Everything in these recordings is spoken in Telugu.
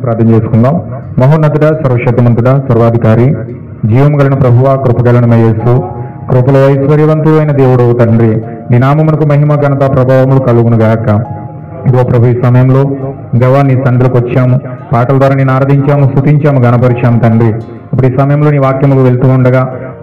ప్రార్థన చేసుకుందాం. మహోన్నతుడ, సర్వశక్తిమంతుడ, సర్వాధికారి, జీవం కలిగిన ప్రభువా, కృపగలిగిన యేసు, కృపలో ఐశ్వర్యవంతుడైన దేవుడు తండ్రి, నీ నామమునకు మహిమ, ఘనత, ప్రభావములు కలుగును గాక. ఇదిగో ప్రభు, ఈ సమయంలో దేవా నీ సన్నిధిలోకి వచ్చాము, పాటల ద్వారా నేను ఆరాధించాము, స్తుతించాము, గణపరిచాము తండ్రి. ఇప్పుడు ఈ సమయంలో నీ వాక్యములు వెళ్తూ ఉండగా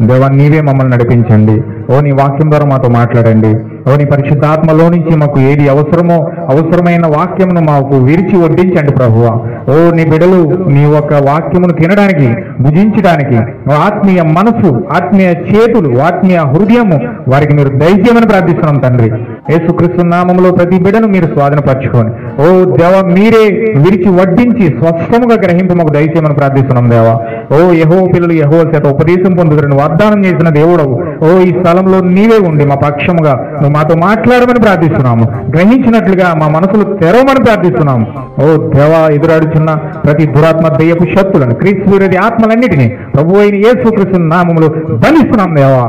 దేవా నీవే మమ్మల్ని నడిపించండి. ఓ నీ వాక్యం ద్వారా మాతో మాట్లాడండి. ఓ నీ పరిశుద్ధాత్మలో నుంచి మాకు ఏది అవసరమో అవసరమైన వాక్యమును మాకు విరిచి వడ్డించండి ప్రభువా. ఓ నీ బిడ్డలు నీ యొక్క వాక్యమును తినడానికి, భుజించడానికి ఆత్మీయ మనసు, ఆత్మీయ చేతులు, ఆత్మీయ హృదయము వారికి మీరు దయచేయమని ప్రార్థిస్తున్నాం తండ్రి. యేసుక్రీస్తు నామములో ప్రతి బిడ్డను మీరు స్వాధీనపరచుకొని ఓ దేవ మీరే విరిచి వడ్డించి స్వస్థముగా గ్రహింపు మాకు దయచేయమని ప్రార్థిస్తున్నాం దేవా. ఓ యెహోవా పిల్లలు యెహోవా చేత ఉపదేశం పొందుతారని వాగ్దానం చేసిన దేవుడవు. ఓ ఈ స్థలంలో నీవే ఉండి మా పక్షముగా నువ్వు మాతో మాట్లాడమని ప్రార్థిస్తున్నాము. గ్రహించినట్లుగా మా మనసులు తెరవమని ప్రార్థిస్తున్నాము. ఓ దేవా, ఎదురాడుచున్న ప్రతి దురాత్మ, దయ్యపు శక్తులను, క్రీస్తు విరోధి ఆత్మలన్నిటినీ ప్రభు అయిన యేసుక్రీస్తు నామములో బంధిస్తున్నాం దేవా.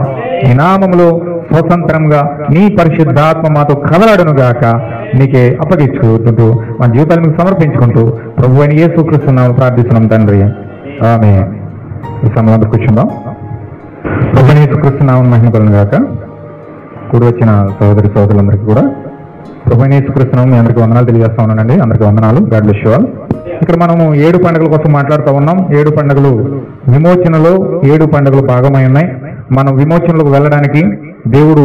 ఈ నామములో స్వతంత్రంగా నీ పరిశుద్ధాత్మ మాతో కదలాడును గాక. నీకే అప్పగించుకుంటూ మా జీవితాలు మీకు సమర్పించుకుంటూ ప్రభు అయిన యేసుక్రీస్తు నామములో ప్రార్థిస్తున్నాం తండ్రి, ఆమేన్. ఈ సమయంలో అందరూ కూర్చుందాం. ప్రభు అయిన యేసుక్రీస్తు నామమున మహిమ కలుగును గాక. కూడి వచ్చిన సహోదరి సహోదరులందరికీ కూడా ప్రభు అయిన యేసుక్రీస్తు నామమున మీ అందరికీ వందనాలు తెలియజేస్తా ఉన్నానండి. అందరికీ వందనాలు. God bless you all. ఇక్కడ మనము 7 పండుగల కోసం మాట్లాడుతూ ఉన్నాం. 7 పండుగలు విమోచనలో 7 పండుగలు భాగమై ఉన్నాయి. మనం విమోచనలకు వెళ్ళడానికి దేవుడు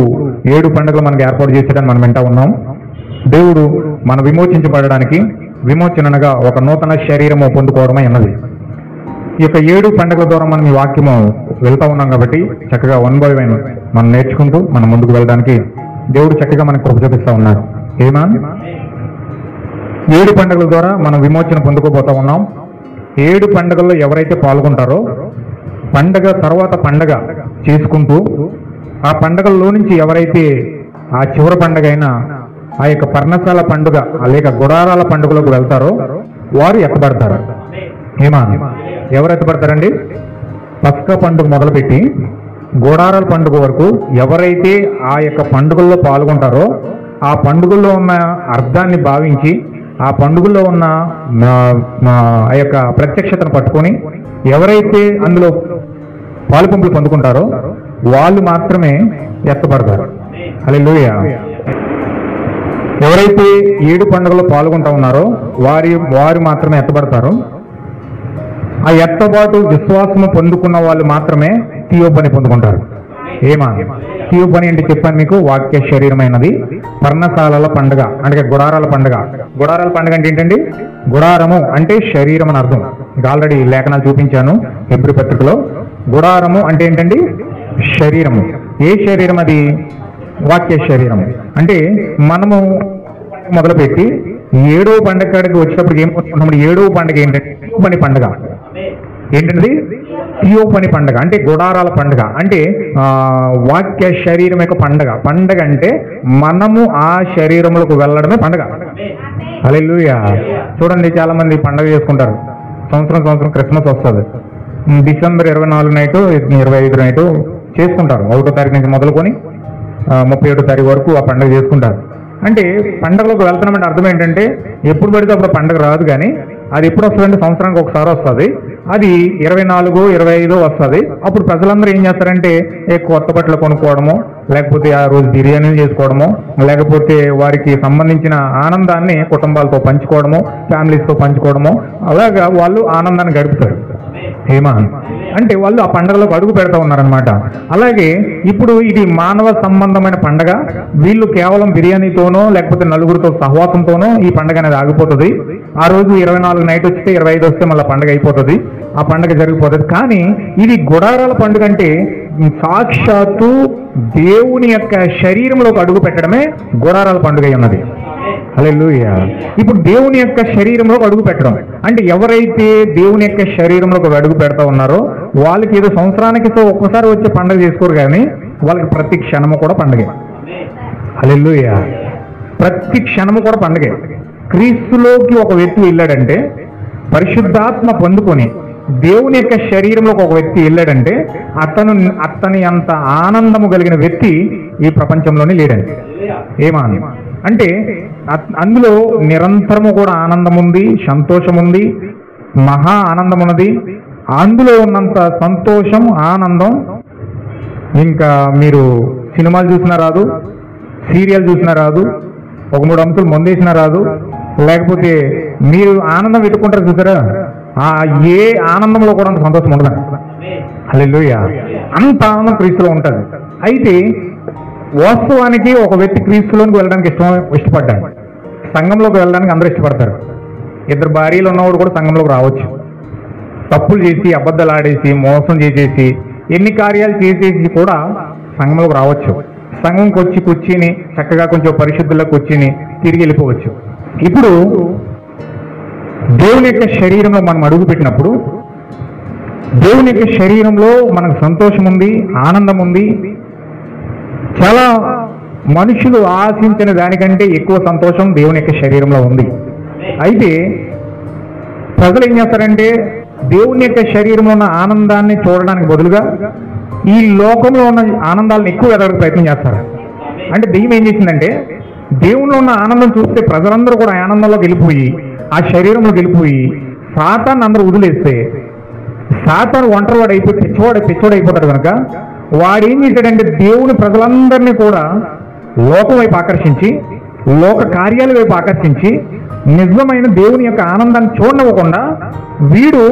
7 పండుగలు మనకు ఏర్పాటు చేసేటని మనం వింటా ఉన్నాం. దేవుడు మనం విమోచించబడడానికి, విమోచనగా ఒక నూతన శరీరము పొందుకోవడమై ఉన్నది. ఈ యొక్క 7 పండుగల ద్వారా మనం ఈ వాక్యము వెళ్తా ఉన్నాం కాబట్టి చక్కగా 1 by 1 మనం నేర్చుకుంటూ మనం ముందుకు వెళ్ళడానికి దేవుడు చక్కగా మనకు కృప చూపిస్తా ఉన్నాడు. ఏమా 7 పండుగల ద్వారా మనం విమోచన పొందుకోబోతా ఉన్నాం. 7 పండుగల్లో ఎవరైతే పాల్గొంటారో పండగ తర్వాత పండగ చేసుకుంటూ ఆ పండగల్లో నుంచి ఎవరైతే ఆ చివరి పండుగ అయినా ఆ యొక్క పర్ణశాల పండుగ లేక గుడారాల పండుగలకు వెళ్తారో వారు ఎత్తబడతారు. ఏమా ఎవరు ఎత్తబడతారండి? పస్కా పండుగ మొదలుపెట్టి గుడారాల పండుగ వరకు ఎవరైతే ఆ యొక్క పండుగల్లో పాల్గొంటారో ఆ పండుగల్లో ఉన్న అర్థాన్ని భావించి ఆ పండుగల్లో ఉన్న ఆ యొక్క ప్రత్యక్షతను పట్టుకొని ఎవరైతే అందులో పాలుపంపులు పొందుకుంటారో వాళ్ళు మాత్రమే ఎత్తబడతారు. హల్లెలూయా. ఎవరైతే 7 పండుగలో పాల్గొంటా ఉన్నారో వారు మాత్రమే ఎత్తబడతారు. ఆ ఎత్తబాటు విశ్వాసము పొందుకున్న వాళ్ళు మాత్రమే థియోపని పొందుకుంటారు. ఏమా థియోపని అంటే చెప్పాను మీకు, వాక్య శరీరమైనది. పర్ణశాలల పండుగ అంటే గుడారాల పండుగ. గుడారాల పండుగ అంటే ఏంటండి? గుడారము అంటే శరీరం అని అర్థం. ఇది ఆల్రెడీ లేఖనాలు చూపించాను హెబ్రీ పత్రికలో. గుడారము అంటే ఏంటండి? శరీరము. ఏ శరీరం అది? వాక్య శరీరము. అంటే మనము మొదలుపెట్టి 7వ పండుగ కాడికి వచ్చేటప్పుడు ఏమనుకుంటున్నాం? 7వ పండుగ ఏంటంటే థియోపని పండుగ. ఏంటండి? థియోపని పండుగ అంటే గుడారాల పండుగ, అంటే వాక్య శరీరం యొక్క పండుగ. పండుగ అంటే మనము ఆ శరీరంలోకి వెళ్ళడమే పండుగ. హల్లెలూయా. చూడండి, చాలా మంది పండుగ చేసుకుంటారు. సంవత్సరం క్రిస్మస్ వస్తుంది, డిసెంబర్ 24 నైటు 25 నైటు చేసుకుంటారు. 1వ తారీఖు నుంచి మొదలుకొని 31వ తారీఖు వరకు ఆ పండుగ చేసుకుంటారు. అంటే పండుగలోకి వెళ్తున్నామంటే అర్థం ఏంటంటే ఎప్పుడు పడితే అప్పుడు పండుగ రాదు, కానీ అది ఎప్పుడు వస్తుందంటే సంవత్సరానికి ఒకసారి వస్తుంది. అది 24, 25 వస్తుంది. అప్పుడు ప్రజలందరూ ఏం చేస్తారంటే కొత్త బట్టలు కొనుక్కోవడము, లేకపోతే ఆ రోజు బిర్యానీలు చేసుకోవడము, లేకపోతే వారికి సంబంధించిన ఆనందాన్ని కుటుంబాలతో పంచుకోవడము, ఫ్యామిలీస్తో పంచుకోవడము, అలాగా వాళ్ళు ఆనందాన్ని గడుపుతారు. ఏమా అంటే వాళ్ళు ఆ పండుగలోకి అడుగు పెడతా ఉన్నారనమాట. అలాగే ఇప్పుడు ఇది మానవ సంబంధమైన పండుగ. వీళ్ళు కేవలం బిర్యానీతోనో లేకపోతే నలుగురితో సహవాసంతోనో ఈ పండుగ అనేది ఆగిపోతుంది. ఆ రోజు 24 నైట్ వస్తే 25 వస్తే మళ్ళీ పండుగ అయిపోతుంది, ఆ పండుగ జరిగిపోతుంది. కానీ ఇది గుడారాల పండుగ అంటే సాక్షాత్తు దేవుని యొక్క శరీరంలోకి అడుగు పెట్టడమే గుడారాల పండుగ ఉన్నది. హల్లెలూయా. ఇప్పుడు దేవుని యొక్క శరీరంలోకి అడుగు పెట్టడం అంటే ఎవరైతే దేవుని యొక్క శరీరంలోకి అడుగు పెడతా ఉన్నారో వాళ్ళకి ఏదో సంవత్సరానికి ఒక్కసారి వచ్చే పండుగ చేసుకోరు, కానీ వాళ్ళకి ప్రతి క్షణము కూడా పండుగే. హల్లెలూయా. ప్రతి క్షణము కూడా పండుగే. క్రీస్తులోకి ఒక వ్యక్తి వెళ్ళాడంటే, పరిశుద్ధాత్మ పొందుకొని దేవుని యొక్క శరీరంలోకి ఒక వ్యక్తి వెళ్ళాడంటే అతని అంత ఆనందము కలిగిన వ్యక్తి ఈ ప్రపంచంలోనే లేడండి. ఏమా అంటే అందులో నిరంతరము కూడా ఆనందం ఉంది, సంతోషం ఉంది, మహా ఆనందం ఉన్నది. అందులో ఉన్నంత సంతోషం, ఆనందం ఇంకా మీరు సినిమాలు చూసినా రాదు, సీరియల్ చూసినా రాదు, ఒక 3 అంశాలు మందేసినా రాదు, లేకపోతే మీరు ఆనందం వెతుక్కుంటారు చూసారా, ఏ ఆనందంలో కూడా అంత సంతోషం ఉండదు. హల్లెలూయా. అంత ఆనందం క్రీస్తులో ఉంటుంది. అయితే వాస్తవానికి ఒక వ్యక్తి క్రీస్తులోనికి వెళ్ళడానికి ఇష్టపడ్డాడు. సంఘంలోకి వెళ్ళడానికి అందరూ ఇష్టపడతారు. 2 భార్యలు ఉన్నవాడు కూడా సంఘంలోకి రావచ్చు. తప్పులు చేసి, అబద్ధాలు ఆడేసి, మోసం చేసేసి, ఎన్ని కార్యాలు చేసేసి కూడా సంఘంలోకి రావచ్చు. సంఘంకి వచ్చి కూర్చుని చక్కగా కొంచెం పరిశుద్ధులకు కూర్చుని తిరిగి వెళ్ళిపోవచ్చు. ఇప్పుడు దేవుని యొక్క శరీరంలో మనం అడుగు పెట్టినప్పుడు దేవుని యొక్క శరీరంలో మనకు సంతోషం ఉంది, ఆనందం ఉంది. చాలా మనుషులు ఆశించిన దానికంటే ఎక్కువ సంతోషం దేవుని యొక్క శరీరంలో ఉంది. అయితే ప్రజలు ఏం చేస్తారంటే దేవుని యొక్క శరీరంలో ఉన్న ఆనందాన్ని చూడడానికి బదులుగా ఈ లోకంలో ఉన్న ఆనందాలను ఎక్కువ ఎదగడానికి ప్రయత్నం చేస్తారు. అంటే దెయ్యం ఏం చేసిందంటే దేవునిలో ఉన్న ఆనందం చూస్తే ప్రజలందరూ కూడా ఆనందంలోకి వెళ్ళిపోయి, ఆ శరీరంలోకి వెళ్ళిపోయి సాతాన్ని అందరూ వదిలేస్తే సాతాను ఒంటరివాడు అయిపోయి పిచ్చవాడు అయిపోతాడు కనుక వాడు ఏం చేశాడంటే దేవుని ప్రజలందరినీ కూడా లోకం వైపు ఆకర్షించి, లోక కార్యాల వైపు ఆకర్షించి నిజమైన దేవుని యొక్క ఆనందాన్ని చూడనివ్వకుండా వీడు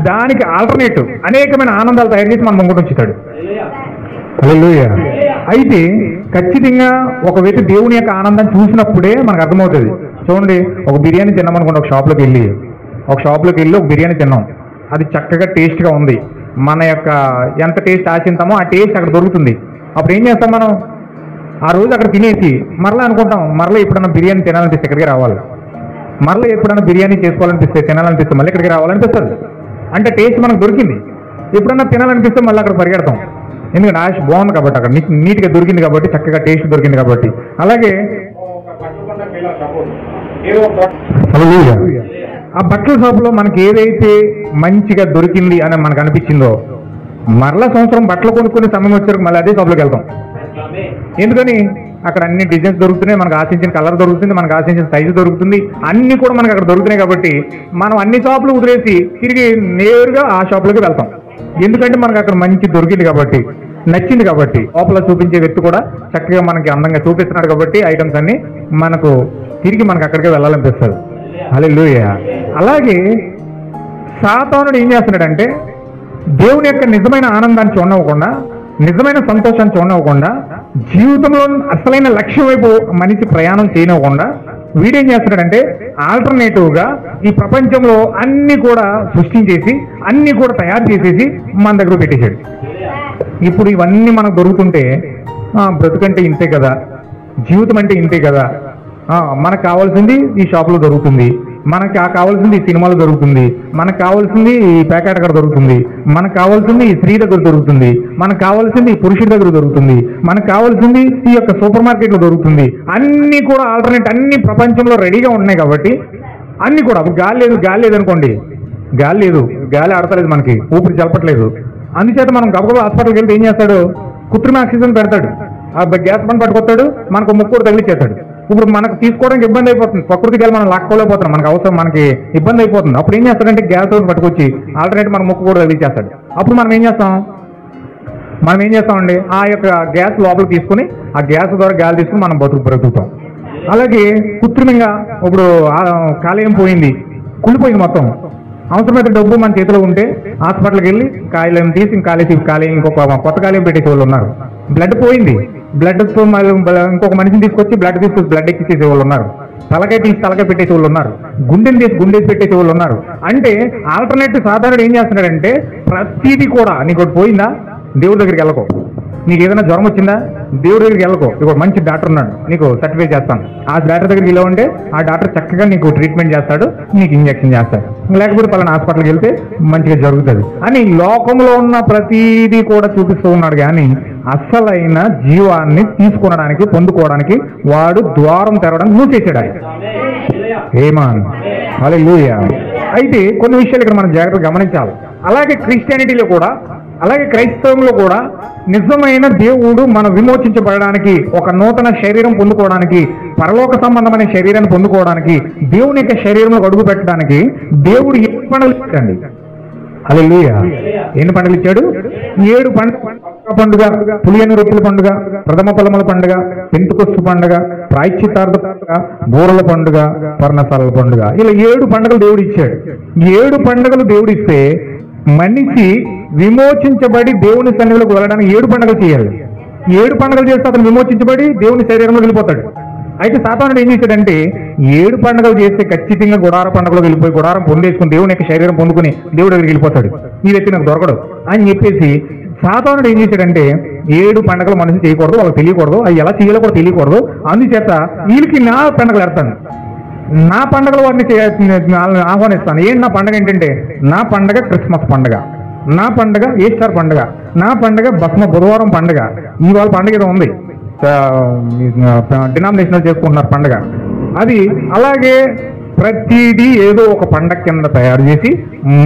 దానికి ఆల్టర్నేటివ్ అనేకమైన ఆనందాలు తయారు చేసి మన ముందు ఉంచుతాడు. హల్లెలూయా. అయితే ఖచ్చితంగా ఒక వ్యక్తి దేవుని యొక్క ఆనందాన్ని చూసినప్పుడే మనకు అర్థమవుతుంది. చూడండి, ఒక బిర్యానీ తిన్నామనుకోండి, ఒక షాప్లోకి వెళ్ళి ఒక బిర్యానీ తిన్నాం, అది చక్కగా టేస్ట్గా ఉంది. మన యొక్క ఎంత టేస్ట్ ఆశించామో ఆ టేస్ట్ అక్కడ దొరుకుతుంది. అప్పుడు ఏం చేస్తాం మనం? ఆ రోజు అక్కడ తినేసి మరలా అనుకుంటాం, మరలా ఎప్పుడన్నా బిర్యానీ తినాలనిపిస్తే ఇక్కడికి రావాలి, మరలా ఎప్పుడన్నా బిర్యానీ చేసుకోవాలనిపిస్తే, తినాలనిపిస్తే మళ్ళీ ఇక్కడికి రావాలనిపిస్తుంది. అంటే టేస్ట్ మనకు దొరికింది. ఎప్పుడన్నా తినాలనిపిస్తే మళ్ళీ అక్కడ పరిగెడతాం, ఎందుకంటే ఆశ బాగుంది కాబట్టి, అక్కడ నీట్గా దొరికింది కాబట్టి, చక్కగా టేస్ట్ దొరికింది కాబట్టి. అలాగే ఆ బట్టల షాపులో మనకి ఏదైతే మంచిగా దొరికింది అని మనకు అనిపించిందో మరలా సంవత్సరం బట్టలు కొనుక్కునే సమయం వచ్చేసరికి మళ్ళీ అదే షాప్లోకి వెళ్తాం. ఎందుకని? అక్కడ అన్ని డిజైన్స్ దొరుకుతున్నాయి, మనకు ఆశించిన కలర్ దొరుకుతుంది, మనకు ఆశించిన సైజు దొరుకుతుంది, అన్ని కూడా మనకు అక్కడ దొరుకుతున్నాయి. కాబట్టి మనం అన్ని షాపులు వదిలేసి తిరిగి నేరుగా ఆ షాపులోకి వెళ్తాం. ఎందుకంటే మనకు అక్కడ మంచి దొరికింది కాబట్టి, నచ్చింది కాబట్టి. లోపల చూపించే వ్యక్తి కూడా చక్కగా మనకి అందంగా చూపిస్తున్నాడు కాబట్టి ఐటమ్స్ అన్ని మనకు తిరిగి మనకు అక్కడికే వెళ్ళాలనిపిస్తుంది. హల్లెలూయా. అలాగే సాతానుడు ఏం చేస్తున్నాడంటే దేవుని యొక్క నిజమైన ఆనందాన్ని చూడనివ్వకుండా, నిజమైన సంతోషాన్ని చూడనివ్వకుండా, జీవితంలో అసలైన లక్ష్యం వైపు మనిషి ప్రయాణం చేయనివ్వకుండా వీడేం చేస్తున్నాడంటే ఆల్టర్నేటివ్గా ఈ ప్రపంచంలో అన్ని కూడా సృష్టించేసి, అన్ని కూడా తయారు చేసేసి మన దగ్గర పెట్టేశాడు. ఇప్పుడు ఇవన్నీ మనకు దొరుకుతుంటే బ్రతుకంటే ఇంతే కదా, జీవితం అంటే ఇంతే కదా, మనకు కావాల్సింది ఈ షాపులో దొరుకుతుంది, మనకు కావాల్సింది ఈ సినిమాలో దొరుకుతుంది, మనకు కావాల్సింది ఈ ప్యాకెట్ అక్కడ దొరుకుతుంది, మనకు కావాల్సింది ఈ స్త్రీ దగ్గర దొరుకుతుంది, మనకు కావాల్సింది ఈ పురుషుడి దగ్గర దొరుకుతుంది, మనకు కావాల్సింది ఈ యొక్క సూపర్ మార్కెట్లో దొరుకుతుంది. అన్నీ కూడా ఆల్టర్నేట్, అన్ని ప్రపంచంలో రెడీగా ఉన్నాయి కాబట్టి అన్ని కూడా. గాలి లేదు అనుకోండి, గాలి ఆడతలేదు, మనకి ఊపిరి చల్లపట్లేదు. అందుచేత మనం గబగబా హాస్పిటల్కి వెళ్తే ఏం చేస్తాడు? కృత్రిమ ఆక్సిజన్ పెడతాడు, ఆ గ్యాస్ బండ్ పట్టుకొస్తాడు, మనకు ముక్కు తగిలిచ్చేస్తాడు. ఇప్పుడు మనకు తీసుకోవడానికి ఇబ్బంది అయిపోతుంది, ప్రకృతికి వెళ్ళి మనం లాక్కోలేకపోతున్నాం, మనకు అవసరం, మనకి ఇబ్బంది అయిపోతుంది. అప్పుడు ఏం చేస్తాడంటే గ్యాస్ పట్టుకొచ్చి ఆల్టర్నేట్ మన ముక్కు కూడా తగిలిచ్చేస్తాడు. అప్పుడు మనం ఏం చేస్తామండి? ఆ యొక్క గ్యాస్ లోపలికి తీసుకుని ఆ గ్యాస్ ద్వారా గాలి తీసుకుని మనం బ్రతుకుతాం. అలాగే కృత్రిమంగా ఇప్పుడు కాలేయం పోయింది, కుళ్ళిపోయింది మొత్తం. అవసరమైతే డబ్బు మన చేతిలో ఉంటే హాస్పిటల్కి వెళ్ళి కాలేయం తీసి కాలేయం ఇంకొక కొత్త కాలేయం పెట్టేసే వాళ్ళు ఉన్నారు. బ్లడ్ పోయింది, బ్లడ్తో ఇంకొక మనిషిని తీసుకొచ్చి బ్లడ్ ఎక్కించేసే వాళ్ళు ఉన్నారు. తలకాయ తీసి తలకాయ పెట్టేసే వాళ్ళు ఉన్నారు, గుండెని తీసి గుండెసి పెట్టేసే వాళ్ళు ఉన్నారు. అంటే ఆల్టర్నేటివ్ సాధారణ ఏం చేస్తున్నాడంటే ప్రతిదీ కూడా, నీకు ఒకటి పోయిందా దేవుడి దగ్గరికి వెళ్ళకో, నీకు ఏదైనా జ్వరం వచ్చిందా దేవుడి దగ్గరికి వెళ్ళకో, ఇక్కడ మంచి డాక్టర్ ఉన్నాడు, నీకు సర్టిఫై చేస్తాను, ఆ డాక్టర్ దగ్గరికి ఇలా ఉంటే ఆ డాక్టర్ చక్కగా నీకు ట్రీట్మెంట్ చేస్తాడు, నీకు ఇంజక్షన్ చేస్తాడు, లేకపోతే పలానా హాస్పిటల్కి వెళ్తే మంచిగా జరుగుతుంది అని లోకంలో ఉన్న ప్రతిదీ కూడా చూపిస్తూ ఉన్నాడు. కానీ అసలైన జీవాన్ని తీసుకునడానికి, పొందుకోవడానికి వాడు ద్వారం తెరవడానికి మూసేసాడు ఆయన. ఏమాన్ హల్లెలూయా. అయితే కొన్ని విషయాలు ఇక్కడ మనం జాగ్రత్తగా గమనించాలి. అలాగే క్రిస్టియానిటీలో కూడా, అలాగే క్రైస్తవంలో కూడా నిజమైన దేవుడు మనం విమోచించబడడానికి, ఒక నూతన శరీరం పొందుకోవడానికి, పరలోక సంబంధమైన శరీరాన్ని పొందుకోవడానికి, దేవుని యొక్క శరీరంలో అడుగు పెట్టడానికి దేవుడు 7 పండుగలు ఇచ్చాడండి. హల్లెలూయా. ఎన్ని పండుగలు ఇచ్చాడు? 7 పండుగ, పులియని రొట్టెల పండుగ, ప్రథమ ఫలముల పండుగ, పెంతుకొస్తు పండుగ, ప్రాయశ్చిత్తార్థ పండుగ, బూరల పండుగ, పర్ణశాలల పండుగ. ఇలా 7 పండుగలు దేవుడు ఇచ్చాడు. 7 పండుగలు దేవుడు ఇస్తే మనిషి విమోచించబడి దేవుని సన్నిధిలోకి వెళ్ళడానికి 7 పండుగలు చేయాలి. 7 పండుగలు చేస్తే అతను విమోచించబడి దేవుని శరీరంలో వెళ్ళిపోతాడు. అయితే సాతానుడు ఏం చేశాడంటే 7 పండుగలు చేస్తే ఖచ్చితంగా గుడార పండుగలో వెళ్ళిపోయి గుడారం పొందేసుకుని దేవుని యొక్క శరీరం పొందుకుని దేవుడి దగ్గరికి వెళ్ళిపోతాడు. ఈ వ్యక్తి నాకు దొరకడు అని చెప్పేసి సాతానుడు ఏం చేశాడంటే 7 పండుగలు మనిషి చేయకూడదు, వాళ్ళకి తెలియకూడదు, అవి ఎలా చేయాలో కూడా తెలియకూడదు. అందుచేత వీళ్ళకి నా పండుగలు పెడతాను, నా పండుగలు వారిని ఆహ్వానిస్తాను. ఏంటి నా పండుగ ఏంటంటే, నా పండుగ క్రిస్మస్ పండుగ, నా పండుగ ఈస్టర్ పండుగ, నా పండుగ భస్మ బుధవారం పండుగ. ఇవాళ పండుగ ఏదో ఉంది, డినామినేషనల్ చేసుకుంటున్నారు పండుగ. అది అలాగే ప్రతిదీ ఏదో ఒక పండగ కింద తయారు చేసి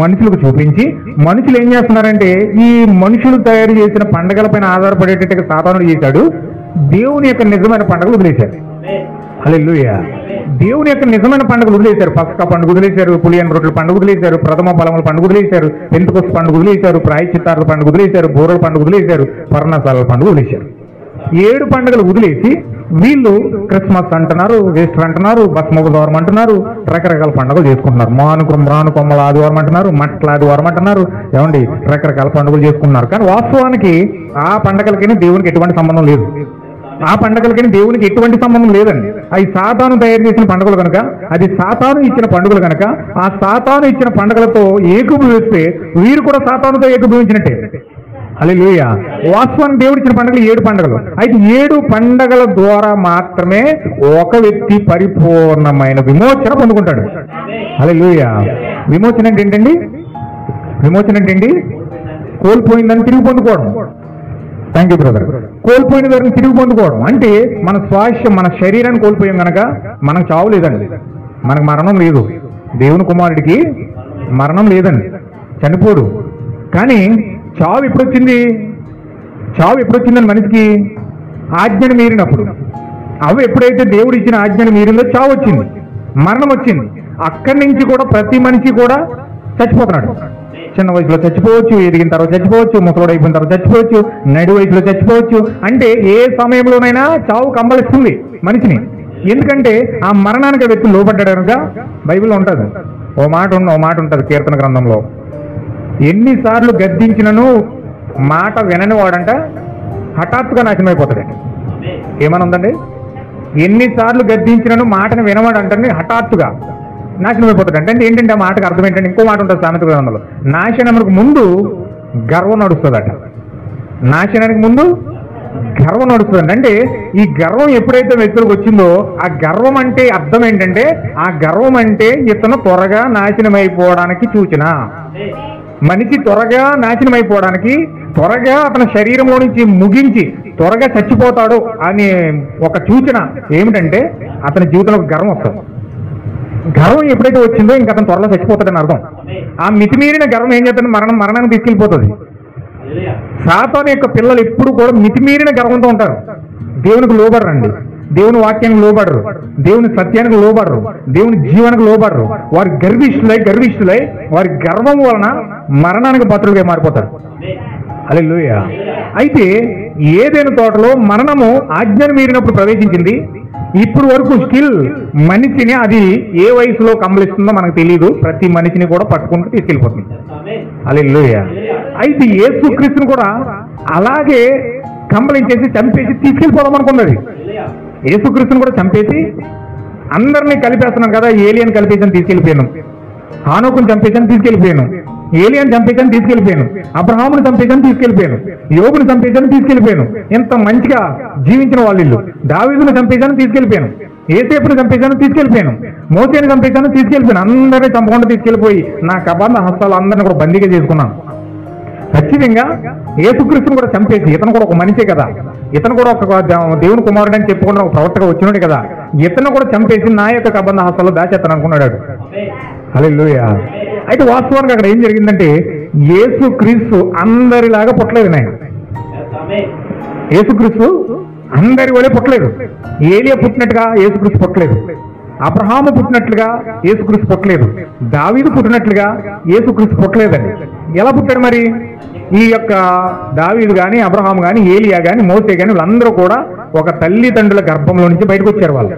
మనుషులకు చూపించి, మనుషులు ఏం చేస్తున్నారంటే ఈ మనుషులు తయారు చేసిన పండుగల పైన ఆధారపడేటట్టుగా సాతానుడు చేశాడు. దేవుని యొక్క నిజమైన పండుగలు వదిలేశారు. హల్లెలూయా. దేవుని యొక్క నిజమైన పండుగలు వదిలేశారు. పస్కా పండుగ వదిలేశారు, పులియని రొట్టెల పండుగ వదిలేశారు, ప్రథమ ఫలముల పండుగ వదిలేశారు, పెంతుకొస్తు పండుగ వదిలేశారు, ప్రాయశ్చిత్తార్థ పండుగ వదిలేశారు, బూరల పండుగ వదిలేశారు, పర్ణశాలల పండుగ వదిలేశారు. 7 పండుగలు వదిలేసి వీళ్ళు క్రిస్మస్ అంటున్నారు, ఈస్టర్ అంటున్నారు, భస్మ బుధవారం అంటున్నారు, రకరకాల పండుగలు చేసుకుంటున్నారు. రాను కొమ్మల ఆదివారం అంటున్నారు, మట్ల ఆదివారం అంటున్నారు, ఏమండి రకరకాల పండుగలు చేసుకుంటున్నారు. కానీ వాస్తవానికి ఆ పండుగలకైనా దేవునికి ఎటువంటి సంబంధం లేదు. ఆ పండుగలకైనా దేవునికి ఎటువంటి సంబంధం లేదండి. అవి సాతాను తయారు చేసిన పండుగలు కనుక, అది సాతాను ఇచ్చిన పండుగలు కనుక, ఆ సాతాను ఇచ్చిన పండుగలతో ఏకీభవిస్తే వీరు కూడా సాతానుతో ఏకీభవించినట్టే. హల్లెలూయా. వాస్తవానికి దేవుడు ఇచ్చిన పండుగలు 7 పండుగలు. అయితే 7 పండుగల ద్వారా మాత్రమే ఒక వ్యక్తి పరిపూర్ణమైన విమోచన పొందుకుంటాడు. హల్లెలూయా. విమోచన అంటే ఏంటండి? విమోచన అంటే ఏంటి? కోల్పోయిందని తిరిగి పొందుకోవడం. Thank you brother. కోల్పోయిన దాన్ని తిరిగి పొందుకోవడం అంటే మన స్వాస్థ్యం, మన శరీరాన్ని కోల్పోయాం కనుక మనకు చావు లేదండి, మనకు మరణం లేదు. దేవుని కుమారుడికి మరణం లేదండి, చనిపోడు. కానీ చావు ఎప్పుడొచ్చింది? చావు ఎప్పుడొచ్చిందని మనిషికి ఆజ్ఞను మీరినప్పుడు. అవి ఎప్పుడైతే దేవుడు ఇచ్చిన ఆజ్ఞను మీరిందో చావు వచ్చింది, మరణం వచ్చింది. అక్కడి నుంచి కూడా ప్రతి మనిషి కూడా చచ్చిపోతున్నాడు. చిన్న వయసులో చచ్చిపోవచ్చు, ఎదిగిన తర్వాత చచ్చిపోవచ్చు, ముసలోడు అయిపోయిన తర్వాత చచ్చిపోవచ్చు, నడి వయసులో చచ్చిపోవచ్చు. అంటే ఏ సమయంలోనైనా చావు కంబలిస్తుంది మనిషిని. ఎందుకంటే ఆ మరణానికి వ్యక్తి లోపడ్డాడు కనుక. బైబిల్లో ఉంటుంది ఓ మాట ఉంటుంది కీర్తన గ్రంథంలో, ఎన్నిసార్లు గద్దించినను మాట వినని వాడంట హఠాత్తుగా నాశనం అయిపోతాడండి. ఏమని ఉందండి? ఎన్నిసార్లు గద్దించినను మాటను వినవాడంటే హఠాత్తుగా నాశనం అయిపోతాడు. అంటే ఏంటంటే ఆ మాటకు అర్థం ఏంటంటే, ఇంకో మాట ఉంటుంది సామెత గ్రంథంలో, నాశనానికి ముందు గర్వం నడుస్తుందట. నాశనానికి ముందు గర్వం నడుస్తుందండి. అంటే ఈ గర్వం ఎప్పుడైతే వ్యక్తులకు వచ్చిందో, ఆ గర్వం అంటే అర్థం ఏంటంటే, ఆ గర్వం అంటే ఇతను త్వరగా నాశనం అయిపోవడానికి సూచన. మనిషి త్వరగా నాశనం అయిపోవడానికి, త్వరగా అతని శరీరంలో నుంచి ముగించి త్వరగా చచ్చిపోతాడు అనే ఒక సూచన ఏమిటంటే అతని జీవితంలో గర్వం వస్తుంది. గర్వం ఎప్పుడైతే వచ్చిందో ఇంకా అతను త్వరలో చచ్చిపోతాడని అర్థం. ఆ మితిమీరిన గర్వం ఏం చేస్తుంది? మరణానికి తీసుకెళ్ళిపోతుంది. సాతాను యొక్క పిల్లలు ఎప్పుడు కూడా మితిమీరిన గర్వంతో ఉంటారు. దేవునికి లోబడరండి, దేవుని వాక్యానికి లోబడరు, దేవుని సత్యానికి లోబడరు, దేవుని జీవానికి లోబడరు. వారి గర్విష్ఠులై వారి గర్వం వలన మరణానికి పాత్రులుగా మారిపోతారు. హల్లెలూయా. అయితే ఏదైనా తోటలో మరణము ఆజ్ఞను మీరినప్పుడు ప్రవేశించింది. ఇప్పుడు వరకు స్టిల్ మనిషిని అది ఏ వయసులో కంబలిస్తుందో మనకు తెలియదు. ప్రతి మనిషిని కూడా పట్టుకుంటూ తీసుకెళ్ళిపోతుంది. హల్లెలూయా. అయితే యేసుక్రీస్తుని కూడా అలాగే కంబలించేసి చంపేసి తీసుకెళ్ళిపోదాం అనుకున్నది. యేసుక్రీస్తుని కూడా చంపేసి అందరినీ కలిపేస్తున్నాను కదా, ఏలియన్ కలిపేసాను తీసుకెళ్ళిపోయాను, హానోకుని చంపేసాను తీసుకెళ్ళిపోయాను, ఏలియన్ చంపేసాను తీసుకెళ్ళిపోయాను, అబ్రహాముని చంపేసాను తీసుకెళ్ళిపోయాను, యోబుని చంపేసాను తీసుకెళ్ళిపోయాను. ఎంత మంచిగా జీవించిన వాళ్ళు. దావీదుని చంపేసాను తీసుకెళ్ళిపోయాను, ఏసేపుని చంపేసాను తీసుకెళ్ళిపోయాను, మోసేని చంపేసాను తీసుకెళ్ళిపోయాను. అందరినీ చంపకుండా తీసుకెళ్ళిపోయి నా కబంధ హస్తాలు అందరినీ కూడా బందీగా చేసుకున్నాను. ఖచ్చితంగా యేసుక్రీస్తుని కూడా చంపేసి, ఇతను కూడా ఒక మనిషే కదా, ఇతను కూడా ఒక దేవుని కుమారుడు అని చెప్పుకుంటున్న ఒక ప్రవర్తగా వచ్చినాడు కదా, ఇతను కూడా చంపేసి నా యొక్క కబంధ హస్తాల్లో దాచేస్తాను అనుకున్నాడు. హల్లెలూయా. అయితే వాస్తవానికి అక్కడ ఏం జరిగిందంటే, యేసుక్రీస్తు అందరిలాగా పుట్టలేదు. ఆయన యేసుక్రీస్తు అందరి వలె పుట్టలేదు. ఏలియా పుట్టినట్టుగా యేసుక్రీస్తు పుట్టలేదు. అబ్రహాము పుట్టినట్లుగా యేసుక్రీస్తు పుట్టలేదు. దావీదు పుట్టినట్లుగా యేసుక్రీస్తు పుట్టలేదండి. ఎలా పుట్టాడు మరి? ఈ యొక్క దావీదు కానీ, అబ్రహాము కానీ, ఏలియా కానీ, మోసే కానీ వీళ్ళందరూ కూడా ఒక తల్లిదండ్రుల గర్భంలో నుంచి బయటకు వచ్చారు వాళ్ళు.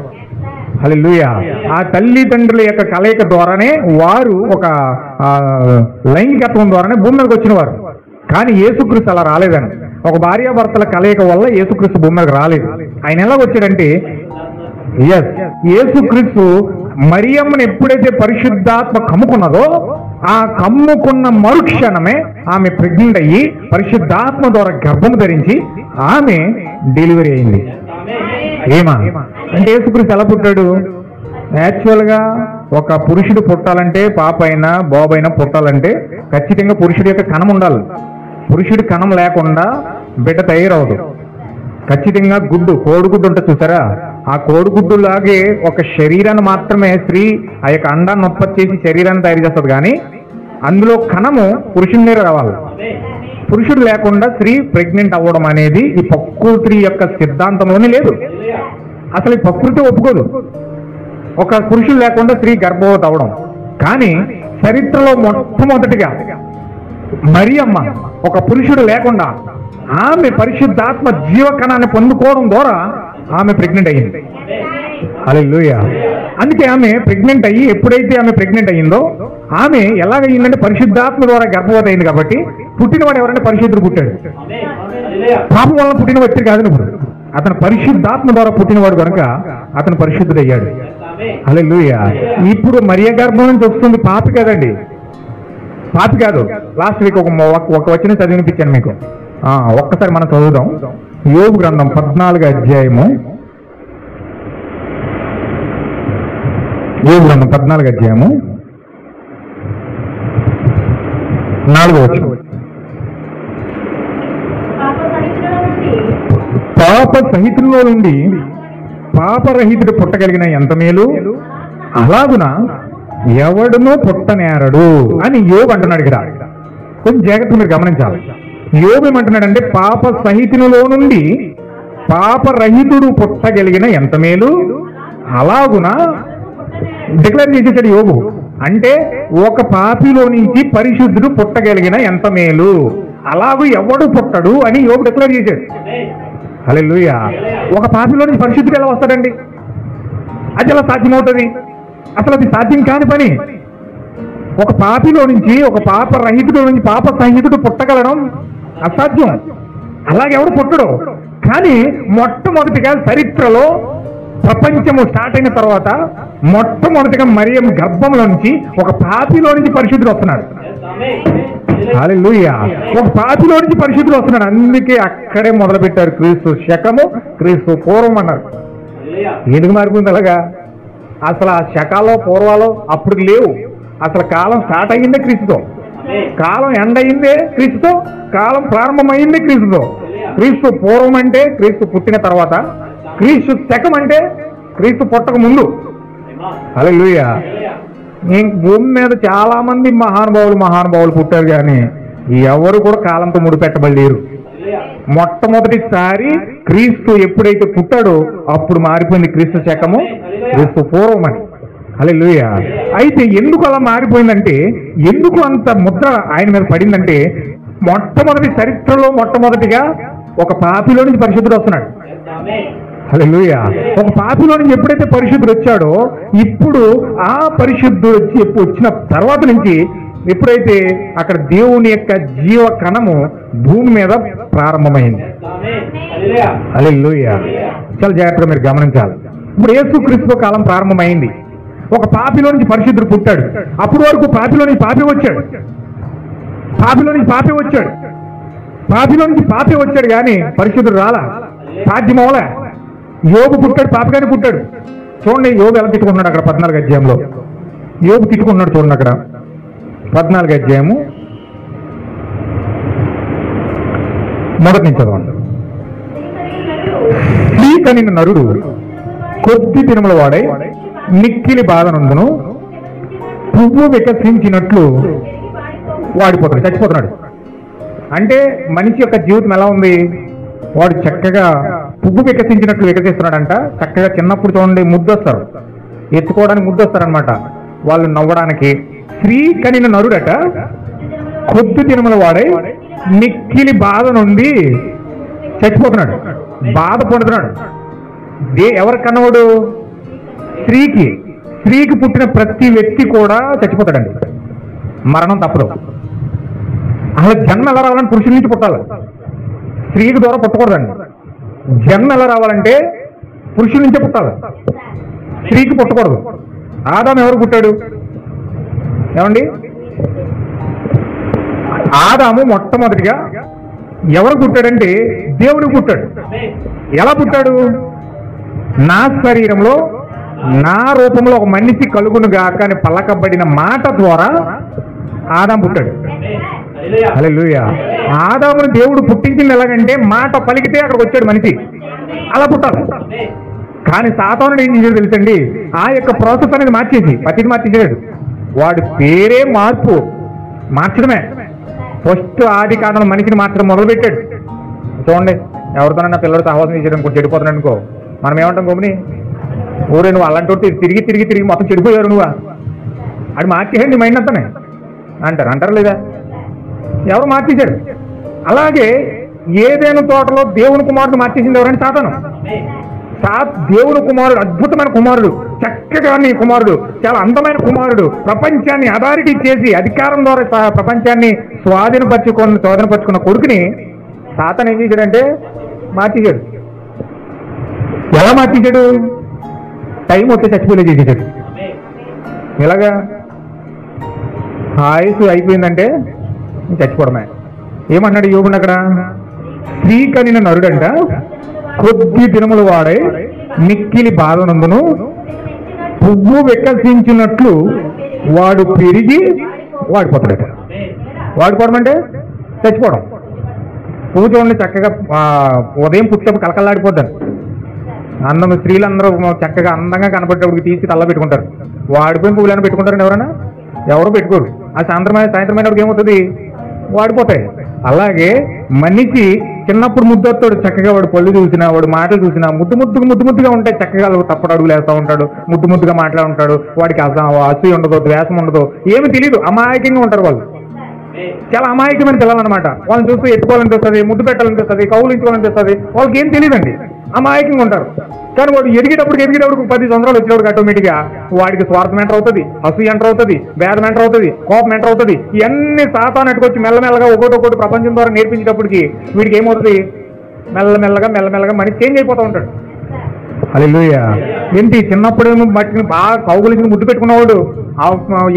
హల్లెలూయా. ఆ తల్లిదండ్రుల యొక్క కలయిక ద్వారానే వారు ఒక లైంగికత్వం ద్వారానే భూమి మీదకి వచ్చిన వారు. కానీ యేసుక్రీస్తు అలా రాలేదండి. ఒక భార్యాభర్తల కలయిక వల్ల యేసుక్రీస్తు భూమి మీదకి రాలేదు. ఆయన ఎలా వచ్చాడంటే, యేసుక్రీస్తు మరియమ్మను ఎప్పుడైతే పరిశుద్ధాత్మ కమ్ముకున్నదో ఆ కమ్ముకున్న మరుక్షణమే ఆమె ప్రెగ్నెంట్ అయ్యి పరిశుద్ధాత్మ ద్వారా గర్భం ధరించి ఆమె డెలివరీ అయింది. ఏమా అంటే యేసుక్రీస్తు ఎలా పుట్టాడు? యాక్చువల్గా ఒక పురుషుడు పుట్టాలంటే, పాప అయినా బాబు అయినా పుట్టాలంటే ఖచ్చితంగా పురుషుడి యొక్క కణం ఉండాలి. పురుషుడి కణం లేకుండా బిడ్డ తయారవదు. ఖచ్చితంగా గుడ్డు, కోడిగుడ్డు ఉంటుంది చూసారా, ఆ కోడిగుడ్డు లాగే ఒక శరీరాన్ని మాత్రమే స్త్రీ ఆ యొక్క అండాన్ని ఉత్పత్తి చేసి శరీరాన్ని తయారు చేస్తుంది. కానీ అందులో కణము పురుషుడి మీద రావాలి. పురుషుడు లేకుండా స్త్రీ ప్రెగ్నెంట్ అవ్వడం అనేది ఈ ప్రకృతి యొక్క సిద్ధాంతంలోనే లేదు. అసలు ఈ ప్రకృతి ఒప్పుకోదు ఒక పురుషుడు లేకుండా స్త్రీ గర్భవతి అవ్వడం. కానీ చరిత్రలో మొట్టమొదటిగా మరియమ్మ ఒక పురుషుడు లేకుండా ఆమె పరిశుద్ధాత్మ జీవకణాన్ని పొందుకోవడం ద్వారా ఆమె ప్రెగ్నెంట్ అయ్యింది. హల్లెలూయా. అందుకే ఆమె ప్రెగ్నెంట్ అయ్యి, ఎప్పుడైతే ఆమె ప్రెగ్నెంట్ అయ్యిందో ఆమె ఎలాగయ్యిందంటే పరిశుద్ధాత్మ ద్వారా గర్భవతి అయింది. కాబట్టి పుట్టినవాడు ఎవరంటే పరిశుద్ధుడు పుట్టాడు. పాపం వల్ల పుట్టిన వ్యక్తి కాదు, ఇప్పుడు అతను పరిశుద్ధాత్మ ద్వారా పుట్టినవాడు కనుక అతను పరిశుద్ధుడు అయ్యాడు. హల్లెలూయా. ఇప్పుడు మరియ గర్భం నుంచి వస్తుంది పాపి కదండి, పాపి కాదు. లాస్ట్ వీక్ ఒక వచనం చదివినిపించాను మీకు. ఒక్కసారి మనం చదువుదాం. యోబు గ్రంథం 14వ అధ్యాయము. యోబు గ్రంథం 14వ అధ్యాయము 4వ వచనం. పాప సహితుల్లో నుండి పాపరహితుడు పుట్టగలిగిన ఎంత మేలు, అలాగున ఎవడునో పుట్టనేరడు అని యోబు అంటున్నాడు. ఇక్కడ కొంచెం జాగ్రత్త మీరు గమనించాలి. యోబు ఏమంటున్నాడంటే పాప సహితునిలో నుండి పాపరహితుడు పుట్టగలిగిన ఎంత మేలు, అలాగున డిక్లేర్ చేసేసాడు యోబు. అంటే ఒక పాపిలో నుంచి పరిశుద్ధుడు పుట్టగలిగిన ఎంత మేలు, అలాగూ ఎవడు పుట్టడు అని యోబు డిక్లేర్ చేశాడు. హల్లెలూయా. ఒక పాపిలో నుంచి పరిశుద్ధుడు ఎలా వస్తాడండి? అది ఎలా సాధ్యమవుతుంది? అసలు అది సాధ్యం కాని పని. ఒక పాపిలో నుంచి, ఒక పాప రహితుడు నుంచి పాప సహితుడు పుట్టగలడం అసాధ్యం. అలాగెవడు పుట్టడు. కానీ మొట్టమొదటిగా చరిత్రలో ప్రపంచము స్టార్ట్ అయిన తర్వాత మొట్టమొదటిగా మరియం గర్భంలో నుంచి ఒక పాపిలో నుంచి పరిశుద్ధుడు వస్తున్నాడు. హల్లెలూయా. ఒక పాపిలో నుంచి పరిశుద్ధుడు వస్తున్నాడు. అందుకే అక్కడే మొదలు పెట్టారు క్రీస్తు శకము, క్రీస్తు పూర్వం అన్నారు. ఎందుకు మారిపోయింది అలాగా? అసలు ఆ శకాలో పూర్వాలో అప్పుడు లేవు. అసలు కాలం స్టార్ట్ అయ్యిందే క్రీస్తుతో, కాలం ఎండ్ అయ్యిందే క్రీస్తుతో, కాలం ప్రారంభమైందే క్రీస్తుతో. క్రీస్తు పూర్వం అంటే క్రీస్తు పుట్టిన తర్వాత, క్రీస్తు శకం అంటే క్రీస్తు పుట్టక ముందు. హల్లెలూయా. భూమి మీద చాలా మంది మహానుభావులు పుట్టారు, కానీ ఎవరు కూడా కాలంతో ముడిపెట్టబడలేరు. మొట్టమొదటిసారి క్రీస్తు ఎప్పుడైతే పుట్టాడో అప్పుడు మారిపోయింది క్రీస్తు శకము, క్రీస్తు పూర్వం అని. హల్లెలూయా. అయితే ఎందుకు అలా మారిపోయిందంటే, ఎందుకు అంత ముద్ర ఆయన మీద పడిందంటే, మొట్టమొదటి చరిత్రలో మొట్టమొదటిగా ఒక పాపిలో నుంచి పరిశుద్ధుడు వస్తున్నాడు. హల్లెలూయా. ఒక పాపిలో నుంచి ఎప్పుడైతే పరిశుద్ధుడు వచ్చాడో, ఇప్పుడు ఆ పరిశుద్ధుడు వచ్చిన తర్వాత నుంచి ఎప్పుడైతే అక్కడ దేవుని యొక్క జీవ కణము భూమి మీద ప్రారంభమైంది. హల్లెలూయా. చాలా జాగ్రత్తగా మీరు గమనించాలి. ఇప్పుడు యేసుక్రీస్తు కాలం ప్రారంభమైంది. ఒక పాపిలో నుంచి పరిశుద్ధుడు పుట్టాడు. అప్పటి వరకు పాపిలో నుంచి పాపి వచ్చాడు, పాపిలో నుంచి పాపి వచ్చాడు కానీ పరిశుద్ధుడు రాలా, సాధ్యమవలే. యోబు పుట్టాడు, పాపిగానే పుట్టాడు. చూడండి యోబు ఎలా తిట్టుకుంటున్నాడు అక్కడ 14వ అధ్యాయంలో. యోబు తిట్టుకుంటున్నాడు చూడండి అక్కడ 14వ అధ్యాయము 1 నుంచి చదవండి. స్త్రీ నరుడు కొద్ది దినముల వాడై మిక్కిలి బాధనందును పువ్వు వికసించినట్లు వాడిపోతాడు, చచ్చిపోతున్నాడు. అంటే మనిషి యొక్క జీవితం ఎలా ఉంది? వాడు చక్కగా పువ్వు వికసించినట్లు వికసిస్తున్నాడంట. చక్కగా చిన్నప్పుడు చూడండి ముద్దొస్తారు, ఎత్తుకోవడానికి ముద్దొస్తారనమాట వాళ్ళు నవ్వడానికి. స్త్రీ కనిన నరుడట కొద్ది దినముల వాడై మిక్కిలి బాధ నుండి చచ్చిపోతున్నాడు, బాధపడుతున్నాడు. ఎవరు కన్నవాడు? స్త్రీకి. స్త్రీకి పుట్టిన ప్రతి వ్యక్తి కూడా చచ్చిపోతాడండి, మరణం తప్పదు. అసలు జన్మ ఎలా రావాలంటే పురుషుల నుంచి పుట్టాలి, స్త్రీకి ద్వారా పుట్టకూడదండి. జన్మ ఎలా రావాలంటే పురుషుల నుంచే పుట్టాలి, స్త్రీకి పుట్టకూడదు. ఆదాము ఎవరు పుట్టాడు ఏమండి? ఆదాము మొట్టమొదటిగా ఎవరు పుట్టాడంటే దేవుడికి పుట్టాడు. ఎలా పుట్టాడు? నా శరీరంలో నా రూపంలో ఒక మనిషి కలుగును గాక అని పలకబడిన మాట ద్వారా ఆదాము పుట్టాడు. హల్లెలూయా. ఆదామును దేవుడు పుట్టించింది ఎలాగంటే మాట పలికితే అక్కడికి వచ్చాడు మనిషి, అలా పుట్టాలి. కానీ సాతానుడు ఏం చేసేది తెలుసండి, ఆ యొక్క ప్రాసెస్ అనేది మార్చేసి పతికి మార్చేసాడు. వాడి పేరే మార్చడమే. ఫస్ట్ ఆది కాలంలో మనిషిని మార్చడం మొదలుపెట్టాడు. చూడండి, ఎవరితోనన్నా పిల్లడు సహవాసం చేసేయడం చెడిపోతున్నాడు అనుకో, మనం ఏమంటాం గమ్ముని, ఊరే నువ్వు అలాంటి తిరిగి తిరిగి తిరిగి మొత్తం చెడిపోయారు నువ్వు, అది మార్చేయండి మైండ్ అంతానే అంటారు లేదా? ఎవరు మార్చేశారు? అలాగే ఏదైనా తోటలో దేవుని కుమారుడు మార్చేసింది ఎవరంటే సాతాను. దేవుని కుమారుడు అద్భుతమైన కుమారుడు, చక్కగా నీ కుమారుడు, చాలా అందమైన కుమారుడు, ప్రపంచాన్ని అథారిటీ చేసి అధికారం ద్వారా ప్రపంచాన్ని స్వాధీనపరుచుకున్న కొడుకుని సాతాను ఏం చేశాడంటే మార్చేశాడు. ఎలా మార్చేశాడు? టైం వస్తే చచ్చిపోలే చేసేసాడు. ఇలాగా ఆయుసు అయిపోయిందంటే చచ్చిపోవడమే. ఏమన్నాడు యోగుడు అక్కడ? స్త్రీ కనిన నరుడంట కొద్ది దినములు వాడై మిక్కిలి బాధనందును పువ్వు వికసించినట్లు వాడు పెరిగి వాడిపోతాడట. వాడిపోవడం అంటే చచ్చిపోవడం. పువ్వు చూడండి చక్కగా ఉదయం పుట్టినప్పుడు కలకల్లాడిపోతారు. అందం స్త్రీలందరూ చక్కగా అందంగా కనపడేటప్పుడు తీసి తల్ల పెట్టుకుంటారు. వాడిపోయిన పువ్వులను పెట్టుకుంటారండి ఎవరైనా? ఎవరు పెట్టుకోరు. ఆ సాయంత్రమైనప్పుడు ఏమవుతుంది? వాడిపోతాయి. అలాగే మనిషి చిన్నప్పుడు ముద్దొస్తాడు, చక్కగా వాడు పళ్ళు చూసినా వాడు మాటలు చూసినా ముద్దుగా ఉంటాయి. చక్కగా తప్పడు అడుగులు వేస్తూ ఉంటాడు, ముద్దుగా మాట్లాడుంటాడు. వాడికి అసూయ ఉండదు, ద్వేషం ఉండదు, ఏమి తెలియదు, అమాయకంగా ఉంటారు వాళ్ళు. చాలా అమాయకమైన పిల్లలు అనమాట. వాళ్ళని చూస్తూ ఎత్తుకోవాలనిపిస్తుంది, ముద్దు పెట్టాలనిపిస్తుంది, కౌలించుకోవాలనిపిస్తుంది. వాళ్ళకి ఏం తెలియదండి, అమాయకంగా ఉంటారు. కానీ వాడు ఎదిగేటప్పుడు 10 సంవత్సరాలు వచ్చేవాడికి ఆటోమేటిక్గా వాడికి స్వార్థం ఎంటర్ అవుతుంది, అసూయ ఎంటర్ అవుతుంది, భేదం ఎంటర్ అవుతుంది, కోపం ఎంటర్ అవుతుంది. ఇవన్నీ సాతాను ఎట్టుకొచ్చి మెల్లమెల్లగా ఒకటి ప్రపంచం ద్వారా నేర్పించేటప్పటికి వీడికి ఏమవుతుంది? మెల్లమెల్లగా మనిషి చేంజ్ అయిపోతూ ఉంటాడు. హల్లెలూయా. ఏంటి చిన్నప్పుడేమో మట్టిని బాగా కౌగులించి ముద్దు పెట్టుకున్నవాడు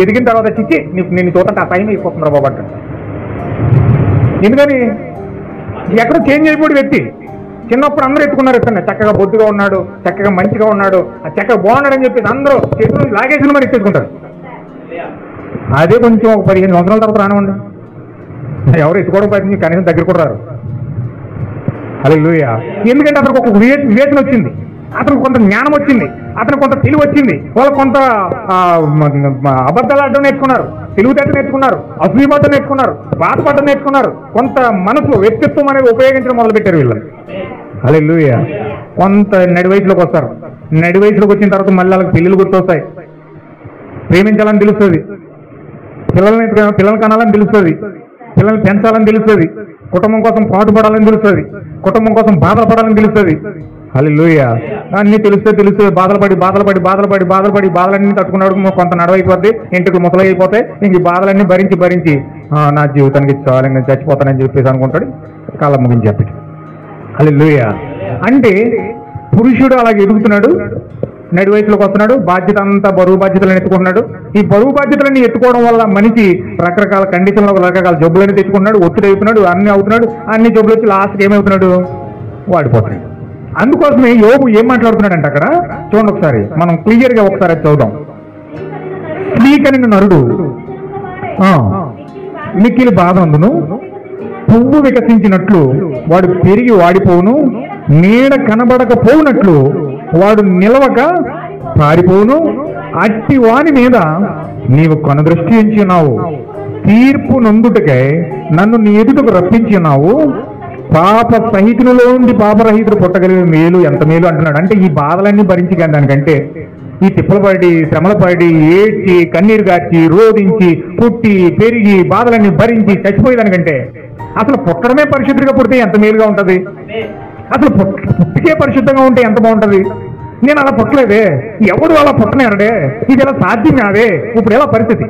ఎదిగిన తర్వాత చిచ్చి నేను చూడంటే ఆ టైం అయిపోతుంది రా బాబు అంట. ఎందుకని? ఎక్కడ చేంజ్ అయిపోయాడు వ్యక్తి. చిన్నప్పుడు అందరూ ఎత్తుకున్నారు, చక్కగా బొద్దుగా ఉన్నాడు, చక్కగా మంచిగా ఉన్నాడు, చక్కగా బాగున్నాడని చెప్పేసి అందరూ చేతులు లాగేసిన మరి ఎత్తేసుకుంటారు. అదే కొంచెం ఒక 15 సంవత్సరాల తర్వాత రానివ్వండి, ఎవరు ఎత్తుకోవడం ప్రయత్నించి కనీసం దగ్గర కూడా రారు. హల్లెలూయా. ఎందుకంటే అతనికి ఒక వివేచన వచ్చింది, అతనికి కొంత జ్ఞానం వచ్చింది, అతనికి కొంత తెలివి వచ్చింది. వాళ్ళు కొంత అబద్ధాలు ఆడడం నేర్చుకున్నారు, తెలివితేటలు నేర్చుకున్నారు, అసూయపడ్డం నేర్చుకున్నారు, బాధపడ్డం నేర్చుకున్నారు. కొంత మనసు వ్యక్తిత్వం అనేది ఉపయోగించడం మొదలుపెట్టారు వీళ్ళు. హల్లెలూయా. కొంత నడి వయసులోకి వస్తారు. నడి వయసులోకి వచ్చిన తర్వాత మళ్ళీ వాళ్ళకి పిల్లలు గుర్తొస్తాయి, ప్రేమించాలని తెలుస్తుంది, పిల్లలు కనాలని తెలుస్తుంది, పిల్లల్ని పెంచాలని తెలుస్తుంది, కుటుంబం కోసం పాటుపడాలని తెలుస్తుంది, కుటుంబం కోసం బాధపడాలని తెలుస్తుంది. హల్లెలూయా. అన్నీ తెలుస్తుంది. బాధలన్నీ తట్టుకున్నాడు. కొంత నడవైపోద్ది, ఇంటికి ముసలైపోతే ఇంక ఈ బాధలన్నీ భరించి నా జీవితానికి చాలు, నేను చచ్చిపోతానని చెప్పేసి అనుకుంటాడు. కాలం ముగించి చెప్పి. హల్లెలూయా. అంటే పురుషుడు అలాగే ఎదుగుతున్నాడు, నడి వయసులోకి వస్తున్నాడు, బాధ్యత అంతా బరువు బాధ్యతలను ఎత్తుకుంటున్నాడు. ఈ బరువు బాధ్యతలన్నీ ఎత్తుకోవడం వల్ల మనిషి రకరకాల కండిషన్లో రకరకాల జబ్బులని తెచ్చుకుంటున్నాడు, ఒత్తిడి అవుతున్నాడు, అన్ని అవుతున్నాడు. అన్ని జబ్బులు వచ్చి లాస్ట్కి ఏమవుతున్నాడు? వాడిపోతున్నాడు. అందుకోసమే యోబు ఏం మాట్లాడుతున్నాడంటే అక్కడ చూడండి ఒకసారి, మనం క్లియర్గా ఒకసారి చదువుదాం. స్త్రీ కనిన నరుడు మిక్కిలి బాధ అందును, పువ్వు వికసించినట్లు వాడు పెరిగి వాడిపోవును, నీడ కనబడకపోవునట్లు వాడు నిలవక పారిపోవును. అట్టి వాని మీద నీవు కనుదృష్టి ఉంచున్నావు, తీర్పు నొందుటకై నన్ను నీ ఎదుటకు రప్పించున్నావు. పాప సహితునిలో ఉండి పాపరహితుడు పుట్టగలిగిన మేలు ఎంత మేలు అంటున్నాడు. అంటే ఈ బాధలన్నీ భరించి కానీ దానికంటే ఈ తిప్పలు పడి శ్రమలు పడి ఏడ్చి కన్నీరు గార్చి రోధించి పుట్టి పెరిగి బాధలన్నీ భరించి చచ్చిపోయేదానికంటే అసలు పుట్టడమే పరిశుద్ధంగా పుడితే ఎంత మేలుగా ఉంటుంది. అసలు పుట్టికే పరిశుద్ధంగా ఉంటే ఎంత బాగుంటుంది. నేను అలా పుట్టలేదే, ఎవడు అలా పుట్టనేరడే, ఇది ఎలా సాధ్యం కాదే, ఇప్పుడు ఎలా పరిస్థితి.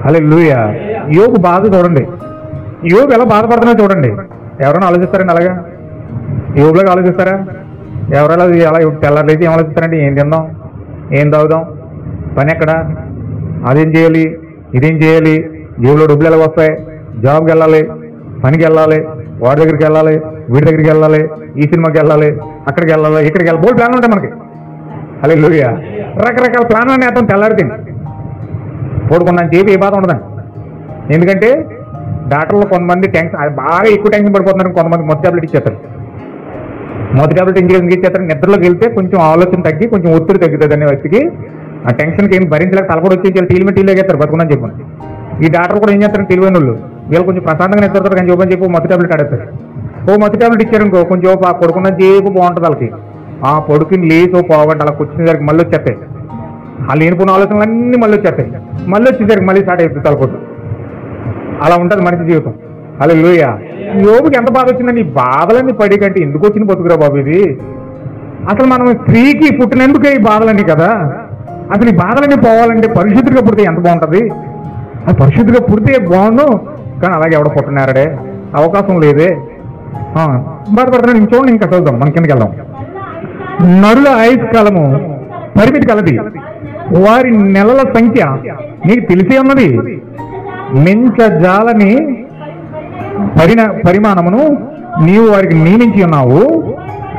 హల్లెలూయా. యోగు బాధ చూడండి, యోగు ఎలా బాధపడుతున్నా చూడండి. ఎవరైనా ఆలోచిస్తారండి అలాగా? యోగులాగా ఆలోచిస్తారా? ఎవరైనా ఎలా తెల్లారైతే ఏం ఆలోచిస్తారంటే ఏం తిందాం, ఏం తాగుదాం, పని ఎక్కడ, అదేం చేయాలి, ఇదేం చేయాలి, జేబులో డబ్బులు ఎలా వస్తాయి, జాబ్కి వెళ్ళాలి, పనికి వెళ్ళాలి, వాడి దగ్గరికి వెళ్ళాలి, వీడి దగ్గరికి వెళ్ళాలి, ఈ సినిమాకి వెళ్ళాలి, అక్కడికి వెళ్ళాలి, ఇక్కడికి వెళ్ళాలి, బోర్డు ప్లాన్లు ఉంటాయి మనకి. హల్లెలూయా. రకరకాల ప్లాన్లు అన్నీ అతను తెల్లారిపోయింది. పడుకున్నాను చెప్పి ఏ బాధ ఉండదండి. ఎందుకంటే డాక్టర్లు కొంతమంది టెన్షన్ బాగా ఎక్కువ టెన్షన్ పడిపోతున్నారు, కొంతమంది మొదటి టాబ్లెట్ ఇచ్చేస్తారు. మొదటి టాబ్లెట్ ఎందుకు ఇచ్చేస్తారు, నిద్రలోకి వెళ్తే కొంచెం ఆలోచన తగ్గి కొంచెం ఒత్తిడి తగ్గుతుంది అనే వ్యక్తికి. ఆ టెన్షన్కి ఏం భరించలేక తలపడి వచ్చి టీలు ఎగేస్తారు బతుకున్నాను చెప్పండి. ఈ డాక్టర్ కూడా ఏం చేస్తారు, తెలివైన వాళ్ళు వీళ్ళు కొంచెం ప్రశాంతంగా నిద్రతారు కానీ చెప్పని చెప్పి మొదటి టాబ్లెట్ ఆడేస్తారు. మొదటి టాబ్లెట్ ఇచ్చారనుకో కొంచెం పడుకున్న చేపు బాగుంటుంది వాళ్ళకి. ఆ పడుకుని లేచి పోగంట అలా కూర్చునేసరికి మళ్ళీ వచ్చేస్తాయి. ఆ లేనిపోయిన ఆలోచనలు అన్నీ మళ్ళీ వచ్చేస్తాయి. మళ్ళీ వచ్చేసరికి మళ్ళీ స్టార్ట్ అయిపోతుంది తలపోటు. అలా ఉంటుంది మనిషి జీవితం. హల్లెలూయా. యోబుకి ఎంత బాధ వచ్చిందండి. ఈ బాధలన్నీ పడి కంటే ఎందుకు వచ్చిన బతుకురా బాబు ఇది. అసలు మనం స్త్రీకి పుట్టినందుకే ఈ బాధలన్నీ కదా. అసలు ఈ బాధలన్నీ పోవాలంటే పరిశుద్ధిగా పుడితే ఎంత బాగుంటుంది. అది పరిశుద్ధిగా పుడితే బాగుండు, కానీ అలాగే ఎవడ పుట్టినారడే, అవకాశం లేదే. బాధపడుతున్నాడు. ఇంక చూడండి, ఇంకా చదువుదాం, మన కిందకి వెళ్దాం. నరుల ఆయుష్కాలము పరిమితి కలది, వారి నెలల సంఖ్య నీకు తెలిసే ఉన్నది. మించజాలని పరిమాణమును నీవు వారికి నియమించి ఉన్నావు.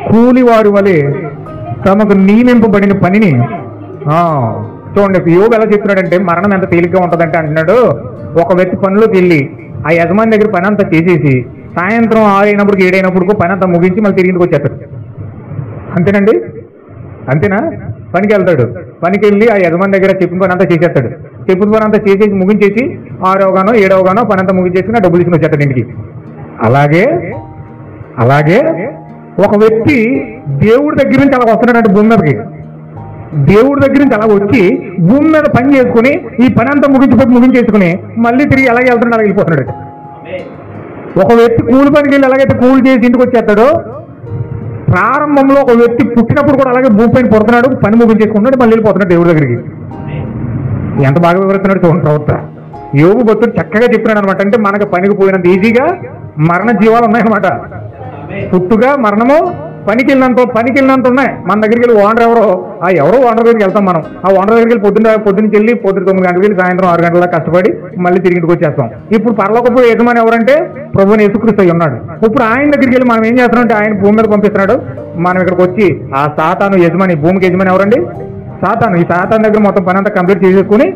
కూలి వారి వలె తమకు నియమింపబడిన పనిని. చూడండి యోగు ఎలా చెప్తున్నాడంటే మరణం ఎంత తేలిగ్గా ఉంటుందంటే అంటున్నాడు, ఒక వ్యక్తి పనిలోకి వెళ్ళి ఆ యజమాని దగ్గర పని అంతా చేసేసి సాయంత్రం 6 అయినప్పుడు 7 అయినప్పుడు పని అంతా ముగించి మళ్ళీ తిరిగి ఇంటికి వచ్చేస్తాడు. అంతేనండి, అంతేనా? పనికి వెళ్తాడు, పనికి వెళ్ళి ఆ యజమాని దగ్గర చెప్పిన పని అంతా చేసేస్తాడు. చెప్పిన పని అంతా చేసేసి ముగించేసి 6 అవగానో 7 అవగానో పని అంతా ముగించేసి డబ్బులు తీసుకుని వచ్చేస్తాడు ఇంటికి. అలాగే ఒక వ్యక్తి దేవుడి దగ్గర నుంచి అలా వస్తున్నాడంటే భూమి మీదకి, దేవుడి దగ్గర నుంచి అలా వచ్చి భూమి మీద పని చేసుకుని ఈ పని అంతా ముగించేసుకుని మళ్ళీ తిరిగి అలాగే వెళ్తున్నాడు, అలా వెళ్ళిపోతున్నాడు. ఒక వ్యక్తి కూలి పనికి వెళ్ళి ఎలాగైతే కూలి చేసి ఇంటికి వచ్చేస్తాడో, ప్రారంభంలో ఒక వ్యక్తి పుట్టినప్పుడు కూడా అలాగే భూమి పైన పుడుతున్నాడు, పని ముగించేసుకుంటున్నాడు, మళ్ళీ వెళ్ళిపోతున్నాడు దేవుడి దగ్గరికి. ఎంత బాగా వివరిస్తున్నాడు చూడండి ప్రవక్త. యోబు భక్తుడు చక్కగా చెప్పినాడు అనమాట. అంటే మనకు పనికి పోయినంత ఈజీగా మరణ జీవాలు ఉన్నాయన్నమాట. పుట్టుగా మరణము పనికి వెళ్ళినంత ఉన్నాయి. మన దగ్గరికి వెళ్ళి ఓనర్ ఎవరో ఓనర్ దగ్గరికి వెళ్తాం మనం. ఆ ఓనర్ దగ్గరికి వెళ్ళి పొద్దున్నకి వెళ్ళి 9 గంటలకు వెళ్ళి సాయంత్రం 6 గంటల కష్టపడి మళ్ళీ తిరిగి ఇంటికి వచ్చేస్తాం. ఇప్పుడు పరలోకపు యజమాని ఎవరంటే ప్రభువుని యేసుక్రీస్తు అయి ఉన్నాడు. ఇప్పుడు ఆయన దగ్గరికి వెళ్ళి మనం ఏం చేస్తున్నాం అంటే ఆయన భూమి మీద పంపిస్తున్నాడు. మనం ఇక్కడికి వచ్చి ఆ సాతాను యజమాని, భూమికి యజమాని ఎవరండి? సాతాను. ఈ సాతాను దగ్గర మొత్తం పని అంతా కంప్లీట్ చేసేసుకుని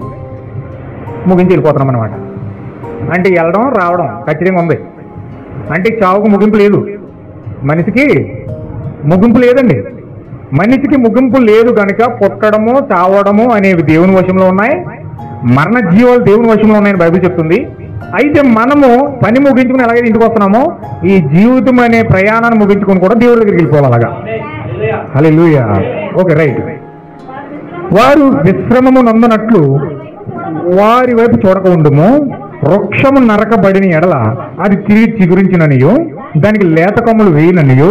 ముగించి వెళ్ళిపోతున్నాం అనమాట. అంటే వెళ్ళడం రావడం ఖచ్చితంగా ఉంది. అంటే చావుకు ముగింపు లేదు, మనిషికి ముగింపు లేదండి. మనిషికి ముగింపు లేదు కనుక పుట్టడము చావడము అనేవి దేవుని వశంలో ఉన్నాయి, మరణ జీవాలు దేవుని వశంలో ఉన్నాయని బైబిల్ చెప్తుంది. అయితే మనము పని ముగించుకుని ఎలాగైతే ఇంటికి వస్తున్నామో ఈ జీవితం అనే ప్రయాణాన్ని ముగించుకుని కూడా దేవుడి దగ్గరికి వెళ్ళిపోవాలి అలాగా. హల్లెలూయా. Okay, right. వారు విశ్రమము నందునట్లు వారి వైపు చూడక ఉండుము. వృక్షము నరకబడిన ఎడల అది తిరిగి చిగురించిననియు దానికి లేత కొమ్మలు వేయననియు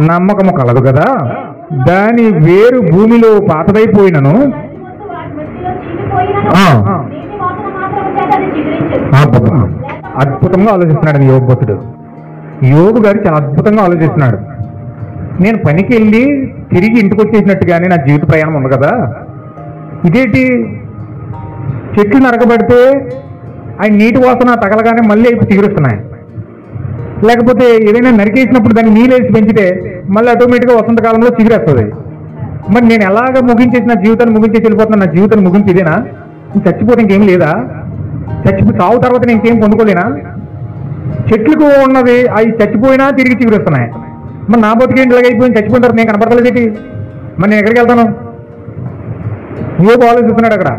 నమ్మకము కలదు కదా. దాని వేరు భూమిలో పాతదైపోయినను అద్భుతంగా ఆలోచిస్తున్నాడు యోగు భక్తుడు. యోగు గారు చాలా అద్భుతంగా ఆలోచిస్తున్నాడు. నేను పనికి వెళ్ళి తిరిగి ఇంటికి వచ్చేసినట్టుగానే నా జీవిత ప్రయాణం ఉంది కదా, ఇదేంటి చెట్లు నరకబడితే ఆయన నీటి వాసన తగలగానే మళ్ళీ అయిపోయి చిగురిస్తున్నాయి, లేకపోతే ఏదైనా నరికేసినప్పుడు దాన్ని నీళ్ళేసి పెంచితే మళ్ళీ ఆటోమేటిక్గా వసంతకాలంలో చిగురేస్తుంది. మరి నేను ఎలాగ ముగించేసి నా జీవితాన్ని ముగించేసి వెళ్ళిపోతున్నా, నా జీవితాన్ని ముగించి ఇదేనా? చచ్చిపోతే ఇంకేం లేదా? చావు తర్వాత నేను ఇంకేం పొందుకోలేనా? చెట్లకు ఉన్నది అవి చచ్చిపోయినా తిరిగి చిగురిస్తున్నాయి. మరి నా బతికేంటి ఇలాగ అయిపోయింది, చచ్చిపోయిన తర్వాత నేను కనపడలేదేంటి? మరి నేను ఎక్కడికి వెళ్తాను? యోగు ఆలోచిస్తున్నాడు అక్కడ.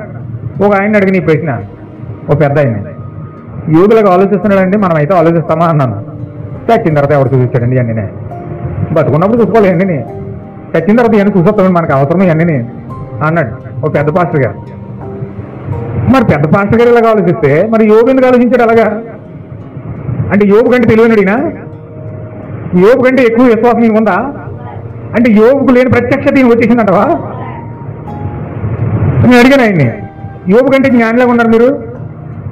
ఒక ఆయన అడిగిన ఈ ప్రశ్న, ఒక పెద్ద ఆయన యోగులకు ఆలోచిస్తున్నాడంటే మనం అయితే ఆలోచిస్తామా అన్నాను. చచ్చిన తర్వాత ఎవరు చూపించాడండి అన్నీ? బతుకున్నప్పుడు చూసుకోవాలి అన్నీ, చచ్చిన తర్వాత ఇవన్నీ చూసొస్తామండి, మనకు అవసరం ఇవన్నీ అన్నాడు ఒక పెద్ద పాస్టర్ గారు. మరి పెద్ద పాస్టర్ గారు ఇలాగ ఆలోచిస్తే మరి యోబు ఎందుకు ఆలోచించాడు అలాగా? అంటే యోబు కంటే తెలివైనడినా? యోబు కంటే ఎక్కువ విశ్వాసం నీకు ఉందా? అంటే యోబుకు లేని ప్రత్యక్షత ఈయన వచ్చేసిందంటవా? నేను అడిగాను ఆయన్ని, యోబు కంటే జ్ఞానిలాగా ఉన్నారు మీరు,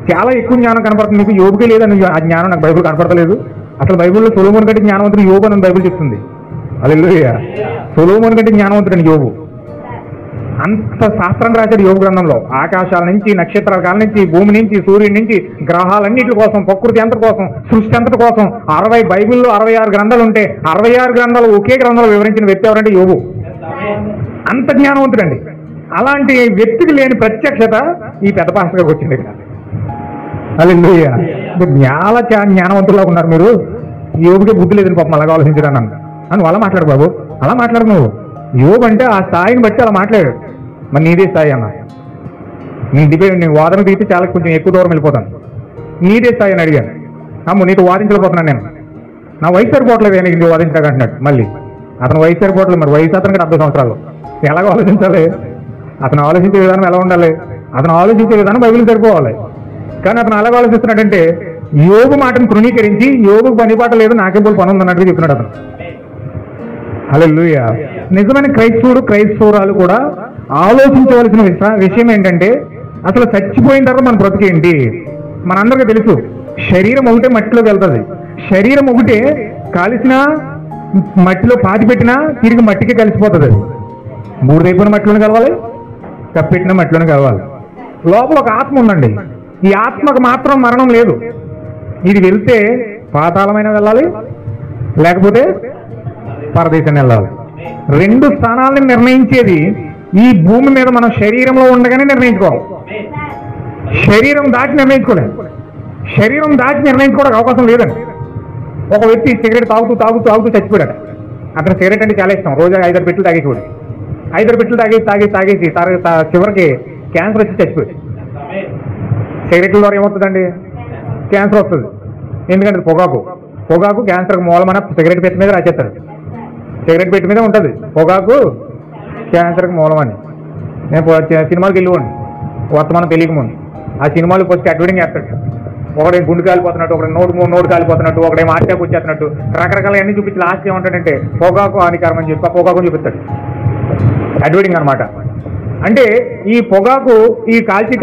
చాలా ఎక్కువ జ్ఞానం కనపడుతుంది మీకు, యోబుకే లేదని ఆ జ్ఞానం నాకు బైబిల్ కనపడతలేదు. అసలు బైబిల్లో సొలొమోను కంటే జ్ఞానవంతుడు యోబు అని బైబిల్ చెప్తుంది. హల్లెలూయా. సొలొమోను కంటే జ్ఞానవంతుడని యోబు. అంత శాస్త్రం రాశాడు యోబు గ్రంథంలో. ఆకాశాల నుంచి, నక్షత్రాల కాల నుంచి, భూమి నుంచి, సూర్యుడి నుంచి, గ్రహాలన్నిటి కోసం, ప్రకృతి అంతటి కోసం, సృష్టి అంతటి కోసం 60 బైబిల్లో 66 గ్రంథాలు ఉంటే 66 గ్రంథాలు ఒకే గ్రంథంలో వివరించిన వ్యక్తి ఎవరంటే యోబు. అంత జ్ఞానవంతుడండి. అలాంటి వ్యక్తికి లేని ప్రత్యక్షత ఈ పెద్ద పాస్టర్ గారికి వచ్చింది ఇక్కడ. హల్లెలూయా. చాలా జ్ఞానవంతుల్లా ఉన్నారు మీరు, యోబుకే బుద్ధి లేదని పాపం అలాగా ఆలోచించడానికి అని అలా మాట్లాడు బాబు, అలా మాట్లాడు నువ్వు. యోబు అంటే ఆ స్థాయిని బట్టి అలా మాట్లాడాడు. మరి నీదే స్థాయి అన్న, నీ డిబేట్ నీ వాదన తీస్తే చాలా కొంచెం ఎక్కువ దూరం వెళ్ళిపోతాను. నీదే స్థాయి అని అడిగాను. అమ్ము నీతో వాదించలేకపోతున్నాను నేను, నా వయసు సరిపోవట్లేదు అని ఇది వాదించకంటున్నాడు. మళ్ళీ అతను వయసు సరిపోవట్లేదు, మరి వయసు అతనికి 70 సంవత్సరాలు, ఎలాగో ఆలోచించాలి? అతను ఆలోచించే విధానం ఎలా ఉండాలి? అతను ఆలోచించే విధానం బైబిల్ సరిపోవాలి. కానీ అతను అలాగ ఆలోచిస్తున్నాడంటే యోబు మాటను తృణీకరించి యోబుకు పని పాట లేదు, నాకే పోలు పని ఉందన్నట్టుగా చెప్తున్నాడు అతను. హల్లెలూయా. నిజమైన క్రైస్తవురాలు కూడా ఆలోచించవలసిన విషయం ఏంటంటే అసలు చచ్చిపోయిన తర్వాత మన బ్రతికేంటి? మనందరికీ తెలుసు, శరీరం ఒకటే మట్టిలోకి వెళ్తుంది. శరీరం ఒకటే కాలిసినా మట్టిలో పాతి పెట్టినా తిరిగి మట్టికి కలిసిపోతుంది. అది బూడిదైపోయిన మట్టిలోనే కలవాలి, కప్పెట్టిన మట్టిలోనే కలవాలి. లోపల ఒక ఆత్మ ఉందండి. ఈ ఆత్మకు మాత్రం మరణం లేదు. ఇది వెళ్తే పాతాళమైన వెళ్ళాలి, లేకపోతే పరదేశం వెళ్ళాలి. 2 స్థానాలను నిర్ణయించేది ఈ భూమి మీద మనం శరీరంలో ఉండగానే నిర్ణయించుకోవాలి. శరీరం దాటి నిర్ణయించుకోలేదు. శరీరం దాటి నిర్ణయించుకోవడానికి అవకాశం లేదండి. ఒక వ్యక్తి సిగరెట్ తాగుతూ చచ్చిపోయాడు. అతను సిగరెట్ అంటే చాలా ఇష్టం, రోజు 5-6 పెట్టెలు తాగేసేవాడు. 5-6 పెట్టెలు తాగేసి చివరికి క్యాన్సర్ వచ్చి చచ్చిపోయాడు. సిగరెట్ల ద్వారా ఏమవుతుందండి? క్యాన్సర్ వస్తుంది. ఎందుకంటే పొగాకు క్యాన్సర్కి మూలమైన సిగరెట్ పెట్టె మీద రాసేస్తాడు. సిగరెట్ పెట్టె మీద ఉంటుంది పొగాకు క్యాన్సర్కి మూలమని. నేను సినిమాకి వెళ్ళివ్వండి వర్తమానం తెలియకముందు, ఆ సినిమాలు వచ్చి అడ్వర్టైజింగ్ చేస్తాడు. ఒకడే గుండు కాలిపోతున్నట్టు, ఒకటి నోటు కాలిపోతున్నట్టు, ఒకడే మార్చాకు వచ్చేస్తున్నట్టు రకరకాల అన్ని చూపించి లాస్ట్ ఏమంటాడంటే పొగాకు హానికరం అని చెప్పి ఆ పొగాకు చూపిస్తాడు. అడ్వర్టైజింగ్ అనమాట. అంటే ఈ పొగాకు ఈ కాల్చి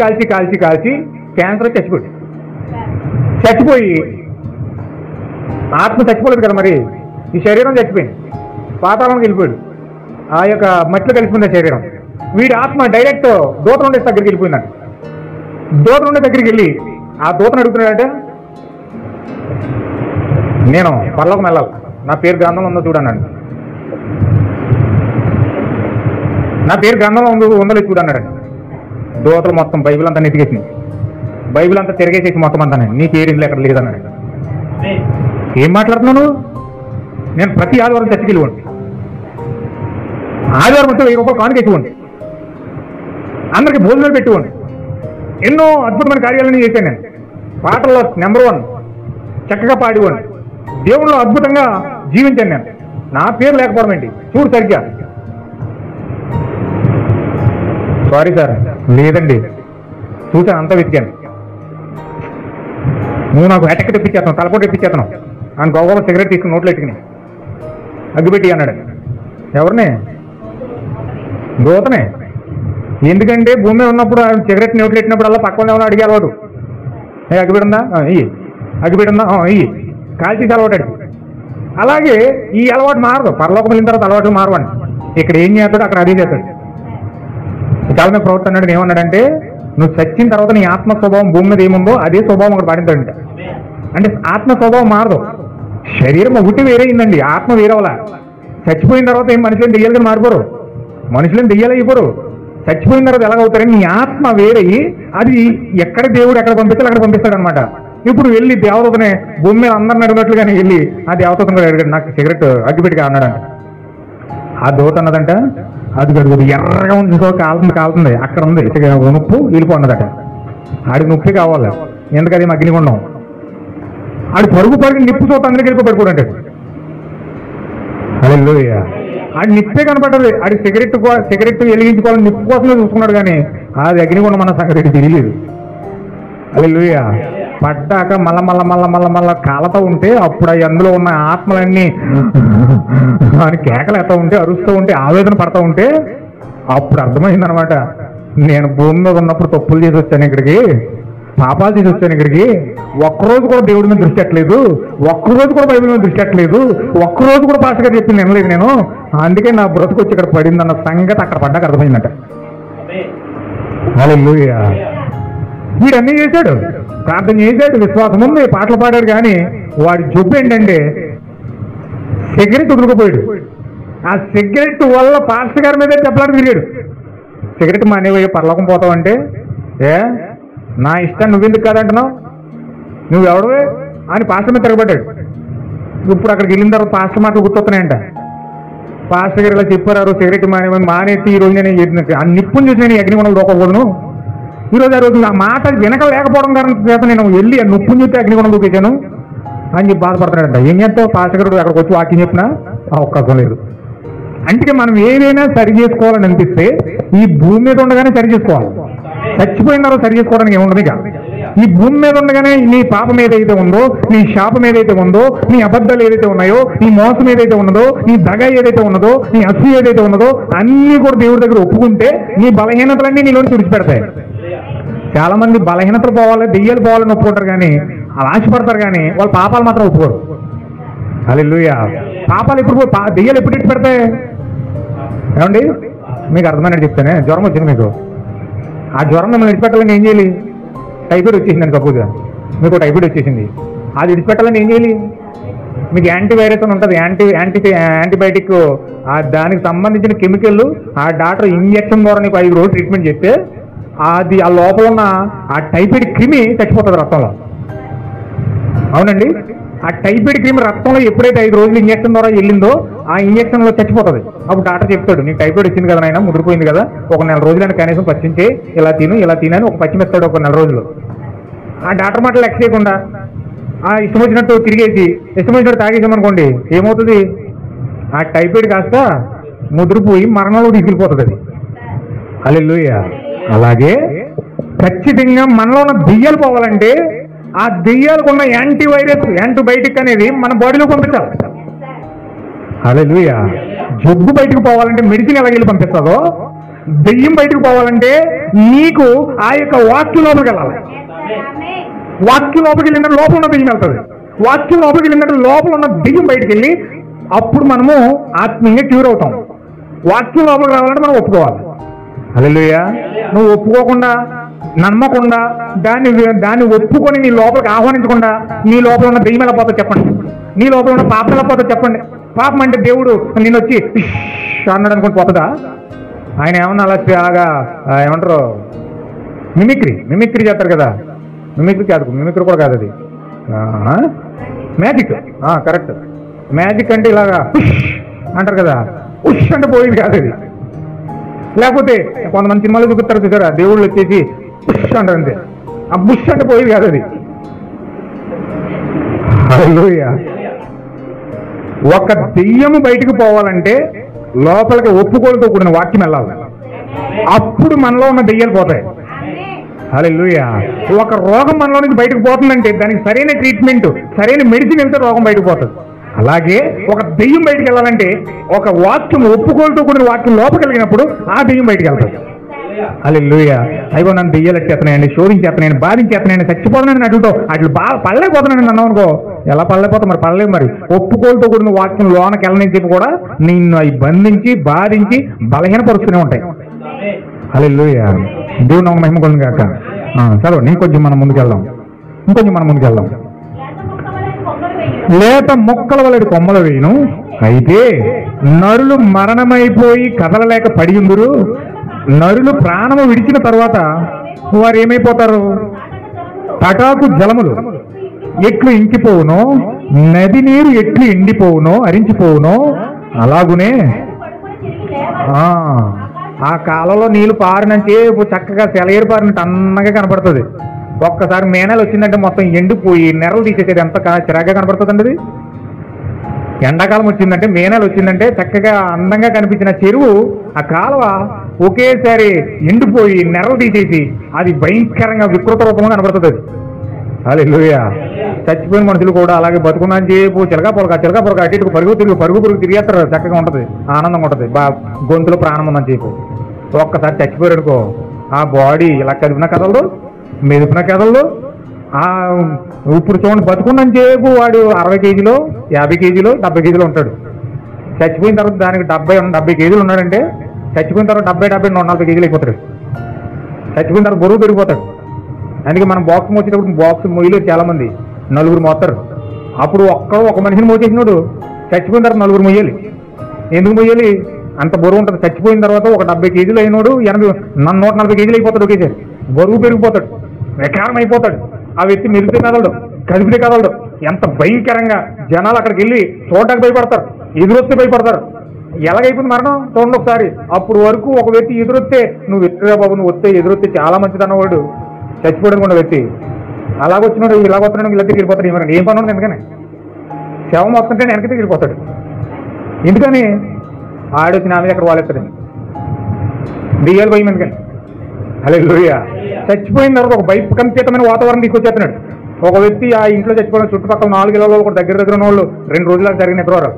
క్యాన్సర్ చచ్చిపోయి ఆత్మ చచ్చిపోలేదు కదా, మరి ఈ శరీరం చచ్చిపోయింది, పాతాళానికి వెళ్ళిపోయాడు. ఆ యొక్క మట్టిలో కలిసిపోయింది శరీరం. వీడి ఆత్మ డైరెక్ట్ దూత ఉండే దగ్గరికి వెళ్ళిపోయిందంట. దూత ఉండే దగ్గరికి వెళ్ళి ఆ దూతను అడుగుతున్నాడంటే, నేను పరలోకం వెళ్ళాలి, నా పేరు గ్రంథంలో ఉందో చూడన్నాడు. నా పేరు గ్రంథంలో ఉందో చూడన్నాడు. దూతలు మొత్తం బైబిల్ అంతా నెతికేసినాయి, బైబిల్ అంతా తిరిగేసేసి మొత్తం అంతా నీ పేరు ఇంట్లో ఎక్కడ లేదన్నాడు. ఏం మాట్లాడుతున్నాను? నేను ప్రతి ఆదివారం చర్చికి వెళ్ళివ్వండి, ఆదివారం వస్తే 1000 రూపాయలు కానుక ఇవ్వండి, అందరికి భోజనాలు పెట్టివ్వండి, ఎన్నో అద్భుతమైన కార్యాలన్నీ చేశాను నేను, పాటల్లో నెంబర్ 1 చక్కగా పాడివ్వండి, దేవుళ్ళు అద్భుతంగా జీవించాను నేను, నా పేరు లేకపోవడం ఏంటి? చూడు సరిగ్గా. సారీ సార్, లేదండి, చూసాను, అంతా వెతికాను, నువ్వు నాకు అటెక్ తెప్పించేస్తాను, తలపోటు తెప్పించేస్తాను అని గోవాలో సిగరెట్ తీసుకుని నోట్లో ఎట్టుకుని అగ్గిపెట్టి అన్నాడు. ఎవరిని? దూతనే. ఎందుకంటే భూమి ఉన్నప్పుడు సిగరెట్ నోట్లు పెట్టినప్పుడు అలా పక్కన ఎవరో అడిగే అలవాటు, అగ్గిపెడుందా ఇయ్యి, అగ్గిపెడుందా ఇయ్యి, కాల్చేసి అలవాటు అడిగి. అలాగే ఈ అలవాటు మారదు, పరలోకం వెళ్ళిన తర్వాత అలవాట్లు మారవండి. ఇక్కడ ఏం చేస్తాడు అక్కడ అదే చేస్తాడు. చాలా మీద ప్రవక్త అన్నాడు, ఏమన్నాడంటే నువ్వు చచ్చిన తర్వాత నీ ఆత్మ స్వభావం భూమి మీద ఏముందో అదే స్వభావం అక్కడ పాటించాడంట. అంటే ఆత్మ స్వభావం మారదు, శరీరం ఒకటి వేరే అయిందండి, ఆత్మ వేరేవలా. చచ్చిపోయిన తర్వాత ఏం మనుషులను దెయ్యాలుగా మారిపోరు, మనుషులను దెయ్యాలు అయిపోరు. చచ్చిపోయిన తర్వాత ఎలాగవుతారని నీ ఆత్మ వేరయ్యి అది ఎక్కడ దేవుడు ఎక్కడ పంపిస్తాడు అక్కడ పంపిస్తాడు అనమాట. ఇప్పుడు వెళ్ళి దేవతనే భూమి మీద అందరిని అడిగినట్లుగానే వెళ్ళి ఆ దేవతను కూడా అడిగాడు, నాకు సిగరెట్ అగ్గిపెట్టి అన్నాడంట. ఆ దూత అన్నదంట, అది గడుగుడు ఎర్రగా ఉంది, కాలుతుంది, అక్కడ ఉంది నొప్పు వెళ్ళిపోన్నదట. ఆడికి నొప్పి కావాలి, ఎందుకది అగ్నిగుండం. ఆడు పరుగు నిప్పు చూత అందరికి వెళ్ళి పడుకోడు అంటాడు. హల్లెలూయా. ఆడు నిప్పే కనపడ్డది. ఆడి సిగరెట్ వెలిగించుకోవాలని నిప్పు కోసమే చూసుకున్నాడు, కానీ అది అగ్నిగుండం మన సంగతి తెలియలేదు. హల్లెలూయా. పడ్డాక మళ్ళా కాలతో ఉంటే అప్పుడు అవి అందులో ఉన్న ఆత్మలన్నీ అని కేకలేస్తూ ఉంటే, అరుస్తూ ఉంటే, ఆవేదన పడతా ఉంటే అప్పుడు అర్థమైందనమాట, నేను భూమి మీద ఉన్నప్పుడు తప్పులు చేసి వచ్చాను ఇక్కడికి, పాపాలు చేసి వచ్చాను ఇక్కడికి, ఒక్కరోజు కూడా దేవుడి మీద దృష్టి పెట్టలేదు, ఒక్కరోజు కూడా బైబిల్ మీద దృష్టి పెట్టలేదు, ఒక్కరోజు కూడా పాస్టర్ గారు చెప్పింది వినలేదు నేను, అందుకే నా బ్రతుకు వచ్చి ఇక్కడ పడిందన్న సంగతి అక్కడ పడ్డాక అర్థమైందట. హల్లెలూయా. వీడన్నీ చేశాడు, ప్రార్థన చేశాడు, విశ్వాసం ఉంది, పాటలు పాడాడు, కానీ వాడి జబ్బు ఏంటంటే సిగరెట్ వదులుకుపోయాడు. ఆ సిగరెట్ వల్ల పాస్టర్ గారి మీదే చెప్పడానికి తిరిగాడు. సిగరెట్ మానేవయ్యే పరలోకం పోతావంటే, ఏ నా ఇష్టాన్ని నువ్వెందుకు కాదంటున్నావు, నువ్వెవడవే అని పాస్టర్ మీద తిరగబడ్డాడు. ఇప్పుడు అక్కడికి వెళ్ళిన తర్వాత పాస్టర్ మాటలు గుర్తొస్తున్నాయంట. పాస్టర్ గారు ఇలా చెప్పారు, సిగరెట్ మానేసి ఈ రోజు నేను ఆ నిప్పుని చూసి నేను అగ్నిగుండం దూకపోదును, ఈరోజు ఆ రోజు ఆ మాట వెనక లేకపోవడం కారణం చేత నేను వెళ్ళి ఆ నిప్పుని చూస్తే అగ్నిగుండం దూకేశాను అని చెప్పి బాధపడుతున్నాడంట. ఏం చేస్తావు, పాస్టర్ గారు అక్కడికి వచ్చి వాక్యం చెప్పినా అవకాశం లేదు. అంటే మనం ఏదైనా సరి చేసుకోవాలని అనిపిస్తే ఈ భూమి మీద ఉండగానే సరి చేసుకోవాలి, చచ్చిపోయిన తర్వాత సరి చేసుకోవడానికి ఏముండదు. ఇక ఈ భూమి మీద ఉండగానే నీ పాపం ఏదైతే ఉందో, నీ శాపం ఏదైతే ఉందో, నీ అబద్ధాలు ఏదైతే ఉన్నాయో, నీ మోసం ఏదైతే ఉన్నదో, నీ దగ ఏదైతే ఉన్నదో, నీ అసూయ ఏదైతే ఉన్నదో అన్నీ కూడా దేవుడి దగ్గర ఒప్పుకుంటే నీ బలహీనతలన్నీ నీలో విడిచిపెడతాయి. చాలా మంది బలహీనతలు పోవాలి, దెయ్యాలు పోవాలని ఒప్పుకుంటారు, కానీ అలా ఆశపడతారు, కానీ వాళ్ళ పాపాలు మాత్రం ఒప్పుకోరు. హల్లెలూయా. పాపాలు ఎప్పుడు దెయ్యాలు ఎప్పుడు విడిచిపెడతాయి ఏమండి? మీకు అర్థమైనట్టు చెప్తానే. జ్వరం వచ్చింది మీకు, ఆ జ్వరం మిమ్మల్ని విడిచిపెట్టాలని ఏం చేయాలి? టైఫాయిడ్ వచ్చేసింది సపోజ్గా, మీకు టైఫాయిడ్ వచ్చేసింది, అది విడిచిపెట్టాలని ఏం చేయాలి? మీకు యాంటీవైరస్ అని ఉంటుంది, యాంటీబయాటిక్, దానికి సంబంధించిన కెమికల్ ఆ డాక్టర్ ఇంజక్షన్ ద్వారా నీకు 5 రోజులు ట్రీట్మెంట్ చేస్తే అది ఆ లోపల ఉన్న ఆ టైఫాయిడ్ క్రిమి చచ్చిపోతుంది రక్తంలో. అవునండి, ఆ టైఫాయిడ్ క్రిమి రక్తంలో ఎప్పుడైతే 5 రోజులు ఇంజక్షన్ ద్వారా వెళ్ళిందో ఆ ఇంజక్షన్లో చచ్చిపోతుంది. అప్పుడు డాక్టర్ చెప్తాడు, నీకు టైఫాయిడ్ వచ్చింది కదా నాయన, ముదిరిపోయింది కదా, ఒక 4 రోజులైనా కనీసం పచ్చించే, ఇలా తినని ఒక పచ్చిమిస్తాడు ఒక 4 రోజులు. ఆ డాక్టర్ మాటలు లెక్క చేయకుండా ఆ ఇష్టం వచ్చినట్టు తిరిగేసి ఇష్టం వచ్చినట్టు తాగేసామనుకోండి, ఏమవుతుంది? ఆ టైఫాయిడ్ కాస్త ముదిరిపోయి మరణంలో తీసుకెళ్ళిపోతుంది అది. హల్లెలూయా. అలాగే ఖచ్చితంగా మనలో ఉన్న దెయ్యాలు పోవాలంటే ఆ దెయ్యాలకు ఉన్న యాంటీబయాటిక్ అనేది మన బాడీలో పంపించాలి. హల్లెలూయా. జబ్బు బయటకు పోవాలంటే మెడిసిన్ ఎలా వెళ్ళి పంపిస్తుందో, దెయ్యం బయటకు పోవాలంటే నీకు ఆ యొక్క వాక్యం లోపలికి వెళ్ళాలి. వాక్యం లోపలికి వెళ్ళినట్టు లోపల ఉన్న దెయ్యం వెళ్తుంది, వాక్యం లోపలికి వెళ్ళినట్టు లోపల ఉన్న దెయ్యం బయటకు వెళ్ళి అప్పుడు మనము ఆత్మీయంగా క్యూర్ అవుతాం. వాక్యం లోపలికి రావాలంటే మనం ఒప్పుకోవాలి. హల్లెలూయా. నువ్వు ఒప్పుకోకుండా, నమ్మకుండా, దాన్ని ఒప్పుకొని నీ లోపలికి ఆహ్వానించకుండా నీ లోపల ఉన్న దెయ్యం ఎలా పోతుందో చెప్పండి, నీ లోపల ఉన్న పాపం ఎలా పోతుందో చెప్పండి. పాపం అంటే దేవుడు నేను వచ్చి అన్నాడు అనుకుని పోతుందా? ఆయన ఏమన్నా అలాగా ఏమంటారు, మిమిక్రీ చేస్తారు కదా, మిమిక్రీ కూడా కాదు అది, మ్యాజిక్. కరెక్ట్, మ్యాజిక్ అంటే ఇలాగా అంటారు కదా, ఉష్ అంటే పోయింది కాదు అది. లేకపోతే కొంతమంది సినిమాలు చూపిస్తారు చూసారా, దేవుళ్ళు వచ్చేసి బుష్ అంటారు అంతే, ఆ బుష్ అంటే పోయేది కాదు అది. హల్లెలూయా. ఒక దెయ్యము బయటికి పోవాలంటే లోపలికి ఒప్పుకోలతో కూడిన వాక్యం వెళ్ళాలి, అప్పుడు మనలో ఉన్న దెయ్యాలు పోతాయి. హల్లెలూయా. ఒక రోగం మనలో నుంచి బయటకు పోతుందంటే దానికి సరైన ట్రీట్మెంట్, సరైన మెడిసిన్ వెళ్తే రోగం బయటకు పోతుంది. అలాగే ఒక దెయ్యం బయటికి వెళ్ళాలంటే ఒక వాక్యం, ఒప్పుకోలతో కూడిన వాక్యం లోపలికి వెళ్ళినప్పుడు ఆ దెయ్యం బయటికి వెళ్తాడు. హల్లెలూయా. అయ్యో నన్ను దెయ్యాలెట్టేస్తున్నాయండి, శోధించేస్తున్నాయండి, బాధించేస్తున్నాయండి, చచ్చిపోతున్నాను అట్లతో అట్లు బాగా పడలేకపోతున్నాను అన్నావు అనుకో, ఎలా పడలేకపోతాం? మరి పడలేదు. మరి ఒప్పుకోలతో కూడిన వాక్యం లోనకి వెళ్ళని చెప్పి కూడా నిన్ను అవి బంధించి బాధించి బలహీనపరుస్తూనే ఉంటాయి. హల్లెలూయా. దేవుని నామమున మహిమ కలుగును గాక. చదవండి, ఇంకొంచెం మనం ముందుకెళ్దాం. లేత మొక్కల వలె కొమ్మలు వేయును, అయితే నరులు మరణమైపోయి కదలలేక పడియుందురు. నరులు ప్రాణము విడిచిన తర్వాత వారు ఏమైపోతారు? తటాకు జలములు ఎట్లు ఇంకిపోవునో, నది నీరు ఎట్లు ఎండిపోవునో, అరించిపోవునో, అలాగునే ఆ కాలంలో నీళ్లు పారినంటే చక్కగా సెలయేరు పారినట్టు అన్నగా కనపడుతుంది. ఒక్కసారి మేనలు వచ్చిందంటే మొత్తం ఎండిపోయి నెరలు తీసేసేది ఎంత చిరాగ్గా కనపడుతుందండి అది. ఎండాకాలం వచ్చిందంటే మేనలు వచ్చిందంటే చక్కగా అందంగా కనిపించిన చెరువు ఆ కాలువ ఒకేసారి ఎండిపోయి నెరలు తీసేసి అది భయంకరంగా వికృత రూపంగా కనపడుతుంది అది. హల్లెలూయా. చచ్చిపోయిన మనుషులు కూడా అలాగే బతుకున్నాను చేపు చిలక పొలక అటు ఇటు పరుగు తిరిగేస్తారు. చక్కగా ఉంటుంది, ఆనందంగా ఉంటుంది, గొంతులో ప్రాణం ఉందని చెప్పు. ఒక్కసారి చచ్చిపోయారు అనుకో ఆ బాడీ ఇలా కదిపిన కదలదు, మెదిపిన కదలదు. ఇప్పుడు చూడండి, బతుకున్నాను చేపు వాడు 60 కేజీలో 50 కేజీలో 70 కేజీలో ఉంటాడు. చచ్చిపోయిన తర్వాత దానికి 70 కేజీలు ఉన్నాడంటే చచ్చిపోయిన తర్వాత 70 140 కేజీలు అయిపోతాడు. చచ్చిపోయిన తర్వాత బరువు పెరిగిపోతాడు. అందుకే మనం బాక్స్ మోసేటప్పుడు బాక్స్ మొయ్యలేరు చాలామంది, 4 మోస్తారు. అప్పుడు ఒక మనిషిని మోసేసినాడు చచ్చిపోయిన తర్వాత 4 మొయ్యాలి. ఎందుకు మొయ్యాలి? అంత బరువు ఉంటుంది. చచ్చిపోయిన తర్వాత ఒక 70 కేజీలు అయినాడు 140 కేజీలు అయిపోతాడు. ఒకేసారి బరువు పెరిగిపోతాడు, వికారం అయిపోతాడు. ఆ వ్యక్తి మెదిపితే కదలడు, కదిపితే కదలడు. ఎంత భయంకరంగా జనాలు అక్కడికి వెళ్ళి చూడటానికి భయపడతారు, ఎదురొస్తే భయపడతారు. ఎలాగైపోయింది మరణం చూడండి ఒకసారి. అప్పుడు వరకు ఒక వ్యక్తి ఎదురొస్తే నువ్వు ఎదురుగా బాబు, నువ్వు వస్తే ఎదురొస్తే చాలా మంచిది అన్నవాడు చచ్చిపోవడం కూడా వ్యక్తి అలాగొచ్చినాడు, ఇలాగొస్తున్నాడు, ఇలా తిరిగి వెళ్ళిపోతాడు. ఏమన్నా ఏం పని ఉంది? ఎందుకని శవం వస్తుంటే వెనక్కి తిరిగి వెళ్ళిపోతాడు. ఎందుకని ఆడొచ్చి నా మీద ఎక్కడ వాళ్ళెత్తాడు, దెయ్యాలు భయం. ఎందుకని హల్లెలూయా. చచ్చిపోయిన తర్వాత ఒక భయకంపితమైన వాతావరణం తీసుకొచ్చేస్తున్నాడు. ఒక వ్యక్తి ఆ ఇంట్లో చచ్చిపోయిన చుట్టుపక్కల 4 ఇళ్ళ వాళ్ళు దగ్గర ఉన్న వాళ్ళు 2 రోజులకు జరిగిన నిద్రవారు.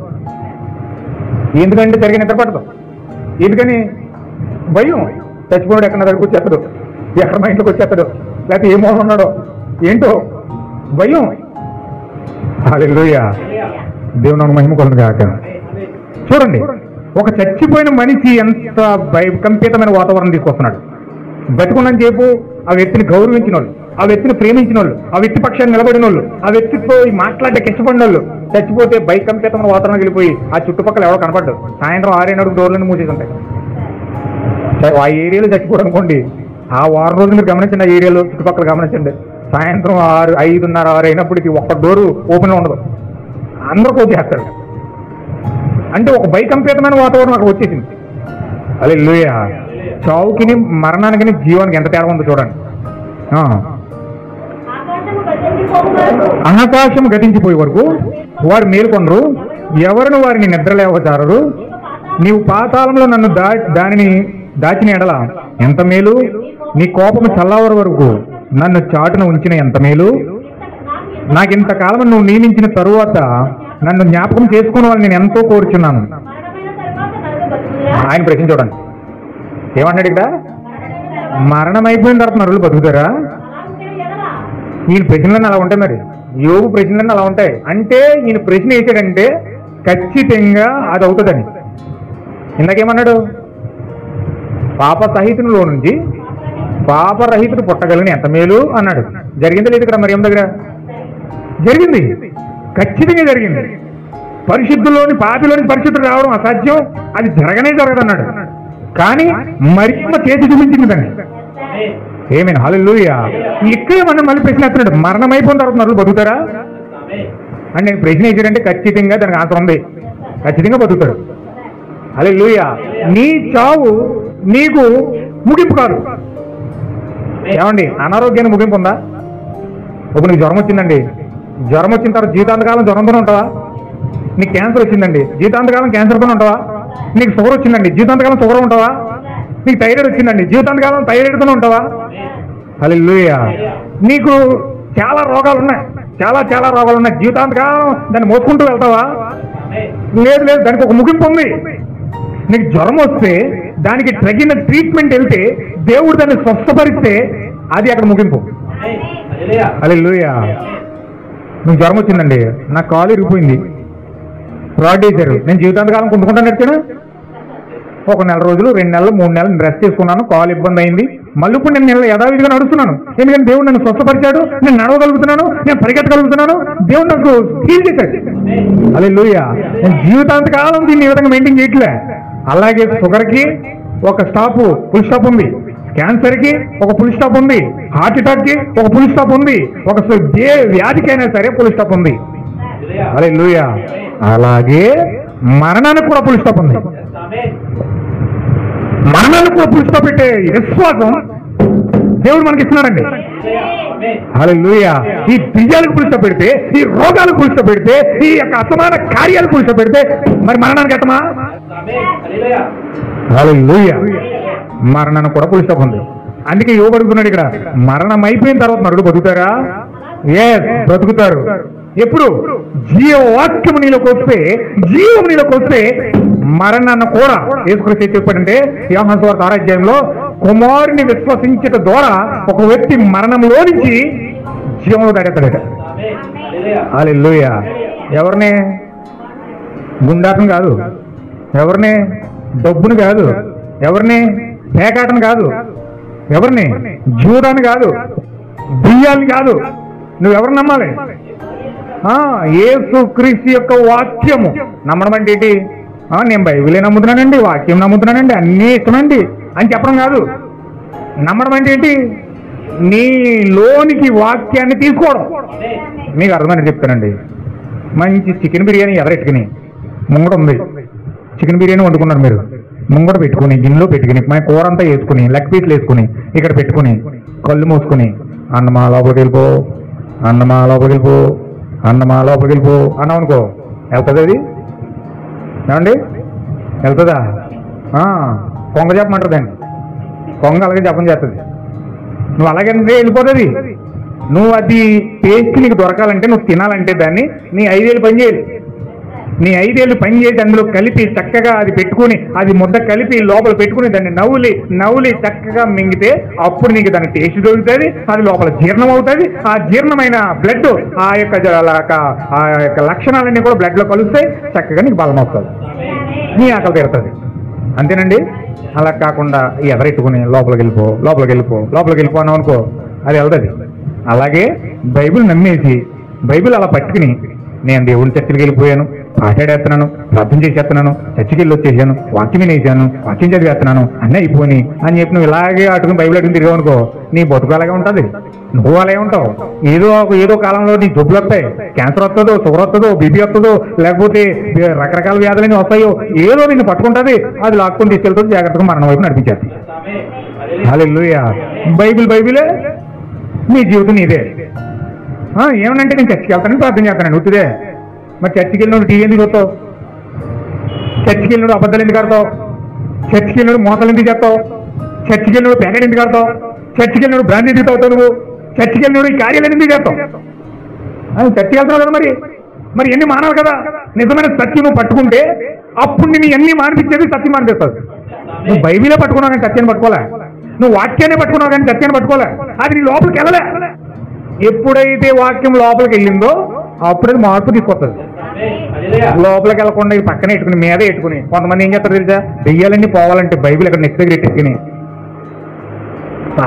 ఎందుకంటే జరిగిన నిద్ర పడదు. ఎందుకని భయం. చచ్చిపోయాడు ఎక్కడ దగ్గరకు వచ్చేస్తాడు, ఎక్కడ మా ఇంట్లోకి వచ్చేస్తాడు, లేకపోతే ఏమో ఉన్నాడో ఏంటో భయం. హల్లెలూయా. దేవుని మహిమ కొలను కాక. చూడండి, ఒక చచ్చిపోయిన మనిషి ఎంత భయకంపితమైన వాతావరణం తీసుకొస్తున్నాడు. బతుకున్నని చెప్పు ఆ వ్యక్తిని గౌరవించిన వాళ్ళు, ఆ వ్యక్తిని ప్రేమించిన వాళ్ళు, ఆ వ్యక్తి పక్షాన్ని నిలబడిన వాళ్ళు, ఆ వ్యక్తితో మాట్లాడే ఇష్టపడిన వాళ్ళు చచ్చిపోతే భయకంపితమైన వాతావరణం వెళ్ళిపోయి ఆ చుట్టుపక్కల ఎవరో కనపడ్డాడు. సాయంత్రం 6-7 డోర్లను మూసేసి ఉంటాయి. ఆ ఏరియాలో చచ్చిపోవడం అనుకోండి, ఆ వారం రోజులు మీరు గమనించండి, ఆ ఏరియాలో చుట్టుపక్కల గమనించండి. సాయంత్రం 6, 5:30, 6 అయినప్పటికీ ఒక్క డోరు ఓపెన్లో ఉండదు, అందరూ కోసేస్తారు. అంటే ఒక భయకంపితమైన వాతావరణం అక్కడ వచ్చేసింది. హల్లెలూయా. చావుకి మరణానికి జీవానికి ఎంత తేడా ఉందో చూడండి. ఆకాశం గతించిపోయే వరకు వారు మేలుకొనరు, ఎవరిని వారిని నిద్ర లేవజారరు. నీవు పాతాళంలో నన్ను దానిని దాచిన ఎడల ఎంత మేలు, నీ కోపము చల్లవర వరకు నన్ను చాటున ఉంచిన ఎంత మేలు. నాకింతకాలం నువ్వు నియమించిన తరువాత నన్ను జ్ఞాపకం చేసుకున్న వాళ్ళు నేను ఎంతో కోరుచున్నాను. ఆయన ప్రశ్న చూడండి ఏమన్నాడు ఇక్కడ. మరణం అయిపోయిన తర్వాత నరులు బతుకుతారా? ఈయన ప్రశ్నలన్నీ అలా ఉంటాయి. మరి యోగు ప్రశ్నలన్నీ అలా ఉంటాయి. అంటే ఈయన ప్రశ్న వేసాడంటే ఖచ్చితంగా అది అవుతుందని. ఇందాకేమన్నాడు? పాపసహితునిలో నుంచి పాపరహితుడు పుట్టగలని ఎంత మేలు అన్నాడు. జరిగిందా లేదు ఇక్కడ మరి ఏం దగ్గర? జరిగింది, ఖచ్చితంగా జరిగింది. పరిశుద్ధుల్లోని పాపిలోని పరిశుద్ధుడు రావడం అసాధ్యం, అది జరగనే జరగదన్నాడు. కానీ మరింత చేతి చూపించింది దాన్ని. ఏమైనా హల్లెలూయా. ఇక్కడే మనం మళ్ళీ ప్రశ్న వేస్తున్నాడు, మరణం అయిపోయిన తర్వాత నరులు బతుకుతారా అని. నేను ప్రశ్న వేసాడంటే ఖచ్చితంగా దానికి ఆన్సర్ ఉంది, ఖచ్చితంగా బతుకుతాడు. హల్లెలూయా. నీ చావు నీకు ముగింపు కాదు. ఏమండి, అనారోగ్యానికి ముగింపు ఉందా? ఇప్పుడు నీకు జ్వరం వచ్చిందండి, జ్వరం వచ్చిన తర్వాత జీవితాంతకాలం జ్వరంతోనే ఉంటావా? నీకు క్యాన్సర్ వచ్చిందండి, జీవితాంతకాలం క్యాన్సర్తోనే ఉంటావా? నీకు షుగర్ వచ్చిందండి, జీవితాంతకాలం షుగర్ ఉంటావా? నీకు థైరాయిడ్ వచ్చిందండి, జీవితాంతకాలం థైరాయిడ్తోనే ఉంటావా? హల్లెలూయా. నీకు చాలా రోగాలు ఉన్నాయి, చాలా రోగాలు ఉన్నాయి, జీవితాంతకాలం దాన్ని మోసుకుంటూ వెళ్తావా? లేదు, దానికి ఒక ముగింపు ఉంది. నీకు జ్వరం వస్తే దానికి తగిన ట్రీట్మెంట్ వెళ్తే దేవుడు దాన్ని స్వస్థపరిస్తే అది అక్కడ ముగింపు. హల్లెలూయా. నీకు జ్వరం వచ్చిందండి, నా కాలు ఇరిగిపోయింది, రాడ్ వేశారు, నేను జీవితాంతకాలం కుంటుకుంటాను నడిచాను. ఒక 1 నెల రోజులు 2 నెలలు 3 నెలలు రెస్ట్ తీసుకున్నాను, కాలు ఇబ్బంది అయింది, మళ్ళీ ఇప్పుడు నేను యథావిధిగా నడుస్తున్నాను. ఎందుకంటే దేవుడు నన్ను స్వస్థపరిచాడు, నేను నడవగలుగుతున్నాను, నేను పరిగెత్తగలుగుతున్నాను, దేవుడు నాకు హీల్ చేశాడు. హల్లెలూయా. నేను జీవితాంతకాలం దీన్ని ఈ విధంగా మెయింటైన్ చేయట్లే. అలాగే షుగర్కి ఒక ఫుల్ స్టాప్ ఉంది, క్యాన్సర్కి ఒక ఫుల్ స్టాప్ ఉంది, హార్ట్ అటాక్కి ఒక ఫుల్ స్టాప్ ఉంది, ఒక ఏ వ్యాధికైనా సరే ఫుల్ స్టాప్ ఉంది. హల్లెలూయా. అలాగే మరణానికి కూడా ఫుల్ స్టాప్ ఉంది. మరణానికి కూడా ఫుల్ స్టాప్ పెట్టే విశ్వాసం దేవుడు మనకి ఇస్తున్నాడండి. హల్లెలూయా. ఈ దెయ్యాలకు పులుసు పెడితే, ఈ రోగాలకు పులుసు పెడితే, ఈ యొక్క అసమాన కార్యాలకు పులుసు పెడితే మరి మరణానికి ఎట్టమా? హల్లెలూయా. మరణాన్ని కూడా పులుసు ఉంది. అందుకే ఇవ్వబడుతున్నాడు ఇక్కడ, మరణం అయిపోయిన తర్వాత నరుడు బతుకుతారా? ఎస్, బ్రతుకుతారు. ఎప్పుడు? జీవవాక్యము నీలోకి వస్తే, జీవం నీలోకి వస్తే మరణాన్ని కూడా యేసుక్రీస్తు చెప్పాడంటే యోహాను సువార్త 6వ అధ్యాయంలో, కుమారుని విశ్వసించట ద్వారా ఒక వ్యక్తి మరణంలో నుంచి జీవంలో దాడేస్తాడట. హల్లెలూయా. ఎవరిని? గుండాటం కాదు, ఎవరిని? డబ్బుని కాదు, ఎవరిని? పేకాటను కాదు, ఎవరిని? జూదాన్ని కాదు, బియ్యాన్ని కాదు. నువ్వెవరు నమ్మాలి? యేసుక్రీస్తు యొక్క వాక్యము నమ్మడం అంటే ఏంటి? నేను బైబిలే నమ్ముతున్నానండి, వాక్యం నమ్ముతున్నానండి, అన్నీ ఇష్టమండి అని చెప్పడం కాదు. నమ్మడం అంటే ఏంటి? నీలోనికి వాక్యాన్ని తీసుకోవడం. మీకు అర్థమని చెప్తానండి. మంచి చికెన్ బిర్యానీ ఎదరెట్టుకుని ముంగట ఉంది, చికెన్ బిర్యానీ వండుకున్నారు మీరు, ముంగట పెట్టుకుని గిన్నెలో పెట్టుకుని మన కూర అంతా వేసుకుని లెగ్ పీస్లు వేసుకుని ఇక్కడ పెట్టుకుని కళ్ళు మూసుకుని అన్నమా లోపలికి వెళ్ళిపో, అన్నమా లోపలికి వెళ్ళిపో, అన్నమా లోపలికి వెళ్ళిపో అన్నావు అనుకో, వెళ్తుంది అది? ఏమండి, వెళ్తుందా? కొంగ చెప్పమంటుందండి, కొంగ అలాగే జపం చేస్తుంది. నువ్వు అలాగంటే వెళ్ళిపోతుంది. నువ్వు అది టేస్ట్ నీకు దొరకాలంటే, నువ్వు తినాలంటే దాన్ని నీ 5 ఏళ్ళు పని చేయాలి. నీ 5 ఏళ్ళు పని చేసి అందులో కలిపి చక్కగా అది పెట్టుకుని, అది ముద్ద కలిపి లోపల పెట్టుకుని దాన్ని నవ్వులి చక్కగా మింగితే అప్పుడు నీకు దాని టేస్ట్ దొరుకుతుంది. అది లోపల జీర్ణం అవుతుంది. ఆ జీర్ణమైన బ్లడ్ ఆ యొక్క లక్షణాలన్నీ కూడా బ్లడ్ లో కలుస్తాయి. చక్కగా నీకు బలం వస్తుంది, నీ ఆకలి తీరుతుంది. అంతేనండి. అలా కాకుండా ఎదరెట్టుకుని లోపలికి వెళ్ళిపో అన్నావు అనుకో, అది వెళ్తుంది. అలాగే బైబిల్ నమ్మేసి బైబిల్ అలా పట్టుకుని నేను దేవుని చర్చకి వెళ్ళిపోయాను, మాట్లాడేస్తున్నాను, ప్రార్థన చేసేస్తున్నాను, చర్చికి వెళ్ళి వచ్చేసాను, వాక్యం వినేసాను, వాక్యం చదివేస్తున్నాను, అన్నీ అయిపోయి అని చెప్పి నువ్వు ఇలాగే అటుకుని బైబిల్ అటుకుని తిరిగావు అనుకో, నీ బతుకు అలాగే ఉంటుంది. నువ్వు అలాగే ఉంటావు. ఏదో కాలంలో నీ జబ్బులు వస్తాయి, క్యాన్సర్ వస్తుందో, షుగర్ వస్తుందో, బీపీ వస్తుందో, లేకపోతే రకరకాల వ్యాధులన్నీ వస్తాయో, ఏదో నిన్ను పట్టుకుంటుంది. అది లాక్కొని తీసుకెళ్తుంది, జాగ్రత్తగా మరణం వైపు నడిపించేస్తుంది. హల్లెలూయా. బైబిలే నీ జీవితం నీదే. ఏమనంటే నేను చర్చికి వెళ్తానని ప్రార్థన చేస్తానండి, ఉత్తిదే. మరి చర్చికి వెళ్ళినప్పుడు టీవీ ఎందుకు చూస్తావు? చర్చికి వెళ్ళినప్పుడు అబద్ధాలు ఎందుకు ఆడతావు? చర్చికి వెళ్ళినప్పుడు మోసాలు ఎందుకు చేస్తావు? చర్చికి వెళ్ళినప్పుడు ప్యాకెట్ ఎందుకు ఆడతావు? చర్చికి వెళ్ళినప్పుడు బ్రాండ్ ఎందుకు తాగుతావు? నువ్వు చర్చికి వెళ్ళినప్పుడు ఈ కార్యాలు ఎందుకు చేస్తావు? చర్చికి వెళ్తున్నావు కదా, మరి ఎన్ని మానాలి కదా. నిజమైన సత్యం నువ్వు పట్టుకుంటే అప్పుడు నేను ఎన్ని మానిపించేది సత్యం మానిపిస్తుంది. నువ్వు బైబిలే పట్టుకున్నావు కానీ సత్యాన్ని పట్టుకోలే, నువ్వు వాక్యాన్ని పట్టుకున్నావు కానీ సత్యాన్ని పట్టుకోలే. అది నీ లోపలికి వెళ్ళలే. ఎప్పుడైతే వాక్యం లోపలికి వెళ్ళిందో అప్పుడే మార్పు తీసుకొస్తుంది. లోపలికి వెళ్ళకుండా ఈ పక్కన పెట్టుకుని మీదే పెట్టుకుని కొంతమంది ఏం చేస్తారు తెలుసా? దెయ్యాలన్నీ పోవాలంటే బైబిల్ ఇక్కడ నెక్స్ట్ దగ్గర ఎట్టుకుని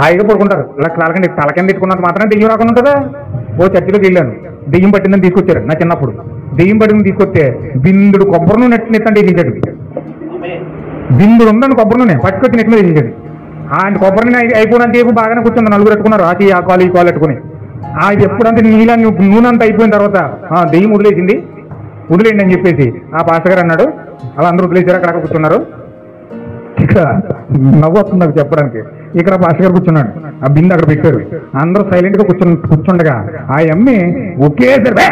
హాయిగా పడుకుంటారు. ఇలా తలకండి తల కింద పెట్టుకున్నంత మాత్రం దెయ్యం రాకుండా ఉంటుందా? ఓ చర్చిలోకి వెళ్ళాను, దెయ్యం పట్టిందని తీసుకొచ్చారు నా చిన్నప్పుడు. దెయ్యం పట్టిందని తీసుకొస్తే బిందుడు కొబ్బరి నూనె నెత్తంటే వేసేసాడు. బిందుడు ఉందని కొబ్బరి నూనె పట్టుకొచ్చి నెట్ మీద వేసేసాడు. ఆయన కొబ్బరి నూనె అయిపోయినంత బాగానే కూర్చుంది, నలుగురు పెట్టుకున్నారు, ఆ కాలు ఈ కాలు పెట్టుకుని. అది ఎప్పుడంటే నూనె అంతా అయిపోయిన తర్వాత దెయ్యం వదిలేయండి అని చెప్పేసి ఆ పాస్టర్ గారు అన్నాడు. అలా అందరూ వదిలేసారు, అక్కడ కూర్చున్నారు. ఇక్కడ నవ్వు వస్తుంది నాకు చెప్పడానికి. ఇక్కడ పాస్టర్ గారు కూర్చున్నాడు, ఆ బిందు అక్కడ పెట్టారు, అందరూ సైలెంట్ గా కూర్చుండగా ఆ అమ్మి ఒకేసారి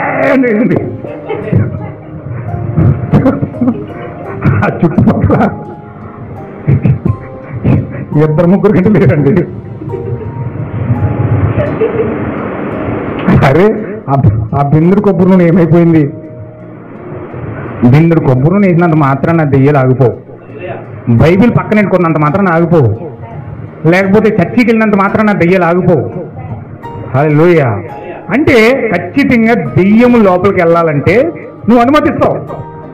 ఆ చుట్టుపక్కల 2-3 గంటలు లేరండి. అరే ఆ బిందుడు కొబ్బరి నూనె ఏమైపోయింది? బిందుడు కొబ్బరి నూనె వేసినంత మాత్రాన దెయ్యాలు ఆగిపోవు. బైబిల్ పక్కన పెట్టుకున్నంత మాత్రాన ఆగిపోవు. లేకపోతే చర్చికి వెళ్ళినంత మాత్రాన దెయ్యాలు ఆగిపోవు. హల్లెలూయా. అంటే ఖచ్చితంగా దెయ్యము లోపలికి వెళ్ళాలంటే నువ్వు అనుమతిస్తావు.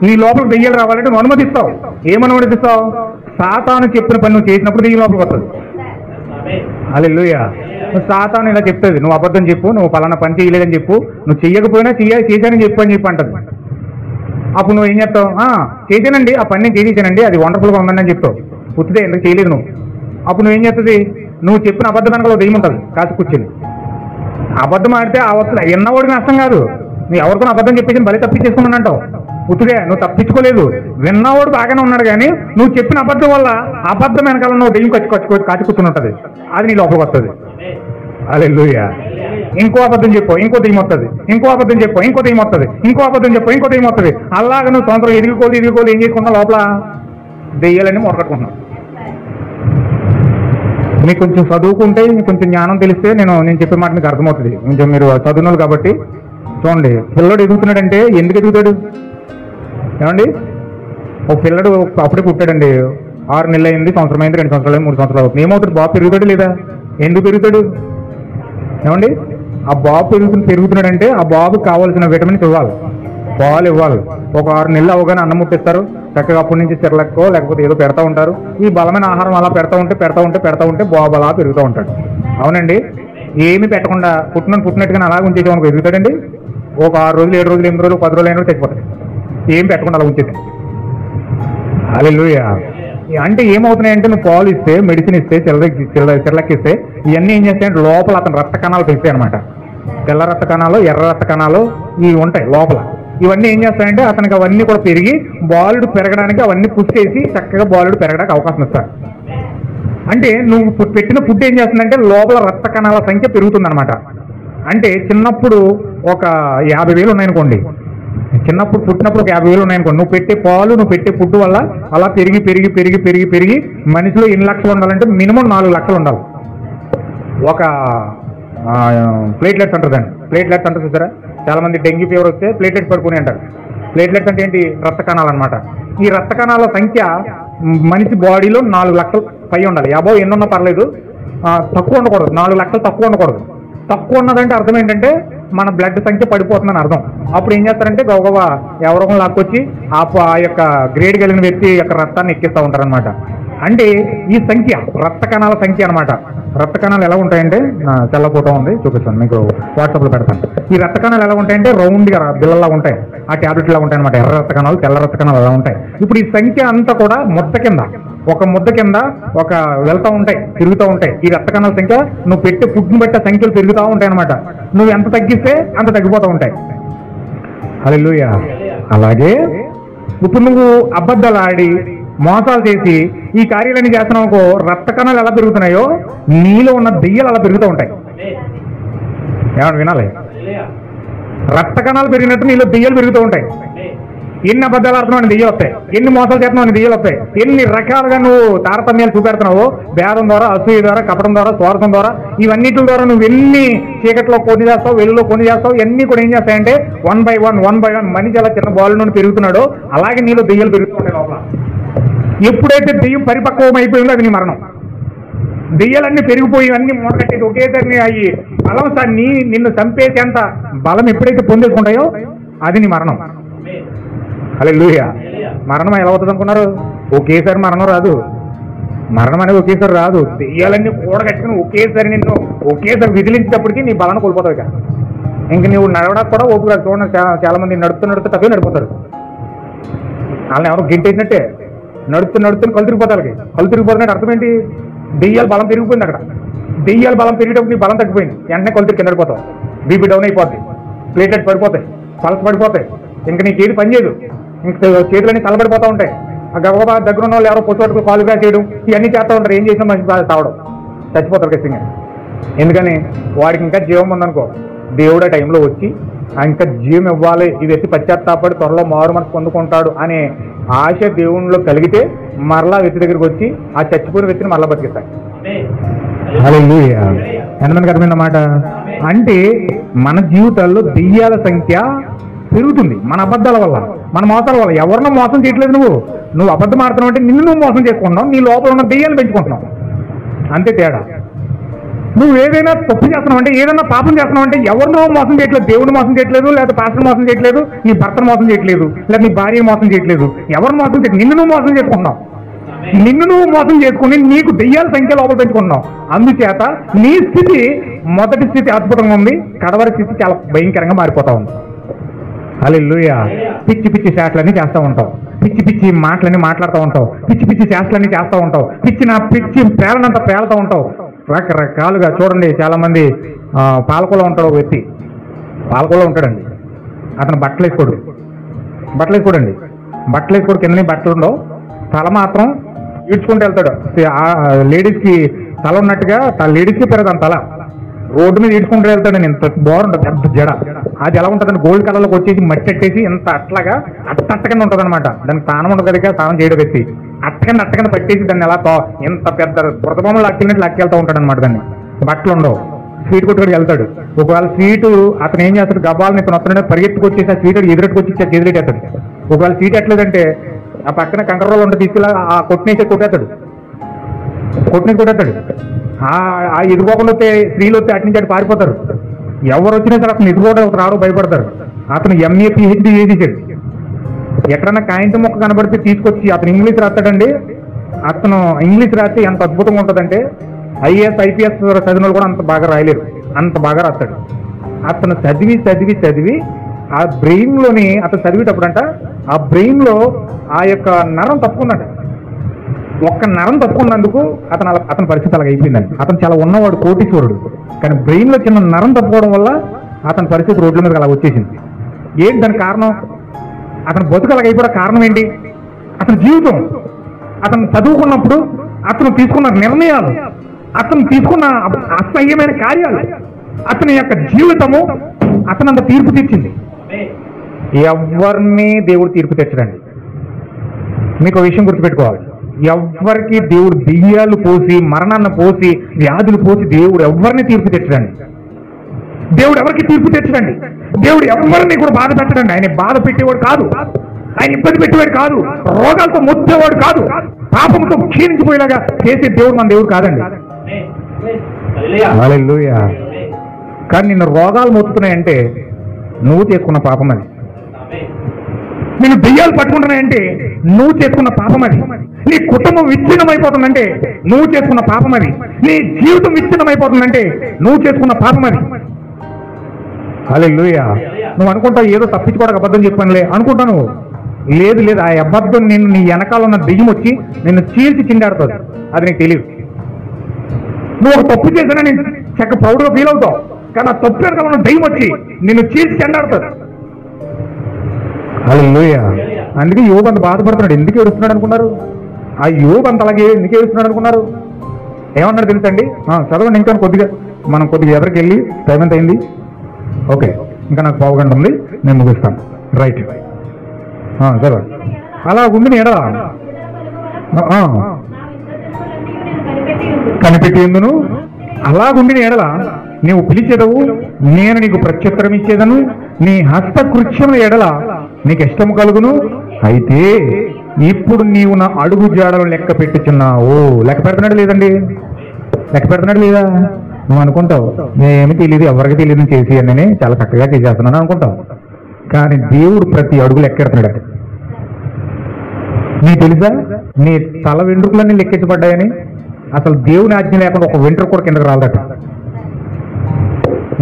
నీ లోపలికి దెయ్యాలు రావాలంటే నువ్వు అనుమతిస్తావు. ఏమనుమతిస్తావు? సాతాను చెప్పిన పని నువ్వు చేసినప్పుడు దెయ్యం లోపలికి వస్తుంది. హల్లెలూయా. సాతాను ఇలా చెప్తుంది, నువ్వు అబద్ధం చెప్పు, నువ్వు పలానా పని చేయలేదని చెప్పు, నువ్వు చెయ్యకపోయినా చేశానని చెప్పు అని చెప్పి అంటది. అప్పుడు నువ్వు ఏం చెప్తావు? చేశానండి, ఆ పని నేను చేసేసానండి, అది వండర్ఫుల్గా ఉందని అని చెప్తావు. పుట్టితే ఎందుకు చేయలేదు నువ్వు. అప్పుడు నువ్వేం చేస్తుంది? నువ్వు చెప్పిన అబద్ధం వెనకాల దెయ్యం ఉంటుంది కాసి కూర్చొని. అబద్ధం ఆడితే ఆ వస్తుంది ఎన్నవాడికి నష్టం కాదు. నువ్వు ఎవరికో అబద్ధం చెప్పేసి బలి తప్పించేసుకున్నాను అంటావు. పుట్టుగా నువ్వు తప్పించుకోలేదు, విన్నవాడు బాగానే ఉన్నాడు. కానీ నువ్వు చెప్పిన అబద్ధం వల్ల అబద్ధం వెనకాల నువ్వు దెయ్యం కాచి కూర్చుని ఉంటుంది, అది నీ లోపలికి వస్తుంది. హల్లెలూయా. ఇంకో అబద్ధం చెప్పు, ఇంకో దెయ్యం వస్తుంది. ఇంకో అబద్ధం చెప్పు, ఇంకో దెయ్యం వస్తుంది. ఇంకో అబద్ధం చెప్పు, ఇంకో దెయ్యం వస్తుంది. అలాగ నువ్వు సంవత్సరం ఎదిగిపోదు ఏం చేసుకుంటావు? లోపల దెయ్యాలన్నీ మొరకట్టుకుంటున్నావు. మీకు కొంచెం చదువుకుంటే, కొంచెం జ్ఞానం తెలిస్తే నేను చెప్పే మాట మీకు అర్థమవుతుంది. కొంచెం మీరు చదువునాలు కాబట్టి చూడండి. పిల్లడు ఎదుగుతున్నాడంటే ఎందుకు ఎదుగుతాడు? ఏమండి, ఒక పిల్లడు అప్పుడే పుట్టాడండి, 6 నెలలు అయింది, సంవత్సరం అయింది, 2 సంవత్సరాలు, 3 సంవత్సరాలు అవుతుంది. ఏమవుతాడు? బాబు పెరుగుతాడు లేదా? ఎందుకు పెరుగుతాడు? ఏమండి, ఆ బాబు పెరుగుతున్నాడంటే ఆ బాబుకి కావాల్సిన విటమిన్స్ ఇవ్వాలి, పాలు ఇవ్వాలి. ఒక 6 నెలలు అవగానే అన్నం ముట్టిస్తారు, చక్కగా అప్పటి నుంచి చిరలక్కో లేకపోతే ఏదో పెడతా ఉంటారు. ఈ బలమైన ఆహారం అలా పెడతా ఉంటే బాబు అలా పెరుగుతూ ఉంటాడు. అవునండి, ఏమి పెట్టకుండా పుట్టినట్టుగా అలా ఉంచేది మనకు ఎదుగుతాడండి. ఒక 6 రోజులు, 7 రోజులు, 8 రోజులు, 10 రోజులు అయినా చచ్చిపోతాడు. ఏం పెట్టకుండా అలా ఉంచేది. హల్లెలూయా. అంటే ఏమవుతున్నాయంటే, నువ్వు పాలు ఇస్తే, మెడిసిన్ ఇస్తే, చిరలక్కిస్తే ఇవన్నీ ఏం చేస్తాయంటే లోపల అతను రక్త కణాలు పెంచుతాయి అనమాట. తెల్ల రక్త కణాలు, ఎర్ర రక్త కణాలు ఇవి ఉంటాయి లోపల. ఇవన్నీ ఏం చేస్తాయంటే అతనికి అవన్నీ కూడా పెరిగి బాలుడు పెరగడానికి అవన్నీ పుష్ చేసి చక్కగా బాలుడు పెరగడానికి అవకాశం ఇస్తారు. అంటే నువ్వు పెట్టిన ఫుడ్ ఏం చేస్తుందంటే లోపల రక్త కణాల సంఖ్య పెరుగుతుందన్నమాట. అంటే చిన్నప్పుడు ఒక 50,000 ఉన్నాయనుకోండి, పుట్టినప్పుడు ఒక 50,000 ఉన్నాయనుకోండి, నువ్వు పెట్టే పాలు, నువ్వు పెట్టే ఫుడ్ వల్ల అలా పెరిగి మనిషిలో ఎన్ని లక్షలు ఉండాలంటే మినిమం 4 లక్షలు ఉండాలి. ఒక ప్లేట్లెట్స్ అంటారు దాన్ని. ప్లేట్లెట్స్ అంటారు చూసారా? చాలా మంది డెంగ్యూ ఫీవర్ వస్తే ప్లేట్లెట్స్ పడుకుని అంటారు. ప్లేట్లెట్స్ అంటే ఏంటి? రక్త కణాలు అనమాట. ఈ రక్త కణాల సంఖ్య మనిషి బాడీలో 4 లక్షలు పై ఉండాలి. అబౌవ్ ఎన్నున్నా పర్లేదు, తక్కువ ఉండకూడదు. 4 లక్షలు తక్కువ ఉండకూడదు. తక్కువ ఉన్నదంటే అర్థం ఏంటంటే మన బ్లడ్ సంఖ్య పడిపోతుందని అర్థం. అప్పుడు ఏం చేస్తారంటే గౌగవ ఎవరో లాక్కొచ్చి ఆ యొక్క గ్రేడ్ కలిగిన వ్యక్తి యొక్క రక్తాన్ని ఎక్కిస్తూ ఉంటారనమాట. అంటే ఈ సంఖ్య రక్త కణాల సంఖ్య అనమాట. రక్త కణాలు ఎలా ఉంటాయంటే, తెల్ల ఫోటో ఉంది చూపిస్తాను మీకు, వాట్సాప్లో పెడతాను. ఈ రక్త కణాలు ఎలా ఉంటాయంటే రౌండ్గా బిల్లలా ఉంటాయి, ఆ ట్యాబ్లెట్ లా ఉంటాయి అనమాట. ఎర్ర రక్త కణాలు, తెల్ల రక్త కణాలు అలా ఉంటాయి. ఇప్పుడు ఈ సంఖ్య అంతా కూడా ఒక ముద్ద కింద వెళ్తూ ఉంటాయి, తిరుగుతూ ఉంటాయి. ఈ రక్త కణాల సంఖ్య నువ్వు పెట్టే ఫుడ్ని బట్టి సంఖ్యలు పెరుగుతూ ఉంటాయి అనమాట. నువ్వు ఎంత తగ్గిస్తే అంత తగ్గిపోతూ ఉంటాయి. హల్లెలూయా. అలాగే ఇప్పుడు నువ్వు అబద్ధాలు ఆడి మోసాలు చేసి ఈ కార్యాలన్నీ చేస్తున్నావు, రక్త కణాలు ఎలా పెరుగుతున్నాయో నీలో ఉన్న దెయ్యాలు అలా పెరుగుతూ ఉంటాయి. ఏమన్నా వినాలి? రక్త కణాలు పెరిగినట్టు నీలో దెయ్యాలు పెరుగుతూ ఉంటాయి. ఎన్ని అబద్ధాలు ఆడుతున్నావు అని దెయ్యాలు వస్తాయి, ఎన్ని మోసాలు చేస్తున్నావు అని దెయ్యాలు వస్తాయి. ఎన్ని రకాలుగా నువ్వు తారతమ్యాలు చూపెడుతున్నావు, భేదం ద్వారా, అసూయ ద్వారా, కపటం ద్వారా, స్వార్థం ద్వారా, ఇవన్నిటి ద్వారా నువ్వు ఎన్ని చీకట్లో కొన్ని చేస్తావు, వెలుగులో కొన్ని చేస్తావు. ఇవన్నీ కూడా ఏం చేస్తాయంటే వన్ బై వన్ మనిషి అలా చిన్న బాల్ నుండి పెరుగుతున్నాడో అలాగే నీలో దెయ్యాలు పెరుగుతుంటాయి లోపల. ఎప్పుడైతే దెయ్యం పరిపక్వం అయిపోయిందో అది నీ మరణం. దెయ్యాలన్నీ పెరిగిపోయి అన్ని మూటకట్టేది ఒకేసారి అయ్యి బలం నిన్ను చంపేసేంత బలం ఎప్పుడైతే పొందేసుకుంటాయో అది నీ మరణం. హల్లెలూయా. మరణం ఎలా అవుతుంది అనుకున్నారు? ఒకేసారి మరణం రాదు. మరణం అనేది ఒకేసారి రాదు. దెయ్యాలన్నీ కూడగట్టుకుని ఒకేసారి విదిలించేటప్పటికి నీ బలాన్ని కోల్పోతావు. ఇక ఇంక నువ్వు నడవడానికి కూడా ఓపిక రాదు. చూడండి, చాలా మంది నడుస్తూ తప్పే నడిపోతారు. వాళ్ళని ఎవరో గింటేసినట్టే నడుస్తూ కళ్ళు తిరిగిపోతున్నట్టు అర్థం ఏంటి? దెయ్యాల బలం పెరిగిపోయింది. అక్కడ దెయ్యాల బలం పెరిగేటప్పుడు నీ బలం తగ్గిపోయింది. వెంటనే కళ్ళు తిరిగి కింద పడిపోతావు, బీపీ డౌన్ అయిపోద్ది, ప్లేటెట్స్ పడిపోతాయి, పల్స్ పడిపోతాయి. ఇంకా నీకు ఏది పనిచేయదు, ఇంక చేతులన్నీ తలబడిపోతూ ఉంటాయి. ఆ గబగబా దగ్గర ఉన్న వాళ్ళు ఎవరో పొత్తు కాలుగా చేయడం ఇవన్నీ చేస్తూ ఉంటారు. ఏం చేసినా మనిషి తావడం, చచ్చిపోతారు ఖచ్చితంగా. ఎందుకని? వాడికి ఇంకా జీవం ఉందనుకో, దేవుడు ఆ టైంలో వచ్చి ఇంకా జీవం ఇవ్వాలి, ఈ వ్యక్తి పశ్చాత్తాపడి త్వరలో మారు మనసు పొందుకుంటాడు అనే ఆశ దేవునిలో కలిగితే మరలా వ్యక్తి దగ్గరికి వచ్చి ఆ చచ్చిపోయిన వ్యక్తిని మరలా బతికిస్తాడు. హల్లెలూయా. ఎంతమందికి అర్థమైందన్నమాట? అంటే మన జీవితాల్లో దెయ్యాల సంఖ్య పెరుగుతుంది మన అబద్ధాల వల్ల, మన మోసాల వల్ల. ఎవరినో మోసం చేయట్లేదు. నువ్వు అబద్ధం ఆడుతున్నావు అంటే నిన్ను నువ్వు మోసం చేసుకుంటున్నావు, నీ లోపల ఉన్న దెయ్యాలు పెంచుకుంటున్నావు. అంతే తేడా. నువ్వు ఏదైనా తప్పు చేస్తున్నావు అంటే, ఏదైనా పాపం చేస్తున్నావు అంటే ఎవరినో మోసం చేయట్లేదు, దేవుడిని మోసం చేయట్లేదు, లేదా పాస్టర్ మోసం చేయట్లేదు, నీ భర్తను మోసం చేయట్లేదు, లేదా నీ భార్య మోసం చేయట్లేదు. ఎవరు మోసం చేయట్లేదు, నిన్ను నువ్వు మోసం చేసుకుంటున్నావు. నిన్ను నువ్వు మోసం చేసుకుని నీకు దెయ్యాల సంఖ్య లోపల పెంచుకుంటున్నావు. అందుచేత నీ స్థితి మొదటి స్థితి అద్భుతంగా ఉంది, కడవరి స్థితి చాలా భయంకరంగా మారిపోతా ఉంది. హల్లెలూయా. పిచ్చి శాస్త్రాలన్నీ చేస్తూ ఉంటావు, పిచ్చి మాటలన్నీ మాట్లాడుతూ ఉంటావు, పిచ్చి శాస్త్రాలన్నీ చేస్తూ ఉంటావు, పిచ్చి పేలనంత పేలుతూ ఉంటావు. రకరకాలుగా చూడండి. చాలా మంది పాలకులో ఉంటాడు ఒక వ్యక్తి, పాలకులో ఉంటాడండి. అతను బట్టలు వేసుకోడు, కిందని బట్టలు ఉండవు, తల మాత్రం ఈడ్చుకుంటూ వెళ్తాడు. లేడీస్కి తల ఉన్నట్టుగా లేడీస్కి పెరగదు తల, రోడ్డు మీద ఈడ్చుకుంటూ వెళ్తాడని ఇంత బాగుంటుంది, పెద్ద జడ. అది ఎలా ఉంటుందని గోల్డ్ కలర్లోకి వచ్చేసి మట్టి పెట్టేసి ఇంత అట్లాగా అట్టగా ఉంటుంది అనమాట. దానికి స్నానం ఉండదు కదా, స్నానం చేయడం పెట్టి అట్టగా పట్టేసి దాన్ని ఎలా ఇంత పెద్ద బురదబొమ్మలు లాక్కెళ్ళినట్టు లాక్కెళ్తూ ఉంటాడు అనమాట. దాన్ని బట్టలు ఉండవు, స్వీట్ కొట్టుకొని వెళ్తాడు. ఒకవేళ స్వీటు అతను ఏం చేస్తాడు, గబాలని ఇతను వస్తున్నాడు పరిగెత్తుకొచ్చేసి ఆ స్వీట్ ఎదురెట్టుకొచ్చి ఎదురెట్టేస్తాడు. ఒకవేళ స్వీట్ ఎట్లేదంటే ఆ పక్కన కంకర్రోలు ఉంటే తీసుకెళ్ళి ఆ కొట్టినేసి కొట్టేస్తాడు. ఆ ఎదుకోకుండా వస్తే స్త్రీలు వస్తే అటు నుంచి అటు పారిపోతారు. ఎవరు వచ్చినా సరే అతను ఎదుకోవడం రావడం భయపడతారు. అతను ఎంఏ PhD చేసేసాడు. ఎక్కడన్నా కాయింత మొక్క కనబడితే తీసుకొచ్చి అతను ఇంగ్లీష్ రాస్తాడండి. అతను ఇంగ్లీష్ రాస్తే ఎంత అద్భుతంగా ఉంటుందంటే IAS IPS చదివిన వాళ్ళు కూడా అంత బాగా రాయలేరు, అంత బాగా రాస్తాడు. అతను చదివి ఆ బ్రెయిన్లోని అతను చదివేటప్పుడంట ఆ బ్రెయిన్లో ఆ యొక్క నరం తప్పుకున్నాడు. ఒక్క నరం తప్పుకున్నందుకు అతని పరిస్థితి అలాగ అయిపోయిందండి. అతను చాలా ఉన్నవాడు, కోటీశ్వరుడు, కానీ బ్రెయిన్లో చిన్న నరం తప్పుకోవడం వల్ల అతని పరిస్థితి రోడ్ల మీద అలా వచ్చేసింది. ఏంటి దానికి కారణం? అతను బతుకు అలాగ అయిపోవడం కారణం ఏంటి? అతని జీవితం, అతను చదువుకున్నప్పుడు అతను తీసుకున్న నిర్ణయాలు, అతను తీసుకున్న అసహ్యమైన కార్యాలు, అతని యొక్క జీవితము అతనంత తీర్పు తీర్చింది. ఎవరిని దేవుడు తీర్పు తెచ్చడండి. మీకు ఒక విషయం గుర్తుపెట్టుకోవాలి, ఎవ్వరికి దేవుడు దెయ్యాలు పోసి మరణాన్ని పోసి వ్యాధులు పోసి దేవుడు ఎవరిని తీర్పు తెచ్చడండి. దేవుడు ఎవరికి తీర్పు తెచ్చడండి. దేవుడు ఎవరిని కూడా బాధ పెట్టడండి. ఆయన బాధ పెట్టేవాడు కాదు, ఆయన ఇబ్బంది పెట్టేవాడు కాదు, రోగాలతో మొత్తేవాడు కాదు, పాపంతో క్షీణించిపోయేలాగా చేసే దేవుడు మన దేవుడు కాదండి. హల్లెలూయా. కానీ నిన్ను రోగాలు మొత్తుతున్నాయంటే నువ్వు చేసుకున్న పాపం అది. నేను దెయ్యాలు పట్టుకుంటున్నాయంటే నువ్వు చేసుకున్న పాపం అది. నీ కుటుంబం విచ్ఛిన్నమైపోతుందంటే నువ్వు చేసుకున్న పాపం అది. నీ జీవితం విచ్ఛిన్నమైపోతుందంటే నువ్వు చేసుకున్న పాపం అది. హల్లెలూయా. నువ్వు అనుకుంటావు ఏదో తప్పించుకోవడానికి అబద్ధం చెప్పానులే అనుకుంటావు. లేదు, ఆ అబద్ధం నిన్ను నీ వెనకాల ఉన్న దెయ్యం వచ్చి నిన్ను చీల్చి చిండాడుతుంది. అది నీకు తెలియదు. నువ్వు ఒక తప్పు చేసినా నేను చక్క ప్రౌడ్గా ఫీల్ అవుతావు, కానీ ఆ తప్పు వెనకాల ఉన్న దెయ్యం వచ్చి నిన్ను చీల్చి చెండాడుతుంది. హల్లెలూయా. అందుకే యోబు అంత బాధపడుతున్నాడు. ఎందుకు ఏడుస్తున్నాడు అనుకున్నారు? ఆ యోబు అంత అలాగే ఎందుకు ఏడుస్తున్నాడు అనుకున్నారు? ఏమన్నాడు తెలుసండి? చదవండి. ఇంకా మనం కొద్దిగా ఎదరికి వెళ్ళి టైం ఎంత అయింది? ఓకే, ఇంకా నాకు పావు గంట ఉంది, నేను ముగిస్తాను. రైట్, చదవండి. అలా ఉంది నీ ఎడల కనిపెట్టి ఎందును అలాగుండి నీ ఎడల నీవు పిలిచేదవు, నేను నీకు ప్రత్యుత్తరం ఇచ్చేదను, నీ హస్తకృత్యముల ఎడల నీకు ఇష్టము కలుగును. అయితే ఇప్పుడు నీవు నా అడుగు జాడలు లెక్క పెట్టుచున్నావు. లెక్క పెడుతున్నాడు లేదండి? లెక్క పెడుతున్నాడు లేదా? నువ్వు అనుకుంటావు ఏమి తెలియదు, ఎవరికి తెలియదు చేసి అని, చాలా చక్కగా చేసేస్తున్నాను అనుకుంటావు. కానీ దేవుడు ప్రతి అడుగు లెక్కెడుతున్నాడు. నీకు తెలుసా నీ తల వెంట్రుకలన్నీ లెక్కించబడ్డాయని? అసలు దేవుని ఆజ్ఞ లేకుండా ఒక వెంట్రుక కూడా కిందకు రాలదట.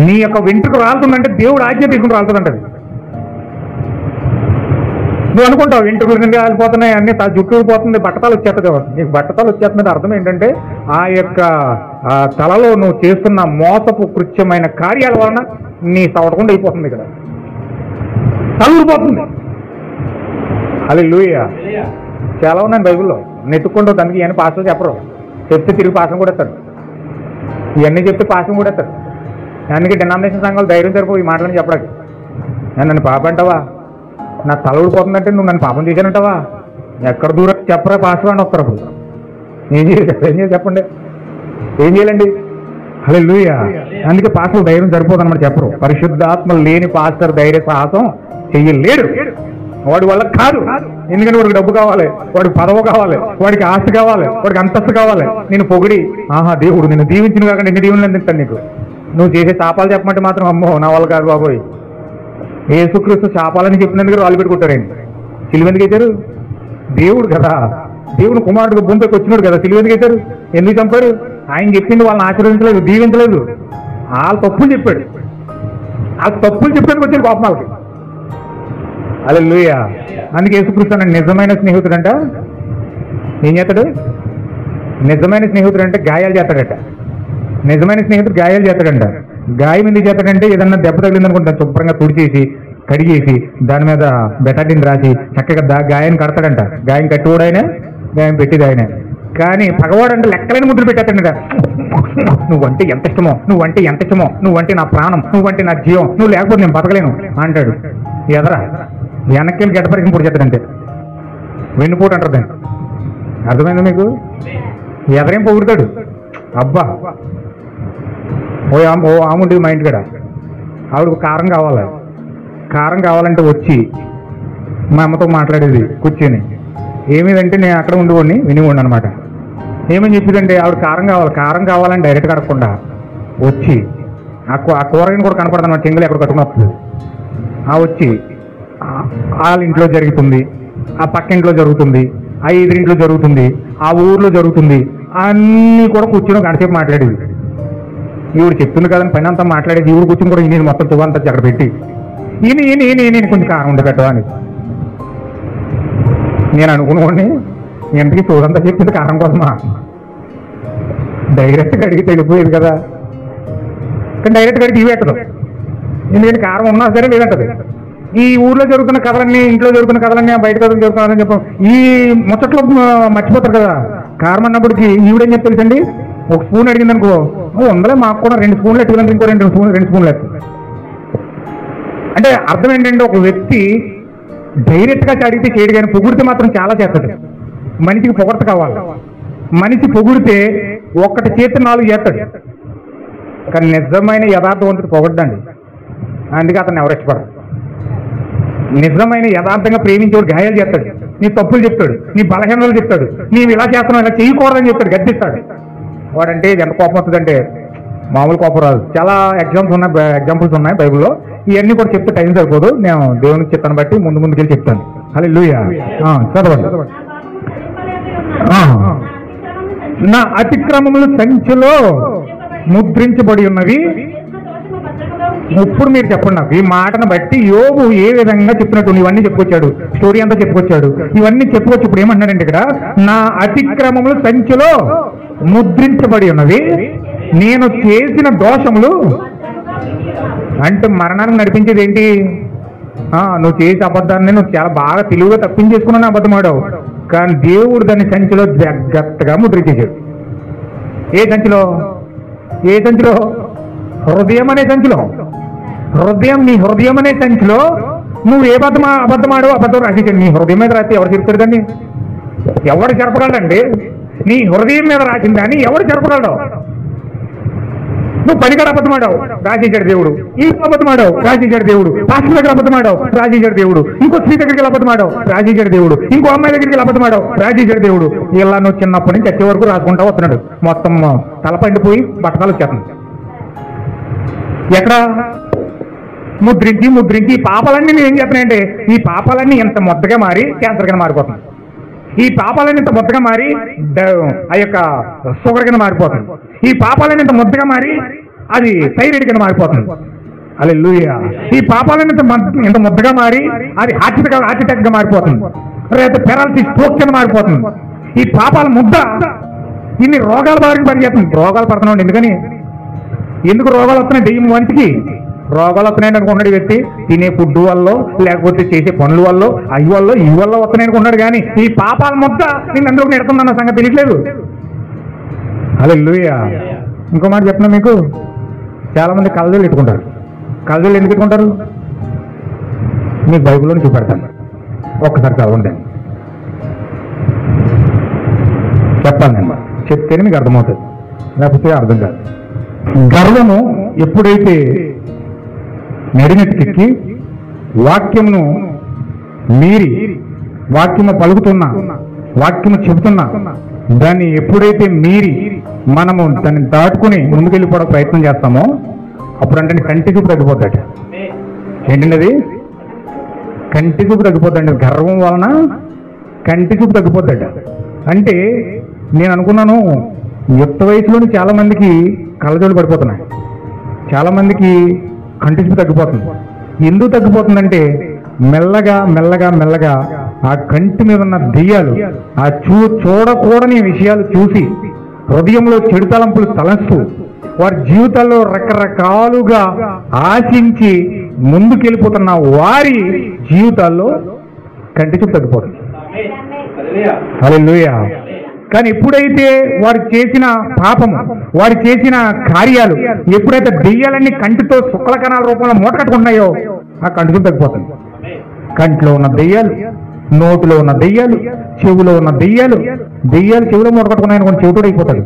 నీ యొక్క వెంట్రుక రాలుతుందంటే దేవుడు ఆజ్ఞ తీసుకుని రాలుతుందంటది. నువ్వు అనుకుంటావు వెంట్రుకలు కింద రాలిపోతున్నాయి, అన్ని జుట్టు ఊడిపోతుంది, బట్టతాలు వచ్చేస్తుంది. నీకు బట్టతాలు వచ్చేస్తుంది అర్థం ఏంటంటే ఆ యొక్క తలలో నువ్వు చేస్తున్న మోసపు కృత్యమైన కార్యాల వలన నీ సవటకుండా అయిపోతుంది, ఇక్కడ తల ఊడిపోతుంది. హల్లెలూయా. చాలా ఉన్నాయి బైబిల్లో. నెత్తుకుంటూ దానికి ఇవన్నీ పాస్టర్లు చెప్పరు, చెప్తే తిరిగి పాఠం కూడా ఎత్తాడు. ఇవన్నీ చెప్తే పాఠం కూడా ఎత్తాడు. అందుకే డినామినేషన్ సంఘాలు ధైర్యం సరిపోయి ఈ మాటలని చెప్పడానికి. నన్ను పాప అంటావా, నా తల ఊడిపోతుందంటే నువ్వు నన్ను పాపం చేశానంటావా? ఎక్కడ దూరం చెప్పరా పాస్టర్ అని వస్తారు. అప్పుడు ఏం చేయాలి చెప్పండి, ఏం చేయాలండి? హల్లెలూయా. అందుకే పాస్టర్ ధైర్యం సరిపోదన్నమాట చెప్పరు. పరిశుద్ధాత్మ లేని పాస్టర్ ధైర్య సాహసం చెయ్యలేడు. వాడి వల్ల కాదు. ఎందుకంటే వాడికి డబ్బు కావాలి, వాడికి పదవి కావాలి, వాడికి ఆస్తి కావాలి, వాడికి అంతస్తు కావాలి. నేను పొగిడి దేవుడు నిన్ను దీవించిన కాకుండా ఎన్ని దీవులు అందిస్తాను నీకు. నువ్వు చేసే శాపాలు చెప్పమంటే మాత్రం అమ్మో నా వల్ల కాదు బాబోయ్. యేసుక్రీస్తు శాపాలని చెప్పినందుకు వాళ్ళు పెట్టుకుంటారండి. సిలువ ఎందుకు వేశారు? దేవుడు కదా, దేవుడు కుమారుడు భూమిపైకి వచ్చినాడు కదా, సిలువ ఎందుకు వేశారు? ఎందుకు చంపారు? ఆయన చెప్పింది వాళ్ళని ఆశీర్వదించలేదు, దీవించలేదు. వాళ్ళ తప్పులు చెప్పాడు. ఆ తప్పులు చెప్పేందుకు వచ్చింది కోపం వాళ్ళకి. హల్లెలూయా. అందుకే యేసుక్రీస్తు అన్న నిజమైన స్నేహితుడు అంట ఏం చేస్తాడు? నిజమైన స్నేహితుడు అంటే గాయాలు చేస్తాడట. నిజమైన స్నేహితుడు గాయాలు చేస్తాడంట. గాయం ఎందుకు చేస్తాడంటే ఏదన్నా దెబ్బ తగిలిందనుకుంటా శుభ్రంగా తుడిచేసి కడిగేసి దాని మీద బెటాడిన్ రాసి చక్కగా గాయాన్ని కడతాడంట. గాయం కట్టుకోడు ఆయన, గాయం పెట్టేది ఆయన. కానీ పగవాడు అంటే లెక్కలేని ముద్దులు పెట్టేస్తాడు. నువ్వంటే ఎంత ఇష్టమో, నువ్వంటే ఎంత ఇష్టమో, నువ్వంటే నా ప్రాణం, నువ్వంటే నా జీవం, నువ్వు లేకపోతే నేను బతకలేను అంటాడు. ఎదరా వెనక్కి గడ్డపరికం పొడి చేస్తాడంటే వెన్నుపోటు అంటారు దాన్ని. అర్థమైందా మీకు? ఎదరేం పొగుడుతాడు. అబ్బా ఓ ఆముండేది మా ఇంటికాడ, ఆవిడకు కారం కావాలంటే వచ్చి మా అమ్మతో మాట్లాడేది కూర్చొని. ఏమిదంటే నేను అక్కడ ఉండిపోండి వినివ్వండి అనమాట. ఏమని చెప్పిందంటే ఆవిడ కారం కావాలని డైరెక్ట్గా అడగకుండా వచ్చి ఆ కూరగాయని కూడా కనపడదు అన్నమాట. చెంగులు ఎక్కడ కట్టుకుని వస్తుంది. వచ్చి వాళ్ళ ఇంట్లో జరుగుతుంది, ఆ పక్క ఇంట్లో జరుగుతుంది, ఆ ఎదురింట్లో జరుగుతుంది, ఆ ఊర్లో జరుగుతుంది, అన్నీ కూడా కూర్చొని గంటసేపు మాట్లాడేది. ఈవిడ చెప్తుంది కదని పైన అంతా మాట్లాడేది. ఈవిడ కూర్చొని కూడా నేను మొత్తం తువ్వంతా అక్కడ పెట్టి ఈయన కొంచెం కారం ఉండి పెట్టవా అని నేను అనుకున్నాను. ఇంటికి చూడంతా చెప్పింది కారం కోసమా? డైరెక్ట్గా అడిగితే వెళ్ళిపోయేది కదా. కానీ డైరెక్ట్గా అడిగి ఇవి పెట్టదు. ఎందుకంటే కారం ఉన్నా సరే లేదంటది. ఈ ఊర్లో జరుగుతున్న కథలన్నీ, ఇంట్లో జరుగుతున్న కథలన్నీ, బయట కథలు జరుగుతున్నారని చెప్పాం. ఈ ముచ్చట్లో మర్చిపోతారు కదా. కారం అన్నప్పటికీ ఈవిడేం చెప్పి తెలుసండి, ఒక స్పూన్ అడిగింది అనుకో, ఉందలే మాకు కూడా 2 స్పూన్లు ఎట్టుకున్నాను, ఇంకో 2 స్పూన్లు ఎత్తు. అంటే అర్థం ఏంటంటే ఒక వ్యక్తి డైరెక్ట్గా అడిగితే చేయడు, కానీ పొగిడితే మాత్రం చాలా చేస్తాడు. మనిషికి పొగడత కావాలి. మనిషి పొగిడితే ఒక్కటి చేతి 4 చేస్తాడు. కానీ నిజమైన యథార్థవంతుడు పొగడ్డండి. అందుకే అతను ఎవరు ఇష్టపడరు. నిజమైన యథార్థంగా ప్రేమించేవాడు గాయాలు చేస్తాడు, నీ తప్పులు చెప్తాడు, నీ బలహీనలు చెప్తాడు, నీవు ఇలా చేస్తున్నావు, ఇలా చేయకూడదని చెప్తాడు, గద్దిస్తాడు. వాడంటే ఎంత కోపం వస్తుందంటే మామూలు కోపం రాదు. చాలా ఎగ్జాంపుల్స్ ఉన్నాయి బైబిల్లో. ఇవన్నీ కూడా చెప్తే టైం సరిపోదు. నేను దేవునికి చెప్తాను బట్టి ముందుకెళ్ళి చెప్తాను. హల్లెలూయా. చదవండి. నా అతిక్రమములు సంచిలో ముద్రించబడి ఉన్నవి. ఇప్పుడు మీరు చెప్పండి నాకు ఈ మాటను బట్టి యోబు ఏ విధంగా చెప్పినట్టు ఇవన్నీ చెప్పుకొచ్చాడు, స్టోరీ అంతా చెప్పుకొచ్చాడు, ఇవన్నీ చెప్పుకొచ్చి ఇప్పుడు ఏమంటున్నాడంటే ఇక్కడ నా అతిక్రమములు సంచిలో ముద్రించబడి ఉన్నవి, నేను చేసిన దోషములు. అంటే మరణానికి నడిపించేది ఏంటి? నువ్వు చేసే అబద్ధాన్ని నువ్వు చాలా బాగా తెలివిగా తప్పించేసుకున్నాను అబద్ధం ఆడావు. కానీ దేవుడు దాన్ని సంచిలో జాగ్రత్తగా ముద్రించేశాడు. ఏ సంచిలో? హృదయం అనే సంచిలో. నీ హృదయం అనే సంచిలో నువ్వు ఏ అబద్ధం ఆడో అబద్ధం రాసేసాడు. నీ హృదయం మీద రాస్తే ఎవరు చెప్తాడు? దాన్ని ఎవరు జరపగలడండి? నీ హృదయం మీద రాసిన దాన్ని ఎవరు జరపగలడు? నువ్వు పనికాడ అబద్ధమాడావు, రాజేశాడు దేవుడు. ఈ అబద్ధమాడావు, రాజేశాడు దేవుడు. పాస్టర్ దగ్గర అబద్ధమాడావు, రాజేశాడు దేవుడు. ఇంకో స్త్రీ దగ్గరికి అబద్ధమాడావు, రాజేశాడు దేవుడు. ఇంకో అమ్మాయి దగ్గరికి అబద్ధమాడావు, రాజేశాడు దేవుడు. ఇలా నువ్వు చిన్నప్పటి నుంచి చచ్చే వరకు రాసుకుంటా వస్తున్నాడు. మొత్తం తలపండిపోయి బట్టకాలు వచ్చేస్తుంది. ఎక్కడ ముద్రించి ఈ పాపాలన్నీ నేను ఏం చెప్పినాయంటే ఈ పాపాలన్నీ ఎంత మొద్దగా మారి క్యాన్సర్ కింద మారిపోతుంది. ఈ పాపాలన్నీ ఇంత ముద్దగా మారి ఆ యొక్క షుగర్ కింద మారిపోతుంది. ఈ పాపాలన్నీ ఇంత ముద్దగా మారి అది థైరాయిడ్ కింద మారిపోతుంది. హల్లెలూయా. ఈ పాపాలన్నీ ఇంత ముద్దగా మారి అది హార్ట్ అటాక్ గా మారిపోతుంది. లేదా పెరాలసిస్, స్ట్రోక్ కింద మారిపోతుంది. ఈ పాపాల ముద్ద ఇన్ని రోగాల బారిన పనిచేస్తుంది. రోగాలు పడుతున్నాడు. ఎందుకు రోగాలు వస్తున్నాయి? దెయ్యం వంటికి రోగాలు వస్తున్నాయి అనుకుంటున్నాడు వ్యక్తి. తినే ఫుడ్ వల్ల, లేకపోతే చేసే పనుల వల్ల, అవి వల్ల ఈ వల్ల వస్తున్నాయి అనుకుంటున్నాడు. కానీ ఈ పాపాల ముద్ద నేను అందులోకి నెడుతుందన్న సంగతి తెలియట్లేదు. హల్లెలూయా. ఇంకో మాట చెప్పినా మీకు, చాలా మంది కళ్ళజోళ్ళు ఎత్తుకుంటారు. కళ్ళజోళ్ళు ఎందుకు ఎత్తుకుంటారు? మీకు బైబిల్లోని చూపెడతాను, ఒక్కసారి చదవండి. చెప్పాలి నేను, చెప్తేనే మీకు అర్థమవుతుంది, లేకపోతే అర్థం కాదు. గర్వము ఎప్పుడైతే నడినెత్తికి వాక్యమును మీరి, వాక్యము పలుకుతున్నా, వాక్యము చెబుతున్నా, దాన్ని ఎప్పుడైతే మీరి మనము దాన్ని దాటుకుని ముందుకెళ్ళిపోవడం ప్రయత్నం చేస్తామో అప్పుడు అంటే కంటి చూపు తగ్గిపోతాడు. ఏంటండి అది? కంటి చూపు తగ్గిపోతాడు. గర్వం వలన కంటి చూపు తగ్గిపోతాడు. అంటే నేను అనుకున్నాను, యుక్త వయసులోని చాలా మందికి కళ్ళజోడు పడిపోతున్నాయి, చాలా మందికి కంటి చూపు తగ్గిపోతుంది. ఎందుకు తగ్గిపోతుందంటే మెల్లగా మెల్లగా మెల్లగా ఆ కంటి మీద ఉన్న దెయ్యాలు, ఆ చూడకూడని విషయాలు చూసి హృదయంలో చెడు తలంపులు తలస్తూ వారి జీవితాల్లో రకరకాలుగా ఆశించి ముందుకెళ్ళిపోతున్న వారి జీవితాల్లో కంటి చూపు తగ్గిపోతుంది. హల్లెలూయా. కానీ ఎప్పుడైతే వారు చేసిన పాపము, వారు చేసిన కార్యాలు, ఎప్పుడైతే దెయ్యాలన్నీ కంటితో శుక్ల కణాల రూపంలో మూట కట్టుకుంటున్నాయో ఆ కంటితో తగ్గిపోతుంది. కంటిలో ఉన్న దెయ్యాలు, నోటిలో ఉన్న దెయ్యాలు, చెవులో ఉన్న దెయ్యాలు, చెవిలో మూట కట్టుకున్నాయని కొన్ని చెవితోడు అయిపోతాడు,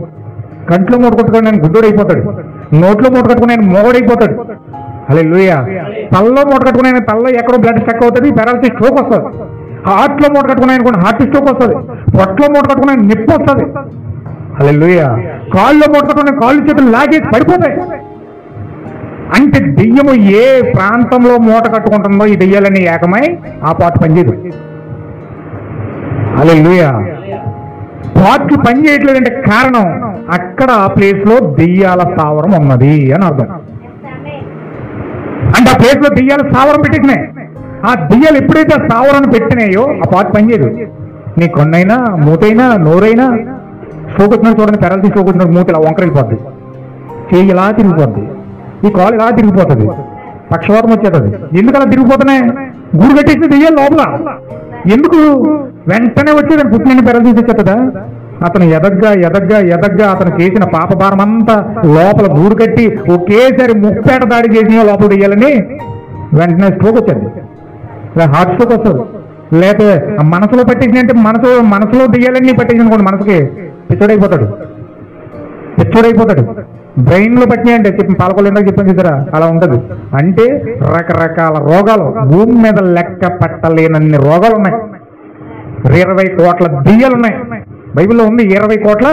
కంట్లో మూట కట్టుకుని నేను గుడ్డోడు అయిపోతాడు, నోట్లో మూట కట్టుకుని నేను మోగడైపోతాడు. హల్లెలూయా. తలలో మూట కట్టుకుని తలలో ఎక్కడో బ్లడ్ స్టక్ అవుతుంది, పెరాలసిస్ స్ట్రోక్ వస్తుంది. హార్ట్లో మూట కట్టుకున్నాయనుకోండి హార్ట్ స్ట్రోక్ వస్తుంది. పొట్టలో మూట కట్టుకునే నొప్పి వస్తుంది. హల్లెలూయా. కాళ్ళలో మూట కట్టుకునే కాళ్ళు చేతులు లాగేసి పడిపోతాయి. అంటే దెయ్యము ఏ ప్రాంతంలో మూట కట్టుకుంటుందో ఈ దెయ్యాలన్నీ ఏకమై ఆ పాటు పనిచేయదు. హల్లెలూయా. పార్ట్లు పనిచేయట్లేదంటే కారణం అక్కడ ఆ ప్లేస్ లో దెయ్యాల స్థావరం ఉన్నది అని అర్థం. అంటే ఆ ప్లేస్ లో దెయ్యాల స్థావరం పెట్టేసినాయి. ఆ దెయ్యాలు ఎప్పుడైతే ఆ స్థావరాన్ని పెట్టినాయో ఆ పార్ట్ పనిచేయదు. నీ కొన్నైనా, మూతైనా, నోరైనా స్ట్రోక్ వచ్చినట్టు చూడండి, పెరాలసిస్ స్ట్రోక్ వచ్చినట్టు మూత ఇలా వంకరైపోద్ది, చేయి ఇలా తిరిగిపోద్ది, ఈ కాలు ఇలా తిరిగిపోతుంది, పక్షవాతం వచ్చేస్తుంది. ఎందుకు అలా తిరిగిపోతున్నాయి? గూడు కట్టేసి దెయ్యాలు లోపల. ఎందుకు? వెంటనే వచ్చేదని పుట్టిన పెరాలసిస్ వచ్చేస్తుందా? అతను ఎదగ్గా అతను చేసిన పాపభారం అంతా లోపల గూడు కట్టి ఒకేసారి ముప్పేట దాడి చేసిన లోపల దెయ్యాలని వెంటనే స్ట్రోక్ వచ్చేది, హార్ట్ స్ట్రోక్ వస్తుంది. లేకపోతే మనసులో పట్టేసినంటే మనసులో దెయ్యాలన్నీ పట్టేసి అనుకోండి, మనసుకి పిచ్చోడైపోతాడు. బ్రెయిన్ లో పట్టినాయి అంటే చెప్పి పాలకొల్లు ఎందుకు చెప్పాను చూసారా, అలా ఉంటుంది. అంటే రకరకాల రోగాలు, భూమి మీద లెక్క పట్టలేనన్ని రోగాలు ఉన్నాయి. 20 కోట్ల దెయ్యాలు ఉన్నాయి. బైబిల్లో ఉంది 20 కోట్ల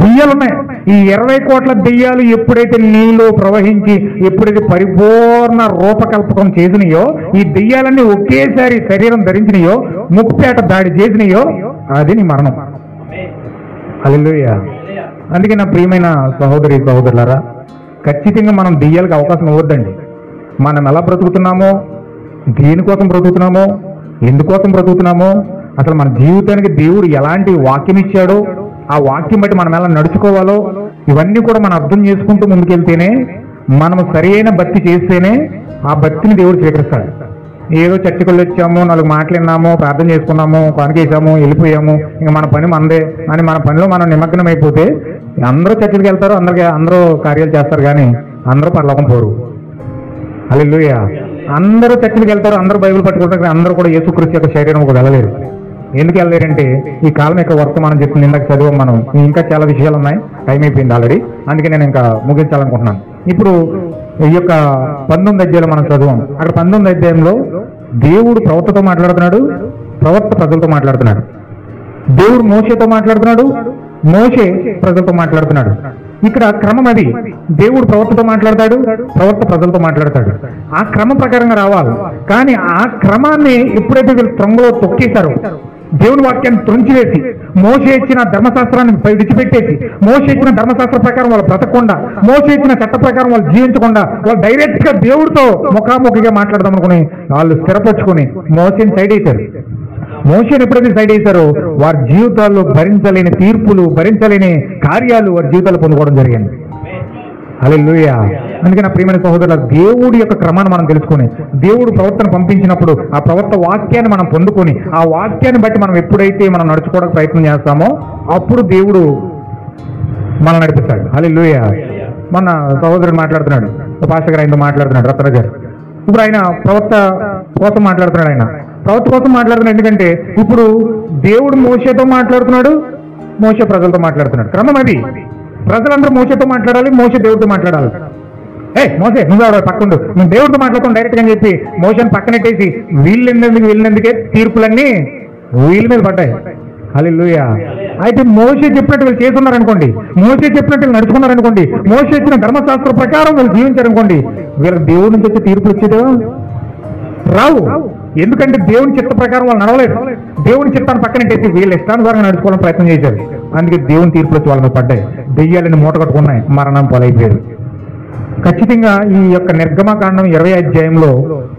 దెయ్యాలు ఉన్నాయి. ఈ 20 కోట్ల దెయ్యాలు ఎప్పుడైతే నీలో ప్రవహించి ఎప్పుడైతే పరిపూర్ణ రూపకల్పకం చేసినాయో, ఈ దెయ్యాలన్నీ ఒకేసారి శరీరం ధరించినాయో, ముప్పేట దాడి చేసినాయో, అది నీ మరణం. హల్లెలూయా. అందుకే నా ప్రియమైన సహోదరులారా, ఖచ్చితంగా మనం దెయ్యాలకు అవకాశం ఇవ్వద్దండి. మనం ఎలా బ్రతుకుతున్నామో, దేనికోసం బ్రతుకుతున్నామో, ఎందుకోసం బ్రతుకుతున్నామో, అసలు మన జీవితానికి దేవుడు ఎలాంటి వాక్యం ఇచ్చాడో, ఆ వాక్యం బట్టి మనం ఎలా నడుచుకోవాలో, ఇవన్నీ కూడా మనం అర్థం చేసుకుంటూ ముందుకెళ్తేనే, మనం సరైన భక్తి చేస్తేనే ఆ భక్తిని దేవుడు స్వీకరిస్తాడు. ఏదో చర్చకులు వచ్చాము, 4 మాటలు విన్నాము, ప్రార్థన చేసుకున్నాము, కొనకేసాము, వెళ్ళిపోయాము, ఇంకా మన పని మందే అని మన పనిలో మనం నిమగ్నం అయిపోతే అందరూ చర్చలకు వెళ్తారు, అందరూ కార్యాలు చేస్తారు, కానీ అందరూ పరలోకం పోరు. హల్లెలూయా. అందరూ చర్చలకు వెళ్తారు, అందరూ బైబిల్ పట్టుకుంటారు, కానీ అందరూ కూడా యేసుక్రీస్తు యొక్క శరీరం కూడా వెళ్ళలేరు. ఎందుకు వెళ్ళలేరంటే ఈ కాలం యొక్క వర్తమానం చెప్తుంది. ఇందాక చదివాం మనం, ఇంకా చాలా విషయాలు ఉన్నాయి, టైం అయిపోయింది ఆల్రెడీ, అందుకే నేను ఇంకా ముగించాలనుకుంటున్నాను. ఇప్పుడు ఈ యొక్క 19వ అధ్యాయంలో మనం చదువాం. అక్కడ 19వ అధ్యాయంలో దేవుడు ప్రవక్తతో మాట్లాడుతున్నాడు, ప్రవక్త ప్రజలతో మాట్లాడుతున్నాడు. దేవుడు మోషేతో మాట్లాడుతున్నాడు, మోషే ప్రజలతో మాట్లాడుతున్నాడు. ఇక్కడ క్రమం అది. దేవుడు ప్రవక్తతో మాట్లాడతాడు, ప్రవక్త ప్రజలతో మాట్లాడతాడు. ఆ క్రమం ప్రకారంగా రావాలి. కానీ ఆ క్రమాన్ని ఎప్పుడైతే వీళ్ళు త్రొంగలో తొక్కేశారో, దేవుని వాక్యాన్ని త్రుంచివేసి, మోషే ఇచ్చిన ధర్మశాస్త్రాన్ని విడిచిపెట్టేసి, మోషే ఇచ్చిన ధర్మశాస్త్ర ప్రకారం వాళ్ళు బ్రతకకుండా, మోషే ఇచ్చిన చట్ట ప్రకారం వాళ్ళు జీవించకుండా, వాళ్ళు డైరెక్ట్ గా దేవుడితో ముఖాముఖిగా మాట్లాడదాం అనుకుని వాళ్ళు స్థిరపరచుకుని మోషేని సైడ్ వేశారు. మోషేని ఎప్పుడైతే సైడ్ వేశారో వారి జీవితాల్లో భరించలేని తీర్పులు, భరించలేని కార్యాలు వారి జీవితాలు పొందుకోవడం జరిగింది. హల్లెలూయా. అందుకే నా ప్రియమైన సహోదరుల, దేవుడి యొక్క క్రమాన్ని మనం తెలుసుకొని, దేవుడు ప్రవక్తను పంపించినప్పుడు ఆ ప్రవక్త వాక్యాన్ని మనం పొందుకొని, ఆ వాక్యాన్ని బట్టి మనం ఎప్పుడైతే మనం నడుచుకోవడానికి ప్రయత్నం చేస్తామో అప్పుడు దేవుడు మనం నడిపిస్తాడు. హల్లెలూయా. మన సహోదరుడు మాట్లాడుతున్నాడు, పాస్టర్ గారు ఆయనతో మాట్లాడుతున్నాడు, రత్న గారు. ఇప్పుడు ఆయన ప్రవక్త కోసం మాట్లాడుతున్నాడు. ఆయన ప్రవక్త కోసం మాట్లాడుతున్నాడు. ఎందుకంటే ఇప్పుడు దేవుడు మోషేతో మాట్లాడుతున్నాడు, మోషే ప్రజలతో మాట్లాడుతున్నాడు. క్రమం అది. ప్రజలందరూ మోషేతో మాట్లాడాలి, మోషే దేవుడితో మాట్లాడాలి. మోసే నువ్వు పక్కండు, నువ్వు దేవుడితో మాట్లాడుతాం డైరెక్ట్ గా అని చెప్పి మోషేని పక్కనెట్టేసి వీళ్ళెందుకే తీర్పులన్నీ వీళ్ళ మీద పడ్డాయి. హల్లెలూయా. అయితే మోషే చెప్పినట్టు వీళ్ళు చేస్తున్నారనుకోండి, మోషే చెప్పినట్టు వీళ్ళు నడుచుకున్నారనుకోండి, మోషే ఇచ్చిన ధర్మశాస్త్ర ప్రకారం వీళ్ళు జీవించారనుకోండి, వీళ్ళకి దేవుడి నుంచి వచ్చే తీర్పులు వచ్చేదేవా? రావు. ఎందుకంటే దేవుని చిత్త ప్రకారం వాళ్ళు నడవలేదు. దేవుని చిత్తాన్ని పక్కనెట్టేసి వీళ్ళ ఇష్టానుసారంగా నడుచుకోవాలని ప్రయత్నం చేశారు. అందుకే దేవుని తీర్పులు వచ్చి వాళ్ళని పడ్డాయి. దెయ్యాలని మూట కట్టుకున్నాయి, మరణం పాలైపోయారు. ఖచ్చితంగా ఈ యొక్క నిర్గమకాండం 20వ అధ్యాయంలో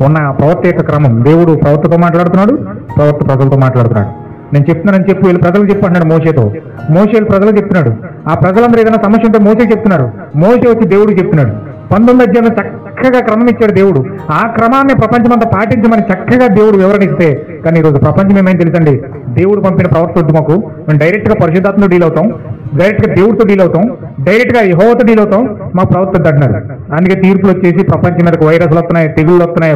ఉన్న ప్రవక్త యొక్క క్రమం, దేవుడు ప్రవక్తతో మాట్లాడుతున్నాడు, ప్రవక్త ప్రజలతో మాట్లాడుతున్నాడు. నేను చెప్తున్నానని చెప్పి వీళ్ళు ప్రజలకు చెప్పి అంటున్నాడు మోషేతో. మోషే ప్రజలకు చెప్తున్నాడు. ఆ ప్రజలందరూ ఏదైనా సమస్య ఉంటే మోషే చెప్తున్నారు, మోషే వచ్చి దేవుడికి చెప్తున్నాడు. 19 అధ్యాయంలో చక్కగా క్రమం ఇచ్చాడు దేవుడు. ఆ క్రమాన్ని ప్రపంచమంతా పాటించమని చక్కగా దేవుడు వివరణ ఇస్తే, కానీ ఈరోజు ప్రపంచం ఏమైంది తెలుసండి? దేవుడు పంపిన ప్రవర్తన వద్దు మాకు, మేము డైరెక్ట్గా పరిశుద్ధాత్మతో డీల్ అవుతాం, డైరెక్ట్గా దేవుడితో డీల్ అవుతాం, డైరెక్ట్గా యెహోవాతో డీల్ అవుతాం, మా ప్రవర్తన అంటున్నారు. అందుకే తీర్పులు వచ్చేసి ప్రపంచం మీదకి వైరస్లు వస్తున్నాయి, తెగుళ్ళు వస్తున్నాయి,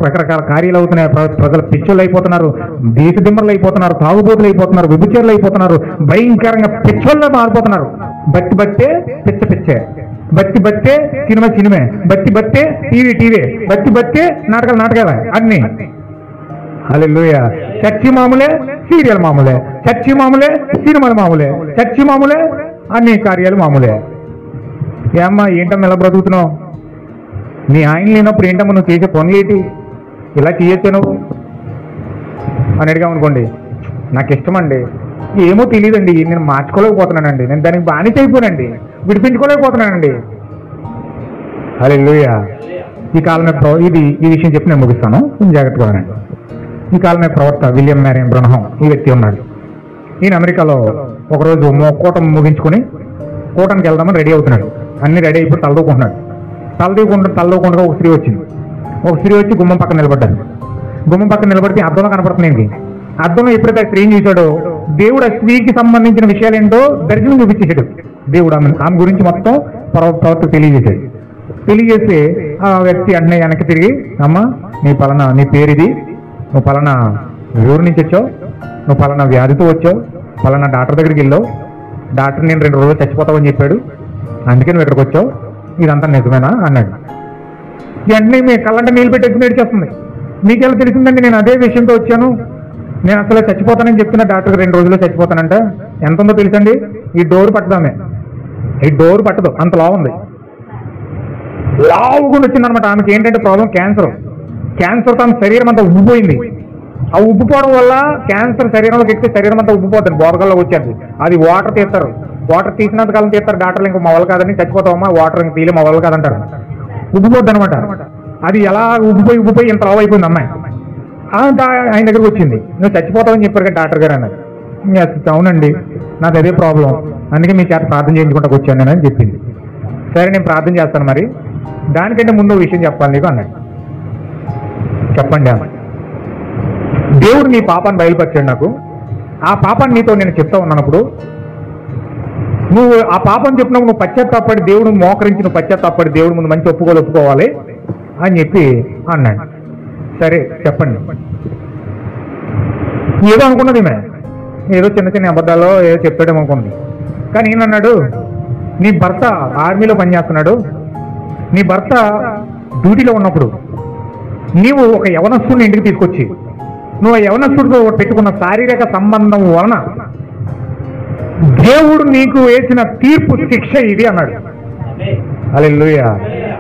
రకరకాల కార్యాలు అవుతున్నాయి, ప్రజలు పిచ్చోళ్ళు అయిపోతున్నారు, దేశదిమ్మర్లు అయిపోతున్నారు, తాగుబోతులు అయిపోతున్నారు, విభుచరులు అయిపోతున్నారు, భయంకరంగా పిచ్చోళ్ళ మారిపోతున్నారు. బట్టి బట్టే పిచ్చ పిచ్చే, బట్టి బట్టే సినిమా సినిమే, బట్టి బట్టే టీవీ టీవీ, బట్టి బట్టే నాటకాలు నాటకాలే అన్ని. హల్లెలూయా. చర్చి మామూలే, సీరియల్ మామూలే, చర్చి మామూలే, సినిమాలు మామూలే, చర్చి మామూలే, అన్ని కార్యాలు మామూలే. ఏమ్మా ఏంటమ్మా ఎలా బ్రతుకుతున్నావు? నీ ఆయన లేనప్పుడు ఏంటమ్మా నువ్వు చేసే పనులు ఏంటి? ఇలా చేయొచ్చు నువ్వు అని అడిగామనుకోండి, నాకు ఇష్టమండి, ఏమో తెలియదండి, నేను మార్చుకోలేకపోతున్నానండి, నేను దానికి బానిస అయిపోయానండి, విడిపించుకోలేకపోతున్నానండి. హల్లెలూయా. ఈ కాలంలో ఈ విషయం చెప్పి నేను ముగిస్తాను, కొంచెం జాగ్రత్తగా వినండి. ఈ కాలమే ప్రవక్త విలియం మ్యారియన్ బ్రన్హాం ఈ వ్యక్తి ఉన్నాడు. ఈయన అమెరికాలో ఒకరోజు కూటం ముగించుకొని కూటానికి వెళ్దామని రెడీ అవుతున్నాడు. అన్ని రెడీ అయిపోయి తలదూకుంటున్నాడు. తలదూకుండా ఒక స్త్రీ వచ్చింది. ఒక స్త్రీ వచ్చి గుమ్మం పక్కన నిలబడ్డాడు. గుమ్మం పక్కన నిలబడితే అద్దంలో కనపడుతుంది. అద్దంలో ఎప్పుడైతే ఆ స్త్రీని చూశాడో దేవుడు ఆ స్త్రీకి సంబంధించిన విషయాలు ఏంటో దర్శనం చూపించేశాడు. దేవుడు ఆమె గురించి మొత్తం ప్రవక్త తెలియజేశాడు. తెలియజేస్తే ఆ వ్యక్తి అన్నీ వెనక్కి తిరిగి, అమ్మ నీ పేరు ఇది, నువ్వు పలానా ఊరు నుంచి వచ్చావు, నువ్వు పలానా వ్యాధితో వచ్చావు, పలానా డాక్టర్ దగ్గరికి వెళ్ళావు, డాక్టర్ నేను 2 రోజులు చచ్చిపోతావని చెప్పాడు, అందుకే నువ్వు ఇక్కడికి వచ్చావు, ఇదంతా నిజమేనా అన్నాడు. వెంటనే మీ కళ్ళంటే నీళ్ళు పెట్టి ఏడ్చేస్తుంది. మీకెలా తెలిసిందండి నేను అదే విషయంతో వచ్చాను, నేను అసలు చచ్చిపోతానని చెప్తున్నా, డాక్టర్ 2 రోజుల్లో చచ్చిపోతానంట. ఎంత ఉందో తెలుసండి? ఈ డోర్ పట్టదామే, ఈ డోర్ పట్టదు, అంత లావు ఉంది. లావుగా వచ్చిందనమాట. ఆమెకి ఏంటంటే ప్రాబ్లం క్యాన్సర్ తన శరీరం అంతా ఉబ్బిపోయింది. ఆ ఉబ్బిపోవడం వల్ల క్యాన్సర్ శరీరంలోకి ఎక్కితే శరీరం అంతా ఉబ్బిపోతుంది, బోధకల్లోకి వచ్చేది. అది వాటర్ తీస్తారు, వాటర్ తీసినంత కాలం తీస్తారు. డాక్టర్లు ఇంకా మా వాళ్ళు కాదని, చచ్చిపోతావమ్మా, వాటర్ ఇంక తీయలే మా వాళ్ళు కాదంటారు. ఉబ్బిపోద్ది అనమాట. అది ఎలా ఉబ్బిపోయి ఇంత లావు అయిపోయింది అమ్మాయి. ఆయన దగ్గరకు వచ్చింది, నువ్వు చచ్చిపోతావని చెప్పారు కదా డాక్టర్ గారు అన్నారు. అవునండి, నాకు అదే ప్రాబ్లం, అందుకే మీ చేత ప్రార్థన చేయించుకుంటూ వచ్చాను నేను అని చెప్పింది. సరే నేను ప్రార్థన చేస్తాను, మరి దానికంటే ముందు విషయం చెప్పాలి నీకు అన్నాడు. చెప్పండి అన్న. దేవుడు నీ పాపాన్ని బయలుపరిచాడు నాకు. ఆ పాపాన్ని నీతో నేను చెప్తా ఉన్నప్పుడు నువ్వు ఆ పాపం చెప్పినప్పుడు నువ్వు పశ్చాత్తాపడి దేవుడు మోకరించి నువ్వు పశ్చాత్తాపడి దేవుడు ముందు మంచి ఒప్పుకోవాలి అని చెప్పి అన్నాడు. సరే చెప్పండి. ఏదో అనుకున్నది మే, ఏదో చిన్న అబద్ధాల్లో ఏదో చెప్పాడేమనుకుంది. కానీ ఈయనన్నాడు, నీ భర్త ఆర్మీలో పనిచేస్తున్నాడు, నీ భర్త డ్యూటీలో ఉన్నప్పుడు నీవు ఒక యవనస్తుడిని ఇంటికి తీసుకొచ్చి నువ్వు ఆ యవనస్తుడితో పెట్టుకున్న శారీరక సంబంధం వలన దేవుడు నీకు వేసిన తీర్పు శిక్ష ఇది అన్నాడు. హల్లెలూయా.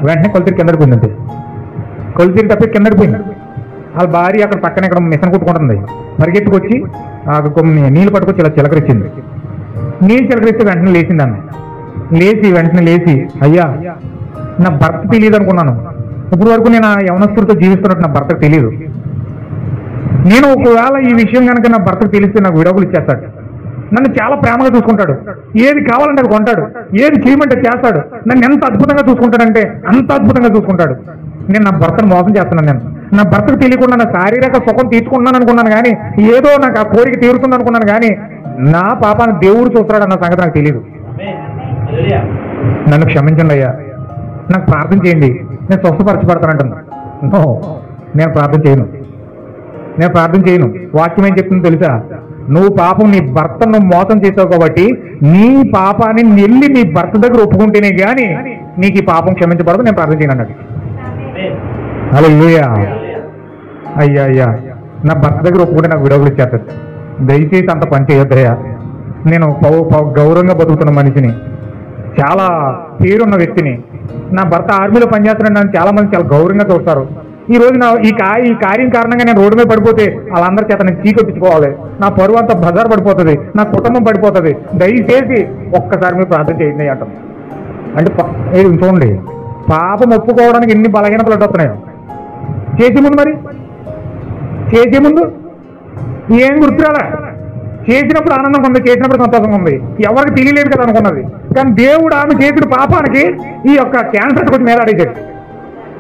వెంటనే కొలితిరి కిందకి పోయిందంటే, కొలితిరి తప్పి కిందకి పోయింది. వాళ్ళ భార్య అక్కడ పక్కన ఇక్కడ మిషన్ కుట్టుకుంటుంది. పరిగెత్తుకొచ్చి నీళ్ళు పట్టుకొచ్చి ఇలా చిలకరించింది. నీళ్ళు చిలకరిస్తే వెంటనే లేచింది అన్న. వెంటనే లేచి, అయ్యా నా భర్త తెలియదు అనుకున్నాను, ఇప్పుడు వరకు నేను ఆ యవనస్తుడితో జీవిస్తున్నట్టు నా భర్తకు తెలియదు. నేను ఒకవేళ ఈ విషయం కనుక నా భర్తకు తెలిస్తే నాకు విడాకులు ఇచ్చేస్తాడు, నన్ను చాలా ప్రేమగా చూసుకుంటాడు, ఏది కావాలంటే అది కొంటాడు, ఏది చేయమంటే చేస్తాడు, నన్ను ఎంత అద్భుతంగా చూసుకుంటాడంటే అంత అద్భుతంగా చూసుకుంటాడు. నేను నా భర్తను మోసం చేస్తున్నాను, నేను నా భర్తకు తెలియకుండా నా శారీరక సుఖం తీసుకున్నాను అనుకున్నాను, కానీ ఏదో నాకు ఆ కోరిక తీరుతుంది అనుకున్నాను, కానీ నా పాపాన్ని దేవుడు చూస్తున్నాడు అన్న సంగతి నాకు తెలియదు. నన్ను క్షమించండి అయ్యా, నాకు ప్రార్థన చేయండి, నేను స్వస్థపరచబడతానంటున్నా. నో, నేను ప్రార్థన చేయను. వాక్యం ఏం చెప్తుందో తెలుసా? నువ్వు పాపం నీ భర్తను మోసం చేసావు కాబట్టి నీ పాపాన్ని వెళ్ళి నీ భర్త దగ్గర ఒప్పుకుంటేనే కానీ నీకు ఈ పాపం క్షమించబడదు, నేను ప్రార్థన చేయను అన్నాడు. హల్లెలూయా. అయ్యా నా భర్త దగ్గర ఒప్పుకుంటే నాకు విడాకులు ఇచ్చేస్తుంది, దయచేసి అంత పని చేయొద్దయ్యా. నేను గౌరవంగా బతుకుతున్న మనిషిని, చాలా పేరున్న వ్యక్తిని, నా భర్త ఆర్మీలో పనిచేస్తున్నాడు, నన్ను చాలా మంది చాలా గౌరవంగా చూస్తారు. ఈ రోజు ఈ కార్యం కారణంగా నేను రోడ్డు మీద పడిపోతే వాళ్ళందరి చేత నేను చీకొప్పించుకోవాలి, నా పరువు అంతా బజార్ పడిపోతుంది, నా కుటుంబం పడిపోతుంది, దయచేసి ఒక్కసారి మీరు ప్రార్థన చేయండి అంటాం. అంటే చూడండి, పాపం ఒప్పుకోవడానికి ఎన్ని బలహీనతలు అడ్డొస్తున్నాయో. చేసే ముందు ఏం గుర్తురాలా, చేసినప్పుడు ఆనందంగా ఉంది, చేసినప్పుడు సంతోషంగా ఉంది, ఎవరికి తెలియలేదు కదా అనుకున్నది. కానీ దేవుడు ఆమె చేసిన పాపానికి ఈ యొక్క క్యాన్సర్ కొంచెం మీద అడిగాడు.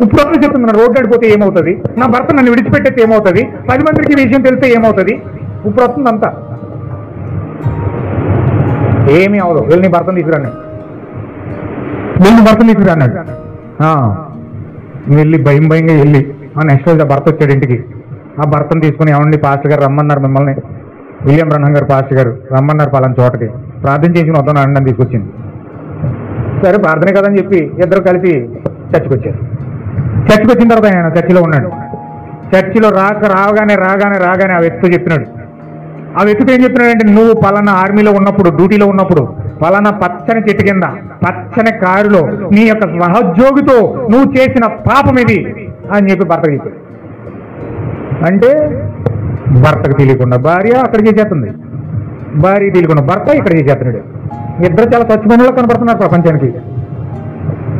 ఇప్పుడు అతను చెప్తున్నాడు, రోడ్డు అడిపోతే ఏమవుతుంది, నా భర్త నన్ను విడిచిపెట్టేస్తే ఏమవుతుంది, 10 మందికి ఈ విషయం తెలిస్తే ఏమవుతుంది, ఇప్పుడు వస్తుందంతా. ఏమీ అవదు, వెళ్ళి నీ భర్తను తీసుకురాన్నాడు, వెళ్ళి భర్తను తీసుకురాన్నాడు. వెళ్ళి భయంగా వెళ్ళి నెక్స్ట్ రోజు ఆ భర్త వచ్చాడు ఇంటికి. ఆ భర్తను తీసుకుని, ఏమండి పాస్టర్ గారు రమ్మన్నారు మిమ్మల్ని, విలియం బ్రహ్నం గారు పాస్టర్ గారు రమ్మన్నారు పలానా చోటకి, ప్రార్థన చేసి వద్దాం అని తీసుకొచ్చింది. సరే ప్రార్థనే కదని చెప్పి ఇద్దరు కలిసి చర్చికి వచ్చారు. చర్చికి వచ్చిన తర్వాత ఆయన చర్చిలో ఉన్నాడు. చర్చిలో రాగానే ఆ వ్యక్తితో చెప్పినాడు. ఆ వ్యక్తితో ఏం చెప్పినాడంటే, నువ్వు పలానా ఆర్మీలో ఉన్నప్పుడు, డ్యూటీలో ఉన్నప్పుడు పలానా పచ్చని చెట్టు కింద పచ్చని కారులో నీ యొక్క సహోద్యోగితో నువ్వు చేసిన పాపం ఇది అని చెప్పి భర్తకు చెప్పాడు. అంటే భర్తకు తెలియకుండా భార్య అక్కడ చేసేస్తుంది, భార్య తెలియకుండా భర్త ఇక్కడ చేసేస్తున్నాడు. ఇద్దరు చాలా స్వచ్ఛమైనలో కనబడుతున్నారు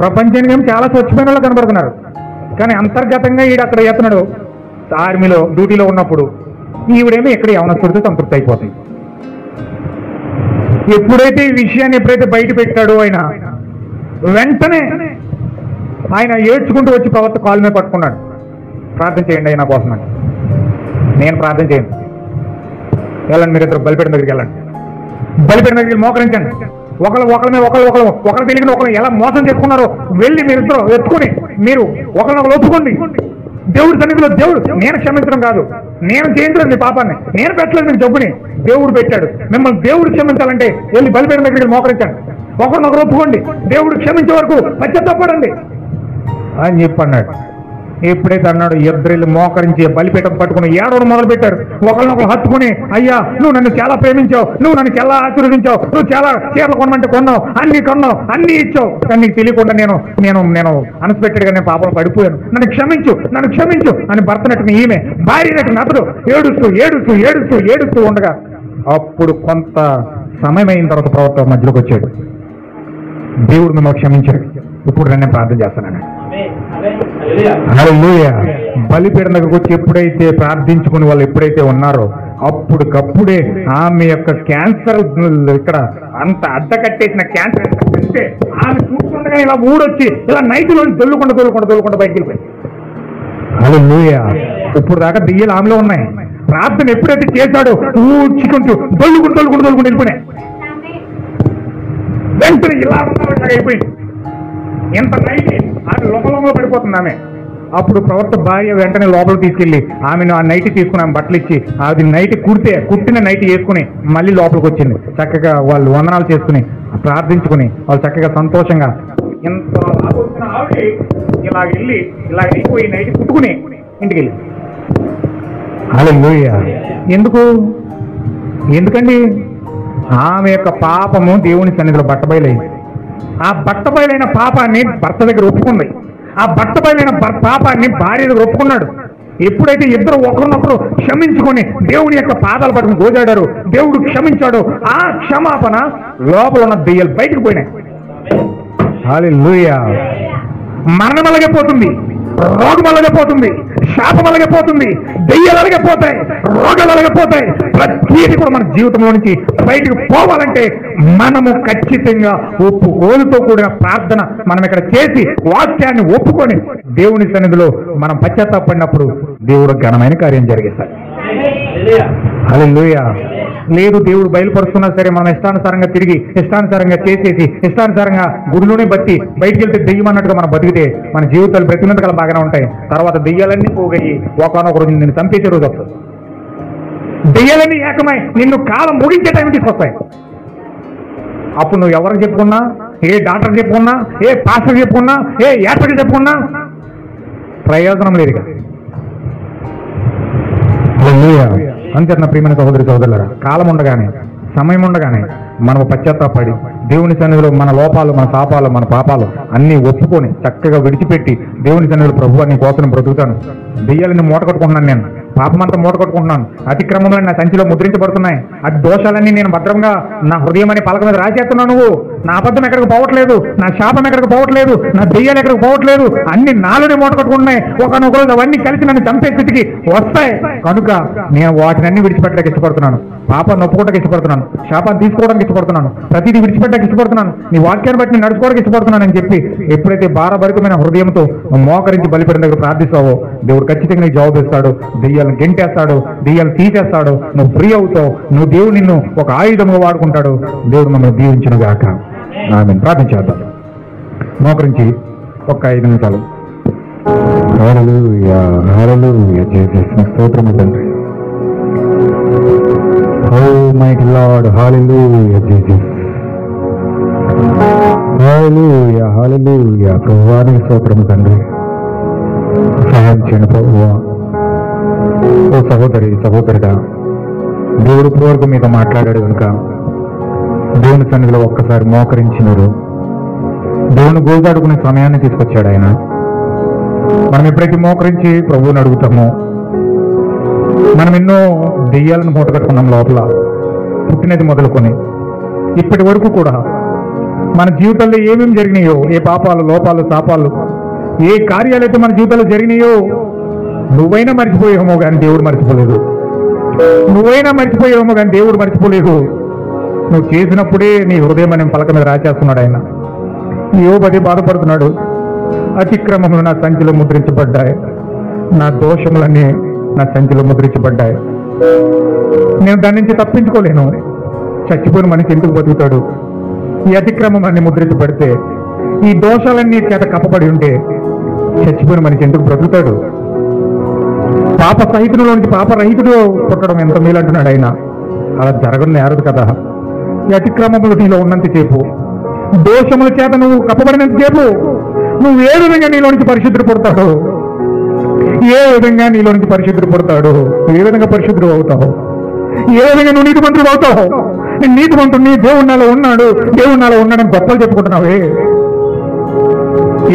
ప్రపంచానికి ఏమి చాలా స్వచ్ఛమైనలో కనబడుతున్నారు. కానీ అంతర్గతంగా ఈడు అక్కడ చేస్తున్నాడు ఆర్మీలో డ్యూటీలో ఉన్నప్పుడు, ఈవిడేమో ఎక్కడ యవనస్తుడితో సంతృప్తి అయిపోతాయి. ఎప్పుడైతే ఈ విషయాన్ని బయట పెట్టాడో ఆయన వెంటనే ఆయన ఏడ్చుకుంటూ వచ్చి ప్రవర్త కాలు మీద పట్టుకున్నాడు. ప్రార్థన చేయండి అయినా కోసం అని. నేను ప్రార్థన చేయండి, వెళ్ళండి మీరిద్దరు బలిపీఠం దగ్గరికి వెళ్ళండి, బలిపీఠం దగ్గరికి మోకరించండి. ఒకరు తెలియని ఒకరు ఎలా మోసం చేసుకున్నారో వెళ్ళి మీరిద్దరు ఎత్తుకుని మీరు ఒకరినొకరు ఒప్పుకోండి. దేవుడి సన్నిధిలో దేవుడు, నేను క్షమించడం కాదు, నేను చేయించడం మీ పాపాన్ని, నేను పెట్టలేదు మీకు జబ్బుని, దేవుడు పెట్టాడు. మిమ్మల్ని దేవుడు క్షమించాలంటే వెళ్ళి బలిపీఠం దగ్గరికి మోకరించండి, ఒకరినొకరు ఒప్పుకోండి, దేవుడు క్షమించే వరకు పశ్చాత్తాపడండి అని చెప్పి అన్నాడు. ఎప్పుడైతే అన్నాడు, ఇద్దరు మోకరించి బలిపీఠం పట్టుకుని ఏడవడం మొదలు పెట్టారు. ఒకరినొకరు హత్తుకుని, అయ్యా నువ్వు నన్ను చాలా ప్రేమించావు, నువ్వు నన్ను చాలా ఆశీర్వదించావు, నువ్వు చాలా చీరలు కొనమంటే కొన్నావు, అన్ని ఇచ్చావు, కానీ నీకు తెలియకుండా నేను అన్ఎక్స్పెక్టెడ్గా నేను పాపం పడిపోయాను, నన్ను క్షమించు అని భర్తనట్టుని ఈమె భార్యనట్టుని అతడు ఏడుస్తూ ఉండగా అప్పుడు కొంత సమయం అయిన తర్వాత ప్రవర్తన మధ్యలోకి వచ్చాడు. దేవుడు మిమ్మల్ని క్షమించాడు, ఇప్పుడు నేను ప్రార్థన చేస్తానన్నాడు. హల్లెలూయా. బలిపీఠం దగ్గరకు వచ్చి ఎప్పుడైతే ప్రార్థించుకుని వాళ్ళు ఎప్పుడైతే ఉన్నారో అప్పుడుకప్పుడే ఆమె యొక్క క్యాన్సర్, ఇక్కడ అంత అడ్డకట్టేసిన క్యాన్సర్ అంటే ఆమె చూస్తుండగా ఇలా ఊడొచ్చి ఇలా నైట్లో దొల్లుకుండా బయటికి వెళ్ళిపోయింది. హల్లెలూయా. ఇప్పుడు దాకా దెయ్యాలు ఆమెలో ఉన్నాయి. ప్రార్థన ఎప్పుడైతే చేశాడో ఊడ్చుకుంటూ దొల్లుకుంటూ వెళ్ళిపోయినాయి. వెంటనే ఇలా అయిపోయింది. ఎంత నైట్ ఆమె లోపల పడిపోతుంది ఆమె. అప్పుడు ప్రవర్త భార్య వెంటనే లోపలికి తీసుకెళ్లి ఆమెను ఆ నైట్ తీసుకుని ఆమె బట్టలు ఇచ్చి అది నైట్ కుట్టిన నైట్ వేసుకుని మళ్ళీ లోపలికి వచ్చింది. చక్కగా వాళ్ళు వందనాలు చేసుకుని ప్రార్థించుకుని వాళ్ళు చక్కగా సంతోషంగా ఎంత లాభొచ్చిన ఆవిడ ఇలా అయిపోయి నైట్ కుట్టుకుని ఇంటికి వెళ్ళి. హల్లెలూయా. ఎందుకండి ఆమె యొక్క పాపము దేవుని సన్నిధిలో బట్టబయలైంది. ఆ బట్టబయలైన పాపాన్ని భర్త దగ్గర ఒప్పుకుంది, ఆ బట్టబయలైన పాపాన్ని భార్య దగ్గర ఒప్పుకున్నాడు. ఎప్పుడైతే ఇద్దరు ఒకరినొకరు క్షమించుకొని దేవుని యొక్క పాదాలు పట్టుకుని గోజాడారు, దేవుడు క్షమించాడు. ఆ క్షమాపణ లోపల ఉన్న దెయ్యాలు బయటకు పోయినాయి. హల్లెలూయా. మరణం అలాగైపోతుంది, రోగం అలాగైపోతుంది, శాపం అలాగైపోతుంది, దెయ్యాలు అలాగైపోతాయి, రోగాలు అలాగైపోతాయి. ప్రతిదీ కూడా మన జీవితంలో నుంచి బయటకు పోవాలంటే మనము ఖచ్చితంగా ఒప్పుకోలుతో కూడిన ప్రార్థన మనం ఇక్కడ చేసి వాక్యాన్ని ఒప్పుకొని దేవుని సన్నిధిలో మనం పశ్చాత్తాపడినప్పుడు దేవుడు ఘనమైన కార్యం జరిగిస్తాడు. హల్లెలూయా. లేదు దేవుడు బయలుపరుస్తున్నా సరే మనం ఇష్టానుసారంగా తిరిగి ఇష్టానుసారంగా చేసేసి ఇష్టానుసారంగా గుడిలోనే బట్టి బయటికి వెళ్తే దెయ్యం అన్నట్టుగా మనం బతికితే మన జీవితాలు బ్రతికినంతకాలం బాగానే ఉంటాయి. తర్వాత దెయ్యాలన్నీ పోగయి ఒకనొక రోజు నిన్ను చంపేసే రోజు వస్తుంది. దెయ్యాలన్నీ ఏకమై నిన్ను కాలం ముగించే టైం తీసుకొస్తాయి. అప్పుడు నువ్వు ఎవరికి చెప్పుకున్నా, ఏ డాక్టర్ చెప్పుకున్నా, ఏ పాస్టర్ చెప్పుకున్నా, ఏ యాత్రికి చెప్పుకున్నా ప్రయోజనం లేదు. అంతే నా ప్రియమైన సహోదరులారా, కాలం ఉండగానే సమయం ఉండగానే మనం పశ్చాత్తాపడి దేవుని సన్నిధిలో మన లోపాలు, మన శాపాలు, మన పాపాలు అన్నీ ఒప్పుకొని చక్కగా విడిచిపెట్టి దేవుని సన్నిధిలో ప్రభువా నీ కోసం బ్రతుకుతాను, దెయ్యాలని మూట కట్టుకుంటున్నాను, నేను పాపమంతా మూట కట్టుకుంటున్నాను, అతిక్రమంలో నా సంచిలో ముద్రించబడుతున్నాయి, అది దోషాలన్నీ నేను భద్రంగా నా హృదయం అనే పలక మీద రాసేస్తున్నాను, నువ్వు నా అబద్ధం ఎక్కడికి పోవట్లేదు, నా శాపం ఎక్కడికి పోవట్లేదు, నా దెయ్యాలు ఎక్కడికి పోవట్లేదు, అన్ని నాలోనే మూట కట్టుకుంటున్నాయి, ఒకనొక రోజు అవన్నీ కలిసి నన్ను చంపే స్థితికి వస్తాయి కనుక నేను వాటిని అన్ని విడిచిపెట్టడానికి ఇష్టపడుతున్నాను. పాపాన్ని ఒప్పుకోవడానికి ఇష్టపడుతున్నాను, శాపాన్ని తీసుకోవడానికి ఇష్టపడుతున్నాను, ప్రతిదీ విడిచిపెట్టడానికి ఇష్టపడుతున్నాను, నీ వాక్యాన్ని బట్టి నేను నడుచుకోవడానికి ఇష్టపడుతున్నాను అని చెప్పి ఎప్పుడైతే భారభరితమైన హృదయంతో మోకరించి బలిపీఠం దగ్గర ప్రార్థిస్తావో దేవుడు ఖచ్చితంగా నీకు జవాబు ఇస్తాడు. దెయ్యాలను గెంటేస్తాడు, దెయ్యాలు తీసేస్తాడు, నువ్వు ఫ్రీ అవుతావు, నువ్వు దేవుడు నిన్ను ఒక ఆయుధంగా వాడుకుంటాడు. దేవుడు మమ్మల్ని దీవించును గాక. ఆమేన్. ప్రార్థించేద్దాం. మోకరించి ఒక్క 5 నిమిషాలు. హల్లెలూయా, హల్లెలూయా జీసస్, స్తోత్రము తండ్రి. ఓ మైటీ లార్డ్, హల్లెలూయా జీసస్, హల్లెలూయా, హల్లెలూయా. ప్రభువానికి స్తోత్రము తండ్రి. సహాయం చేయండి ప్రభువా. ఓ సహోదరి, సహోదరుడా, దేవుడు ఇప్పటివరకు మీతో మాట్లాడాడు కనుక దేవుని సన్నిధిలో ఒక్కసారి మోకరించినారు. దేవుని గోజాడుకునే సమయాన్ని తీసుకొచ్చాడు ఆయన. మనం ఎప్పుడైతే మోకరించి ప్రభువుని అడుగుతామో, మనం ఎన్నో దెయ్యాలను మూటగట్టుకున్నాం లోపల, పుట్టినది మొదలుకొని ఇప్పటి వరకు కూడా మన జీవితంలో ఏమేమి జరిగినాయో, ఏ పాపాలు, లోపాలు, శాపాలు, ఏ కార్యాలైతే మన జీవితంలో జరిగినాయో నువ్వైనా మర్చిపోయేమో కానీ దేవుడు మర్చిపోలేదు. నువ్వైనా మర్చిపోయేమో కానీ దేవుడు మర్చిపోలేదు. నువ్వు చేసినప్పుడే నీ హృదయం అనే పలక మీద రాచేస్తున్నాడు ఆయన. యోబు అదే బాధపడుతున్నాడు. అతిక్రమములు నా సంచిలో ముద్రించబడ్డాయి, నా దోషములన్నీ నా సంచిలో ముద్రించబడ్డాయి, నేను దాని నుంచి తప్పించుకోలేను. చచ్చిపోయిన మనిషి ఎందుకు బతుకుతాడు? ఈ అతిక్రమం అన్ని ముద్రించబడితే, ఈ దోషాలన్నీ చేత కప్పబడి ఉంటే చచ్చిపోయిన మనిషి ఎందుకు బ్రతుకుతాడు? పాప సహితులో నుంచి పాపరహితుడు పుట్టడం ఎంత మేలంటున్నాడు ఆయన. అలా జరగని నేరదు కదా. ఈ అతిక్రమములు నీలో ఉన్నంతసేపు, దోషముల చేత నువ్వు కప్పబడినంతసేపు నువ్వు ఏ విధంగా నీలో నుంచి పరిశుద్ధుడు పుడతాడు? ఏ విధంగా నీలో నుంచి పరిశుద్ధుడు పుడతాడు? ఏ విధంగా పరిశుద్ధుడు అవుతావు? ఏ విధంగా నువ్వు నీతిమంతుడు అవుతావు? నేను నీతిమంతుడు, నీ దేవుడు నాలో ఉన్నాడు, దేవుడు నాలో ఉన్నాడని గొప్పలు చెప్పుకుంటున్నావే.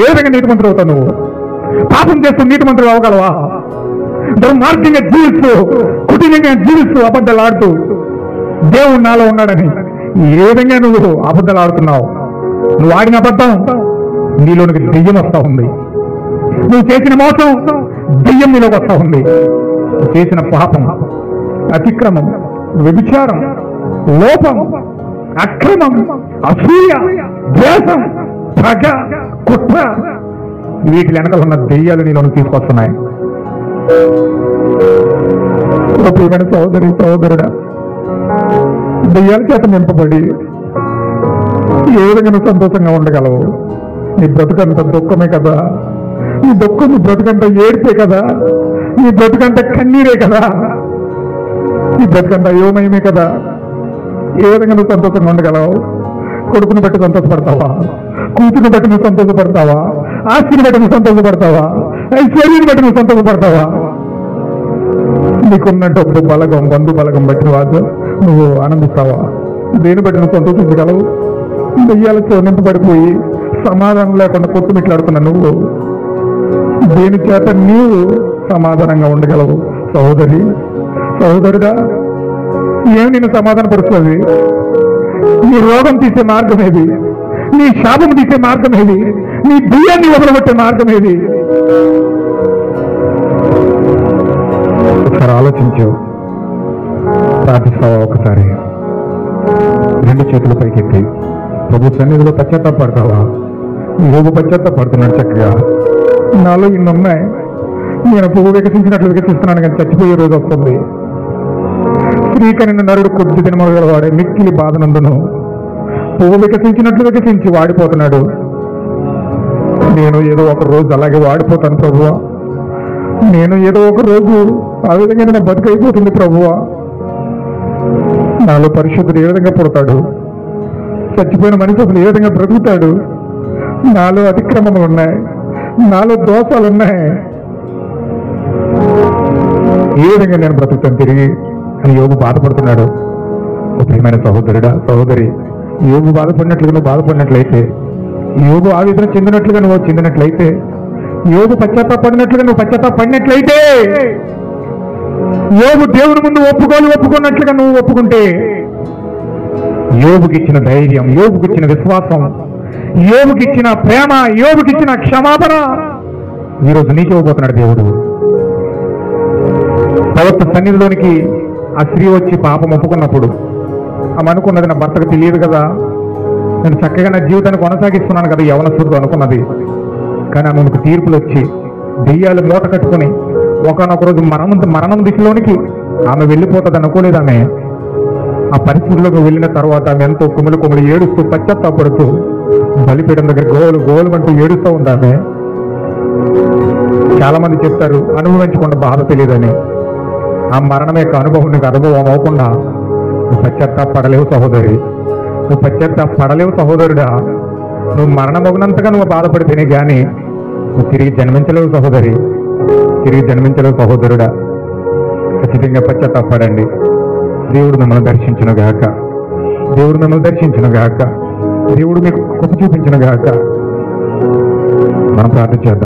ఏ విధంగా నీతిమంతుడు అవుతావు? నువ్వు పాపం చేస్తూ నీతిమంతుడు అవ్వగలవా? దుర్మార్గంగా జీవిస్తూ, కుటిలంగా జీవిస్తూ, అబద్ధాలు ఆడుతూ దేవుడు నాలో ఉన్నాడని ఏ విధంగా నువ్వు అబద్ధాలు ఆడుతున్నావు? నువ్వు ఆడిన అబద్ధం నీలోనికి దెయ్యం వస్తా ఉంది. నువ్వు చేసిన మోసం దెయ్యం నీలోకి వస్తా ఉంది. నువ్వు చేసిన పాపం, అతిక్రమం, వ్యభిచారం, లోపం, అక్రమం, అసూయ, ద్వేషం, పగ, కుట్ర, వీటి వెనకాల ఉన్న దెయ్యాలు నీలోకి తీసుకొస్తున్నాయి. ప్రియమైన సహోదరి, సహోదరుడా, దెయ్యాల చేత నింపబడి ఏ విధంగా నువ్వు సంతోషంగా ఉండగలవు? నీ బ్రతుకంత దుఃఖమే కదా, నీ దుఃఖం, నీ బ్రతుకంత ఏడ్పే కదా, నీ బ్రతుకంత కన్నీరే కదా, నీ బ్రతుకంత అయోమయమే కదా. ఏ విధంగా నువ్వు సంతోషంగా ఉండగలవు? కొడుకుని బట్టి సంతోషపడతావా? కూతురుని బట్టి నువ్వు సంతోషపడతావా? ఆస్తిని బట్టి నువ్వు సంతోషపడతావా? ఐశ్వర్యాన్ని బట్టి నువ్వు సంతోషపడతావా? నీకున్న డబ్బు బలగం, బంధు బలగం బట్టి నువ్వు ఆనందిస్తావా? దేని బట్టి నువ్వు సంతోషించగలవు? దెయ్యాలతో నింపబడిపోయి సమాధానం లేకుండా కొట్టుమిట్లాడుతున్నా నువ్వు దేని చేత నీవు సమాధానంగా ఉండగలవు? సహోదరి, సహోదరుడా, ఏమి నిన్ను సమాధాన పరుస్తుంది? నీ రోగం తీసే మార్గం ఏది? నీ శాపం తీసే మార్గం ఏది? నీ బియ్యాన్ని వదలగొట్టే మార్గం ఏది? ఒకసారి ఆలోచించు. ప్రార్థిస్తావా? ఒకసారి 2 చేతుల పైకెత్తి ప్రభు సన్నిధిలో పశ్చాత్తాపడతావా? యోబు పశ్చాత్తాపడుతున్నాడు చక్కగా. నాలో ఇన్నున్నాయి, నేను పువ్వు వికసించినట్లు వికసిస్తున్నాను కానీ చచ్చిపోయే రోజు వస్తుంది. స్త్రీకనిన నరుడు కొద్ది దినముల వాడే మిక్కిలి బాధనందును పువ్వు వికసించినట్లు వికసించి వాడిపోతున్నాడు. నేను ఏదో ఒక రోజు అలాగే వాడిపోతాను ప్రభువా. నేను ఏదో ఒక రోజు ఆ విధంగా నా బతుకైపోతుంది ప్రభువా. నాలో పరిశుద్ధుడు ఏ విధంగా పుడతాడు? చచ్చిపోయిన మనిషి అసలు ఏ విధంగా బ్రతుకుతాడు? నాలో అతిక్రమములు ఉన్నాయి, నాలో దోషాలు ఉన్నాయి. ఏ విధంగా నేను బ్రతుకుతాను తిరిగి అని యోబు బాధపడుతున్నాడు. ప్రియమైన సహోదరుడా, సహోదరి, యోబు బాధపడినట్లుగా నువ్వు బాధపడినట్లయితే, యోబు ఆవేదన చెందినట్లుగా నువ్వు చెందినట్లయితే, యోబు పశ్చాత్తాపడినట్లుగా నువ్వు పశ్చాత్తాపడినట్లయితే, యోబు దేవుని ముందు ఒప్పుకున్నట్లుగా నువ్వు ఒప్పుకుంటే, యోబుకిచ్చిన ధైర్యం, యోబుకిచ్చిన విశ్వాసం, యోబుకిచ్చిన ప్రేమ, యోబుకిచ్చిన క్షమాపణ ఈరోజు నీకు ఇవ్వబోతున్నాడు దేవుడు. ప్రవక్త సన్నిధిలోనికి ఆ స్త్రీ వచ్చి పాపం ఒప్పుకున్నప్పుడు ఆమె అనుకున్నది, నా భర్తకు తెలియదు కదా, నేను చక్కగా నా జీవితాన్ని కొనసాగిస్తున్నాను కదా యవనస్తుడితో అనుకున్నది. కానీ ఆమెకు తీర్పులు వచ్చి దెయ్యాలు మూట కట్టుకుని ఒకనొక రోజు మరణం దిశలోనికి ఆమె వెళ్ళిపోతుంది అనుకోలేదు. ఆమె ఆ పరిస్థితుల్లోకి వెళ్ళిన తర్వాత ఆమె ఎంతో కుమిలి ఏడుస్తూ పశ్చాత్తాపడుతూ బలిపీఠం దగ్గర గోలు అంటూ ఏడుస్తూ ఉంది. ఆమె చాలా మంది చెప్తారు అనుభవించకుండా బాధ తెలియదని. ఆ మరణం యొక్క అనుభవం నీకు అనుభవం అవ్వకుండా నువ్వు పశ్చాత్తాపడలేవు సహోదరి, నువ్వు పశ్చాత్తాపడలేవు సహోదరుడా. నువ్వు మరణమగినంతగా నువ్వు బాధపడితేనే కానీ నువ్వు తిరిగి జన్మించలేవు సహోదరి, తిరిగి జన్మించలేవు సహోదరుడా. ఖచ్చితంగా పశ్చాత్తాపడండి. దేవుడు మిమ్మల్ని దర్శించును గాక, దేవుడు మిమ్మల్ని దర్శించును గాక, దేవుడు మీకు కృప చూపించును గాక. మనం ప్రార్థన చేద్దాం.